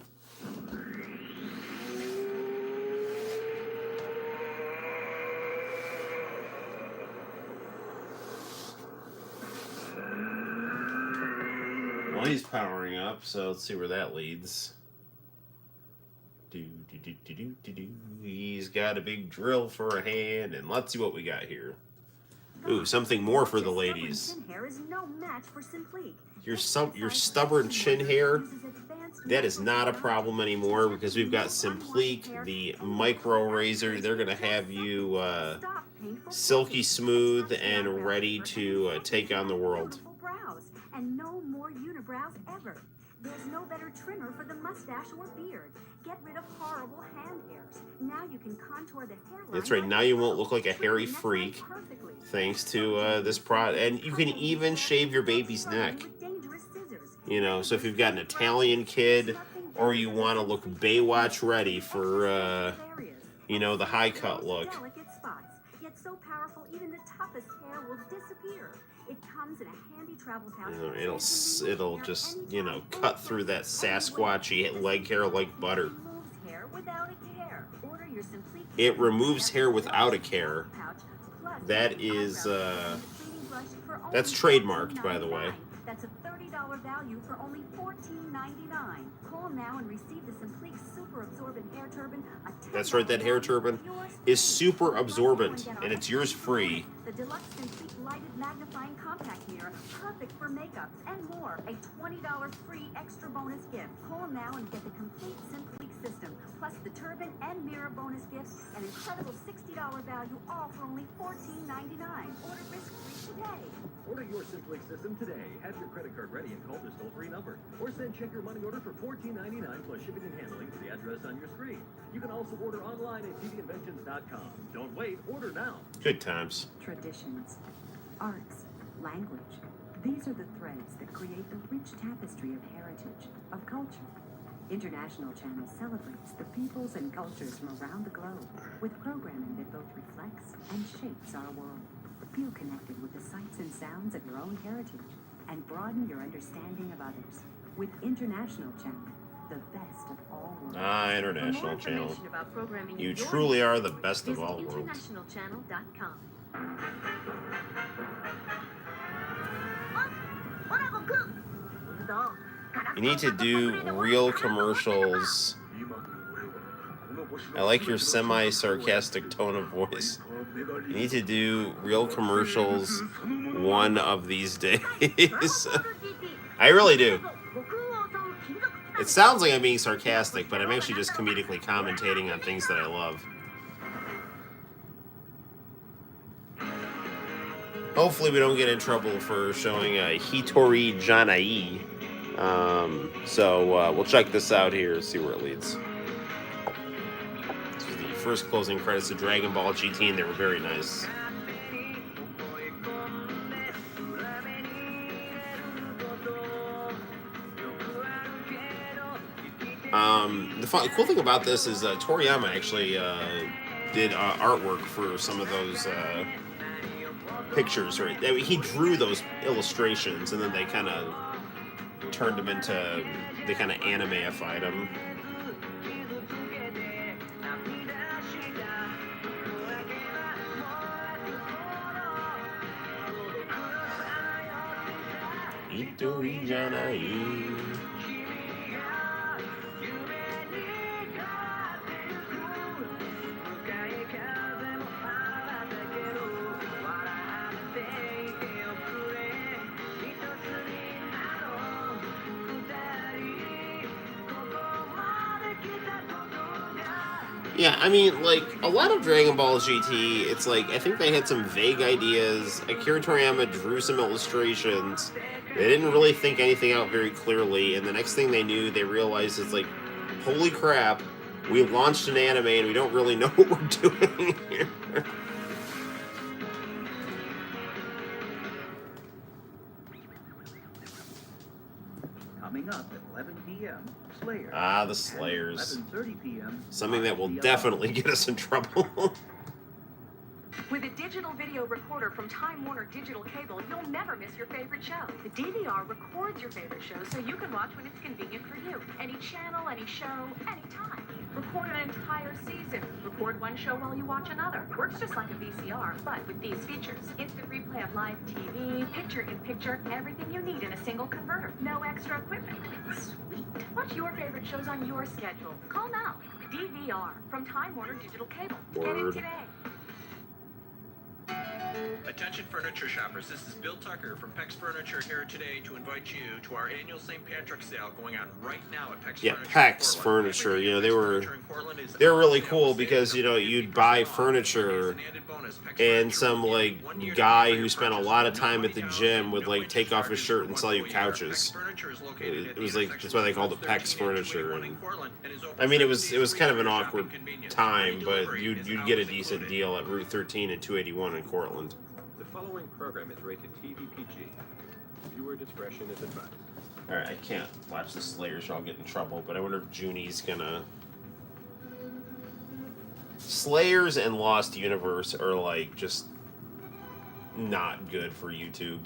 Well, he's powering up, so let's see where that leads. He's got a big drill for a hand, and let's see what we got here. Ooh, something more for the ladies. Your stubborn chin hair, that is not a problem anymore because we've got Simplique, the micro razor. They're going to have you silky smooth and ready to take on the world. And no more unibrows ever. There's no better trimmer for the mustache or beard. Get rid of horrible hand hairs. Now you can contour the hairline. That's right. Now you won't look like a hairy freak, thanks to this product. And you can even shave your baby's neck. You know, so if you've got an Italian kid, or you want to look Baywatch ready for, you know, the high cut look. Yet so powerful, even the toughest hair will disappear. It comes in a handy travel pouch. It'll just, you know, cut through that Sasquatchy leg hair like butter. It removes hair without a care. That is, that's trademarked, by the way. That's a $30 value for only $14.99. Call now and receive the Simplique Super Absorbent Hair Turban. That's right, that hair turban is super absorbent, and it's yours free. The deluxe Simplique lighted magnifying compact mirror, perfect for makeup and more. A $20 free extra bonus gift. Call now and get the complete Simplique system, plus the turban and mirror bonus gifts, an incredible $60 value, all for only $14.99. Order risk-free today. Order your Simplique system today. Have your credit card ready and call this toll-free number. Or send check your money order for $14.99 plus shipping and handling to the address on your screen. You can also order online at tvinventions.com. Don't wait, order now. Good times. Traditions, arts, language. These are the threads that create the rich tapestry of heritage, of culture. International Channel celebrates the peoples and cultures from around the globe with programming that both reflects and shapes our world. Feel connected with the sights and sounds of your own heritage and broaden your understanding of others with International Channel, the best of all worlds. International Channel. You truly are the best of all worlds. internationalchannel.com. You need to do real commercials. I like your semi-sarcastic tone of voice. You need to do real commercials one of these days. I really do. It sounds like I'm being sarcastic, but I'm actually just comedically commentating on things that I love. Hopefully we don't get in trouble for showing a Hitori Janai. So we'll check this out here, see where it leads. This was the first closing credits to Dragon Ball GT, and they were very nice. The cool thing about this is Toriyama actually did artwork for some of those pictures, right? I mean, he drew those illustrations, and then they kind of turned them into, they kind of anime-ified them. Hitori Janai. Yeah, I mean, like, a lot of Dragon Ball GT, it's like, I think they had some vague ideas. Akira Toriyama drew some illustrations. They didn't really think anything out very clearly, and the next thing they knew, they realized it's like, holy crap, we launched an anime and we don't really know what we're doing here. Coming up at 11 p.m., Slayer. Ah, the Slayers. 11:30 p.m. Something that will definitely get us in trouble. With a digital video recorder from Time Warner Digital Cable, you'll never miss your favorite show. The DVR records your favorite show so you can watch when it's convenient for you. Any channel, any show, anytime. Record an entire season. Record one show while you watch another. Works just like a VCR, but with these features. Instant replay of live TV, picture-in-picture, everything you need in a single converter. No extra equipment. Sweet. Watch your favorite shows on your schedule. Call now. DVR from Time Warner Digital Cable. Get it today. Attention furniture shoppers, this is Bill Tucker from Peck's Furniture here today to invite you to our annual St. Patrick's sale going on right now at Peck's Furniture. Yeah, Peck's Furniture, you know, they were really cool because, you know, you'd buy furniture and some, like, guy who spent a lot of time at the gym would, like, take off his shirt and sell you couches. It was like, that's why they called it Peck's Furniture. And, I mean, it was kind of an awkward time, but you'd get a decent deal at Route 13 and 281 in Cortland. The following program is rated TV-PG. Viewer discretion is advised. Alright, I can't watch the Slayers or I'll get in trouble, but I wonder if Junie's gonna... Slayers and Lost Universe are, like, just not good for YouTube.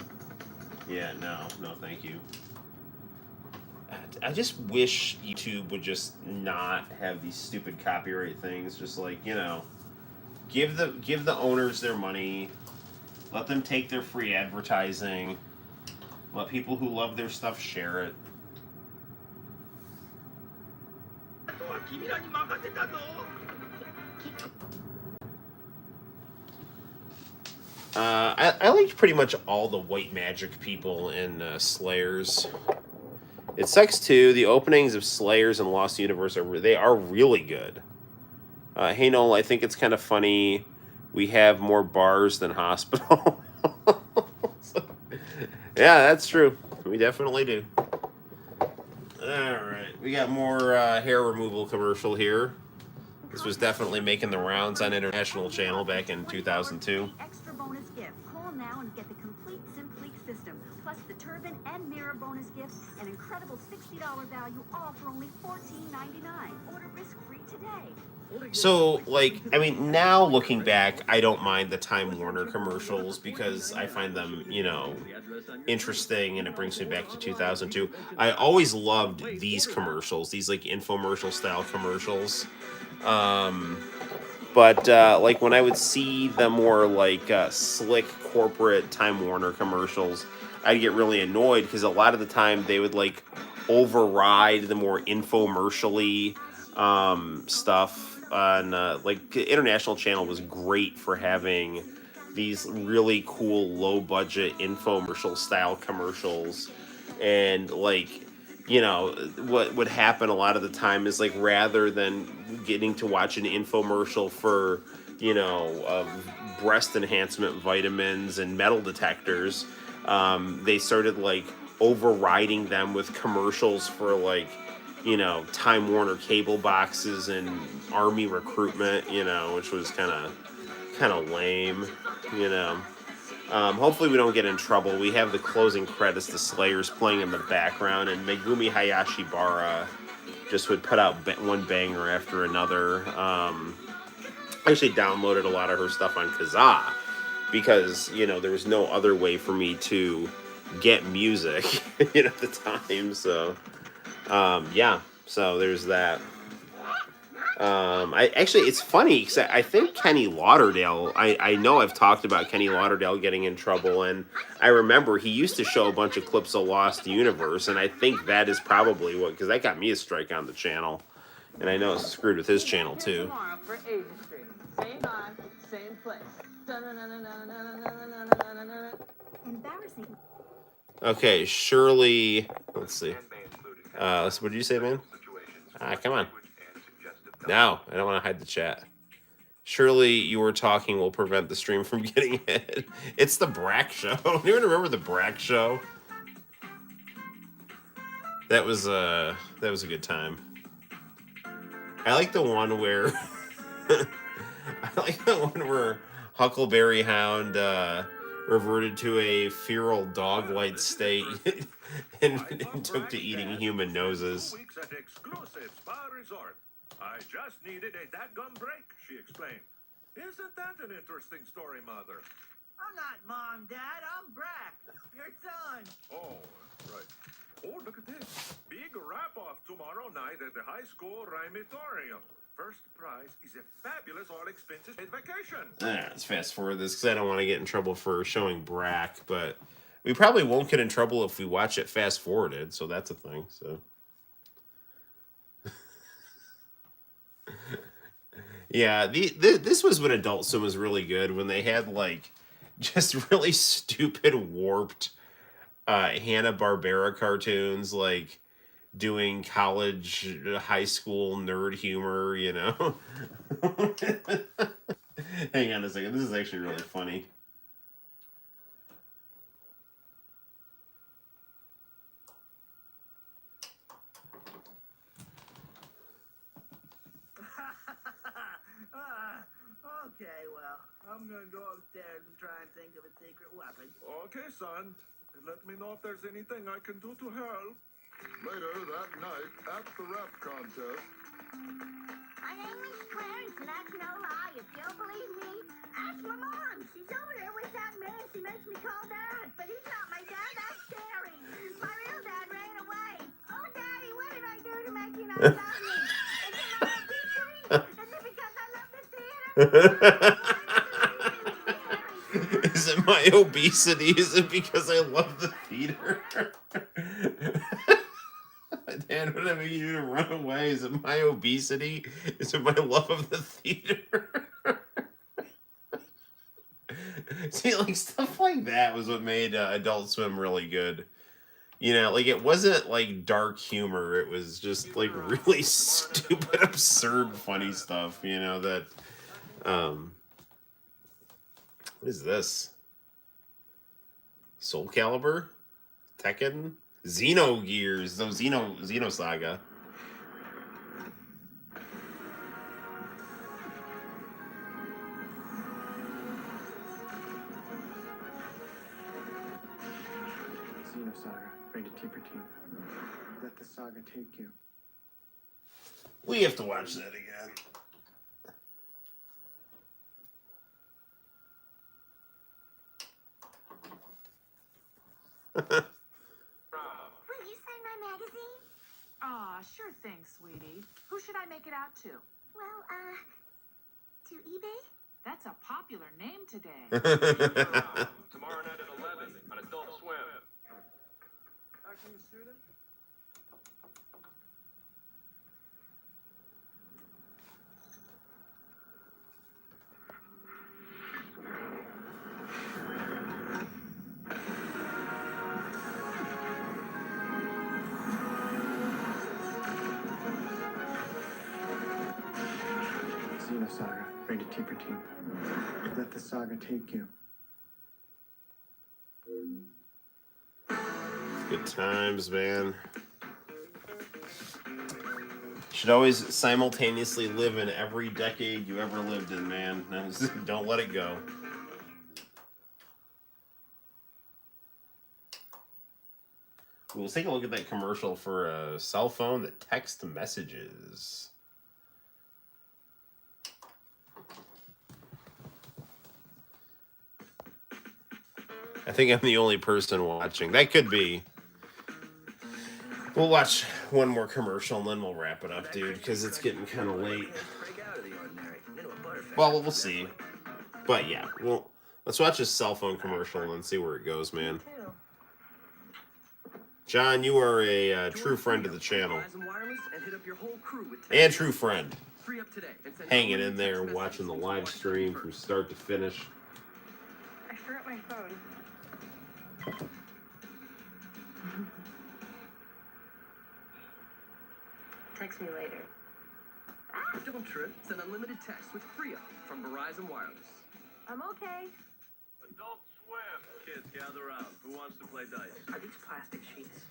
Yeah, no, thank you. I just wish YouTube would just not have these stupid copyright things. Just, like, you know, give the owners their money. Let them take their free advertising. Let people who love their stuff share it. I liked pretty much all the white magic people in Slayers. It sucks too. The openings of Slayers and Lost Universe are really good. Hey Noel, I think it's kind of funny. We have more bars than hospital. Yeah, that's true. We definitely do. Alright, we got more hair removal commercial here. This was definitely making the rounds on International Channel back in 2002. Extra bonus gift. Call now and get the complete Simpleak system, plus the turban and mirror bonus gift, an incredible $60 value, all for only $14.99. Order risk-free today. So, like, I mean, now looking back, I don't mind the Time Warner commercials because I find them, you know, interesting and it brings me back to 2002. I always loved these commercials, these, like, infomercial-style commercials. But like, when I would see the more, like, slick corporate Time Warner commercials, I'd get really annoyed because a lot of the time they would, like, override the more infomercially stuff on like International Channel was great for having these really cool low budget infomercial style commercials. And like, what would happen a lot of the time is like, rather than getting to watch an infomercial for breast enhancement vitamins and metal detectors, they started like overriding them with commercials for like Time Warner cable boxes and army recruitment, which was kind of lame, you know. Hopefully we don't get in trouble. We have the closing credits, the Slayers playing in the background, and Megumi Hayashibara just would put out one banger after another. I actually downloaded a lot of her stuff on Kazaa because there was no other way for me to get music at the time. So yeah, so there's that. It's funny because I think Kenny Lauderdale, I know I've talked about Kenny Lauderdale getting in trouble, and I remember he used to show a bunch of clips of Lost Universe, and I think that is probably what, because that got me a strike on the channel, and I know it's screwed with his channel too. Tomorrow for Asia Street. Same time, same place. Embarrassing. Okay, Shirley, let's see. What did you say, man? Come on. No, I don't want to hide the chat. Surely you were talking will prevent the stream from getting hit. It's the Brack Show. Do you even remember the Brack Show? That was a good time. I like the one where Huckleberry Hound reverted to a feral dog-like state and took to eating human noses. I just needed a dadgum break, she explained. Isn't that an interesting story, Mother? I'm not Mom, Dad. I'm Brack, your son. Oh, right. Oh, look at this. Big wrap-off tomorrow night at the high school Rhymatorium. First prize is a fabulous all-expenses-paid vacation. Let's fast forward this because I don't want to get in trouble for showing Brack, but we probably won't get in trouble if we watch it fast forwarded, so that's a thing, so... Yeah, this was when Adult Swim was really good, when they had like just really stupid, warped Hanna-Barbera cartoons, like doing college, high school nerd humor, Hang on a second, this is actually really funny. Okay, well, I'm gonna go upstairs and try and think of a secret weapon. Okay, son. Let me know if there's anything I can do to help. Later that night, at the rap contest. My name is Clarence, and that's no lie. If you don't believe me, ask my mom. She's over there with that man she makes me call Dad. But he's not my dad. That's scary. My real dad ran away. Oh, Daddy, what did I do to make you not love me? Is it my obesity? Is it because I love the theater? Is it my obesity? Is it because I love the theater? Dad, what did I make you to run away? Is it my obesity? Is it my love of the theater? See, like, stuff like that was what made Adult Swim really good. Like, it wasn't, like, dark humor. It was just, like, really stupid, absurd, funny stuff, that... What is this? Soul Calibur? Tekken? Xenogears. No, Xeno Saga. Xenosaga, rated T for teen. Let the saga take you. We have to watch that again. Will you sign my magazine? Aw, sure thing, sweetie. Who should I make it out to? Well, to eBay? That's a popular name today. Tomorrow night at 11 on Adult Swim. Action student? Rated T for teen. Let the saga take you. Good times, man. Should always simultaneously live in every decade you ever lived in, man. Don't let it go. We'll take a look at that commercial for a cell phone that texts messages. I think I'm the only person watching. That could be. We'll watch one more commercial and then we'll wrap it up, dude, because it's getting kind of late. Well, we'll see. But yeah, let's watch this cell phone commercial and then see where it goes, man. John, you are a true friend of the channel. And true friend. Hanging in there, watching the live stream from start to finish. I forgot my phone. Text me later. Don't trip. Send unlimited text with free up from Verizon Wireless. I'm okay. Adult Swim. Kids, gather around. Who wants to play dice? Are these plastic sheets?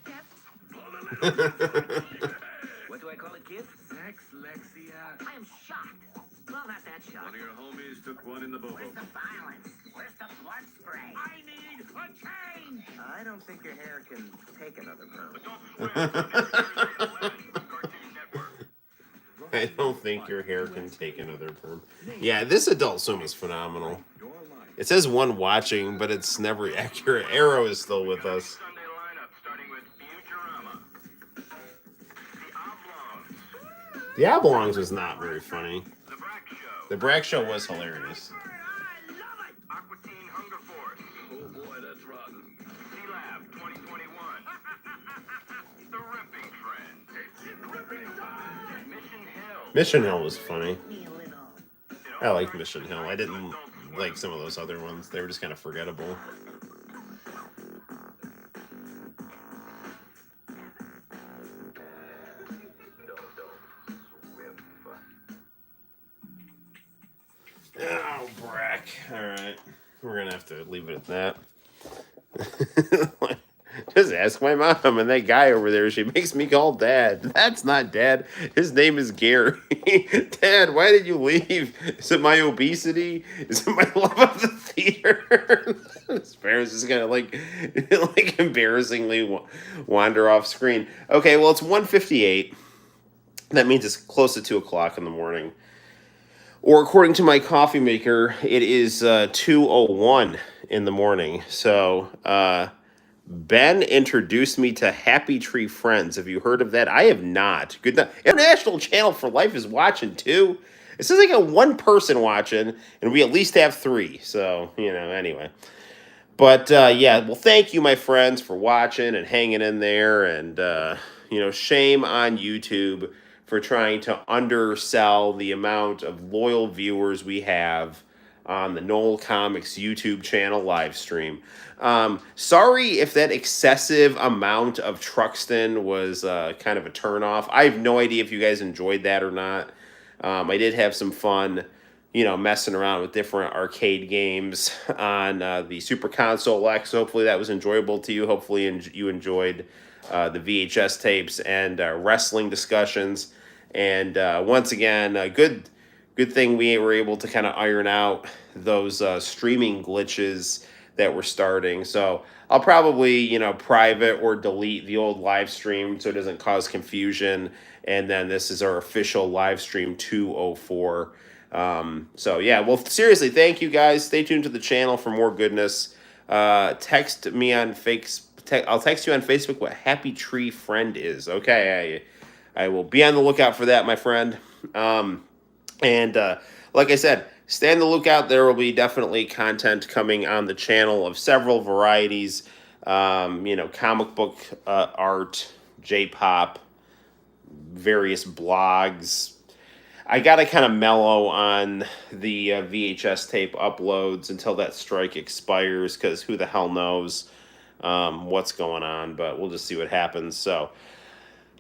What do I call it, kid? Sex, Lexia. I am shocked. Well, not that One shocked. of your homies took one in the bobo. Where's the violence? Where's the blood spray? I need a change! I don't think your hair can take another perm. I don't think your hair can take another perm. Yeah, this Adult Swim is phenomenal. It says one watching, but it's never accurate. Arrow is still with us. Sunday lineup starting with Futurama. The Oblongs. The Oblongs was not very funny. The Brack Show. The Brack Show was hilarious. Aqua Teen Hunger Force. Oh boy, that's rotten. C-Lab 2021. The Ripping Friends. It's ripping time. Mission Hill. Mission Hill was funny. I liked Mission Hill. I didn't like some of those other ones. They were just kind of forgettable. Oh, Brack. Alright. We're gonna have to leave it at that. Just ask my mom and that guy over there. She makes me call Dad. That's not Dad. His name is Gary. Dad, why did you leave? Is it my obesity? Is it my love of the theater? His parents just gonna like embarrassingly wander off screen. Okay, well it's 1:58. That means it's close to 2 o'clock in the morning. Or according to my coffee maker, it is 2:01 in the morning. So Ben introduced me to Happy Tree Friends. Have you heard of that? I have not. Good night. International Channel for Life is watching too. It says I got one person watching, and we at least have 3. So, anyway. But, yeah, well, thank you, my friends, for watching and hanging in there. And, shame on YouTube for trying to undersell the amount of loyal viewers we have on the Noel ComiX YouTube channel live stream. Sorry if that excessive amount of Truxton was kind of a turnoff. I have no idea if you guys enjoyed that or not. I did have some fun, messing around with different arcade games on the Super Console X. Hopefully that was enjoyable to you. Hopefully you enjoyed the VHS tapes and wrestling discussions. And once again, good thing we were able to kind of iron out those streaming glitches that were starting. So I'll probably, private or delete the old live stream so it doesn't cause confusion. And then this is our official live stream 204. So yeah, well, seriously, thank you guys. Stay tuned to the channel for more goodness. Text me on I'll text you on Facebook what Happy Tree Friend is. Okay, I will be on the lookout for that, my friend. And like I said, stay on the lookout. There will be definitely content coming on the channel of several varieties. Comic book art, J-pop, various blogs. I got to kind of mellow on the VHS tape uploads until that strike expires, because who the hell knows what's going on, but we'll just see what happens. So,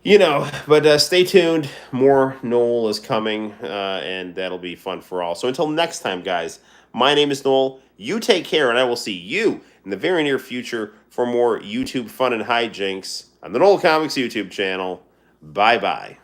You know, but stay tuned. More Noel is coming, and that'll be fun for all. So until next time, guys, my name is Noel. You take care, and I will see you in the very near future for more YouTube fun and hijinks on the Noel ComiX YouTube channel. Bye-bye.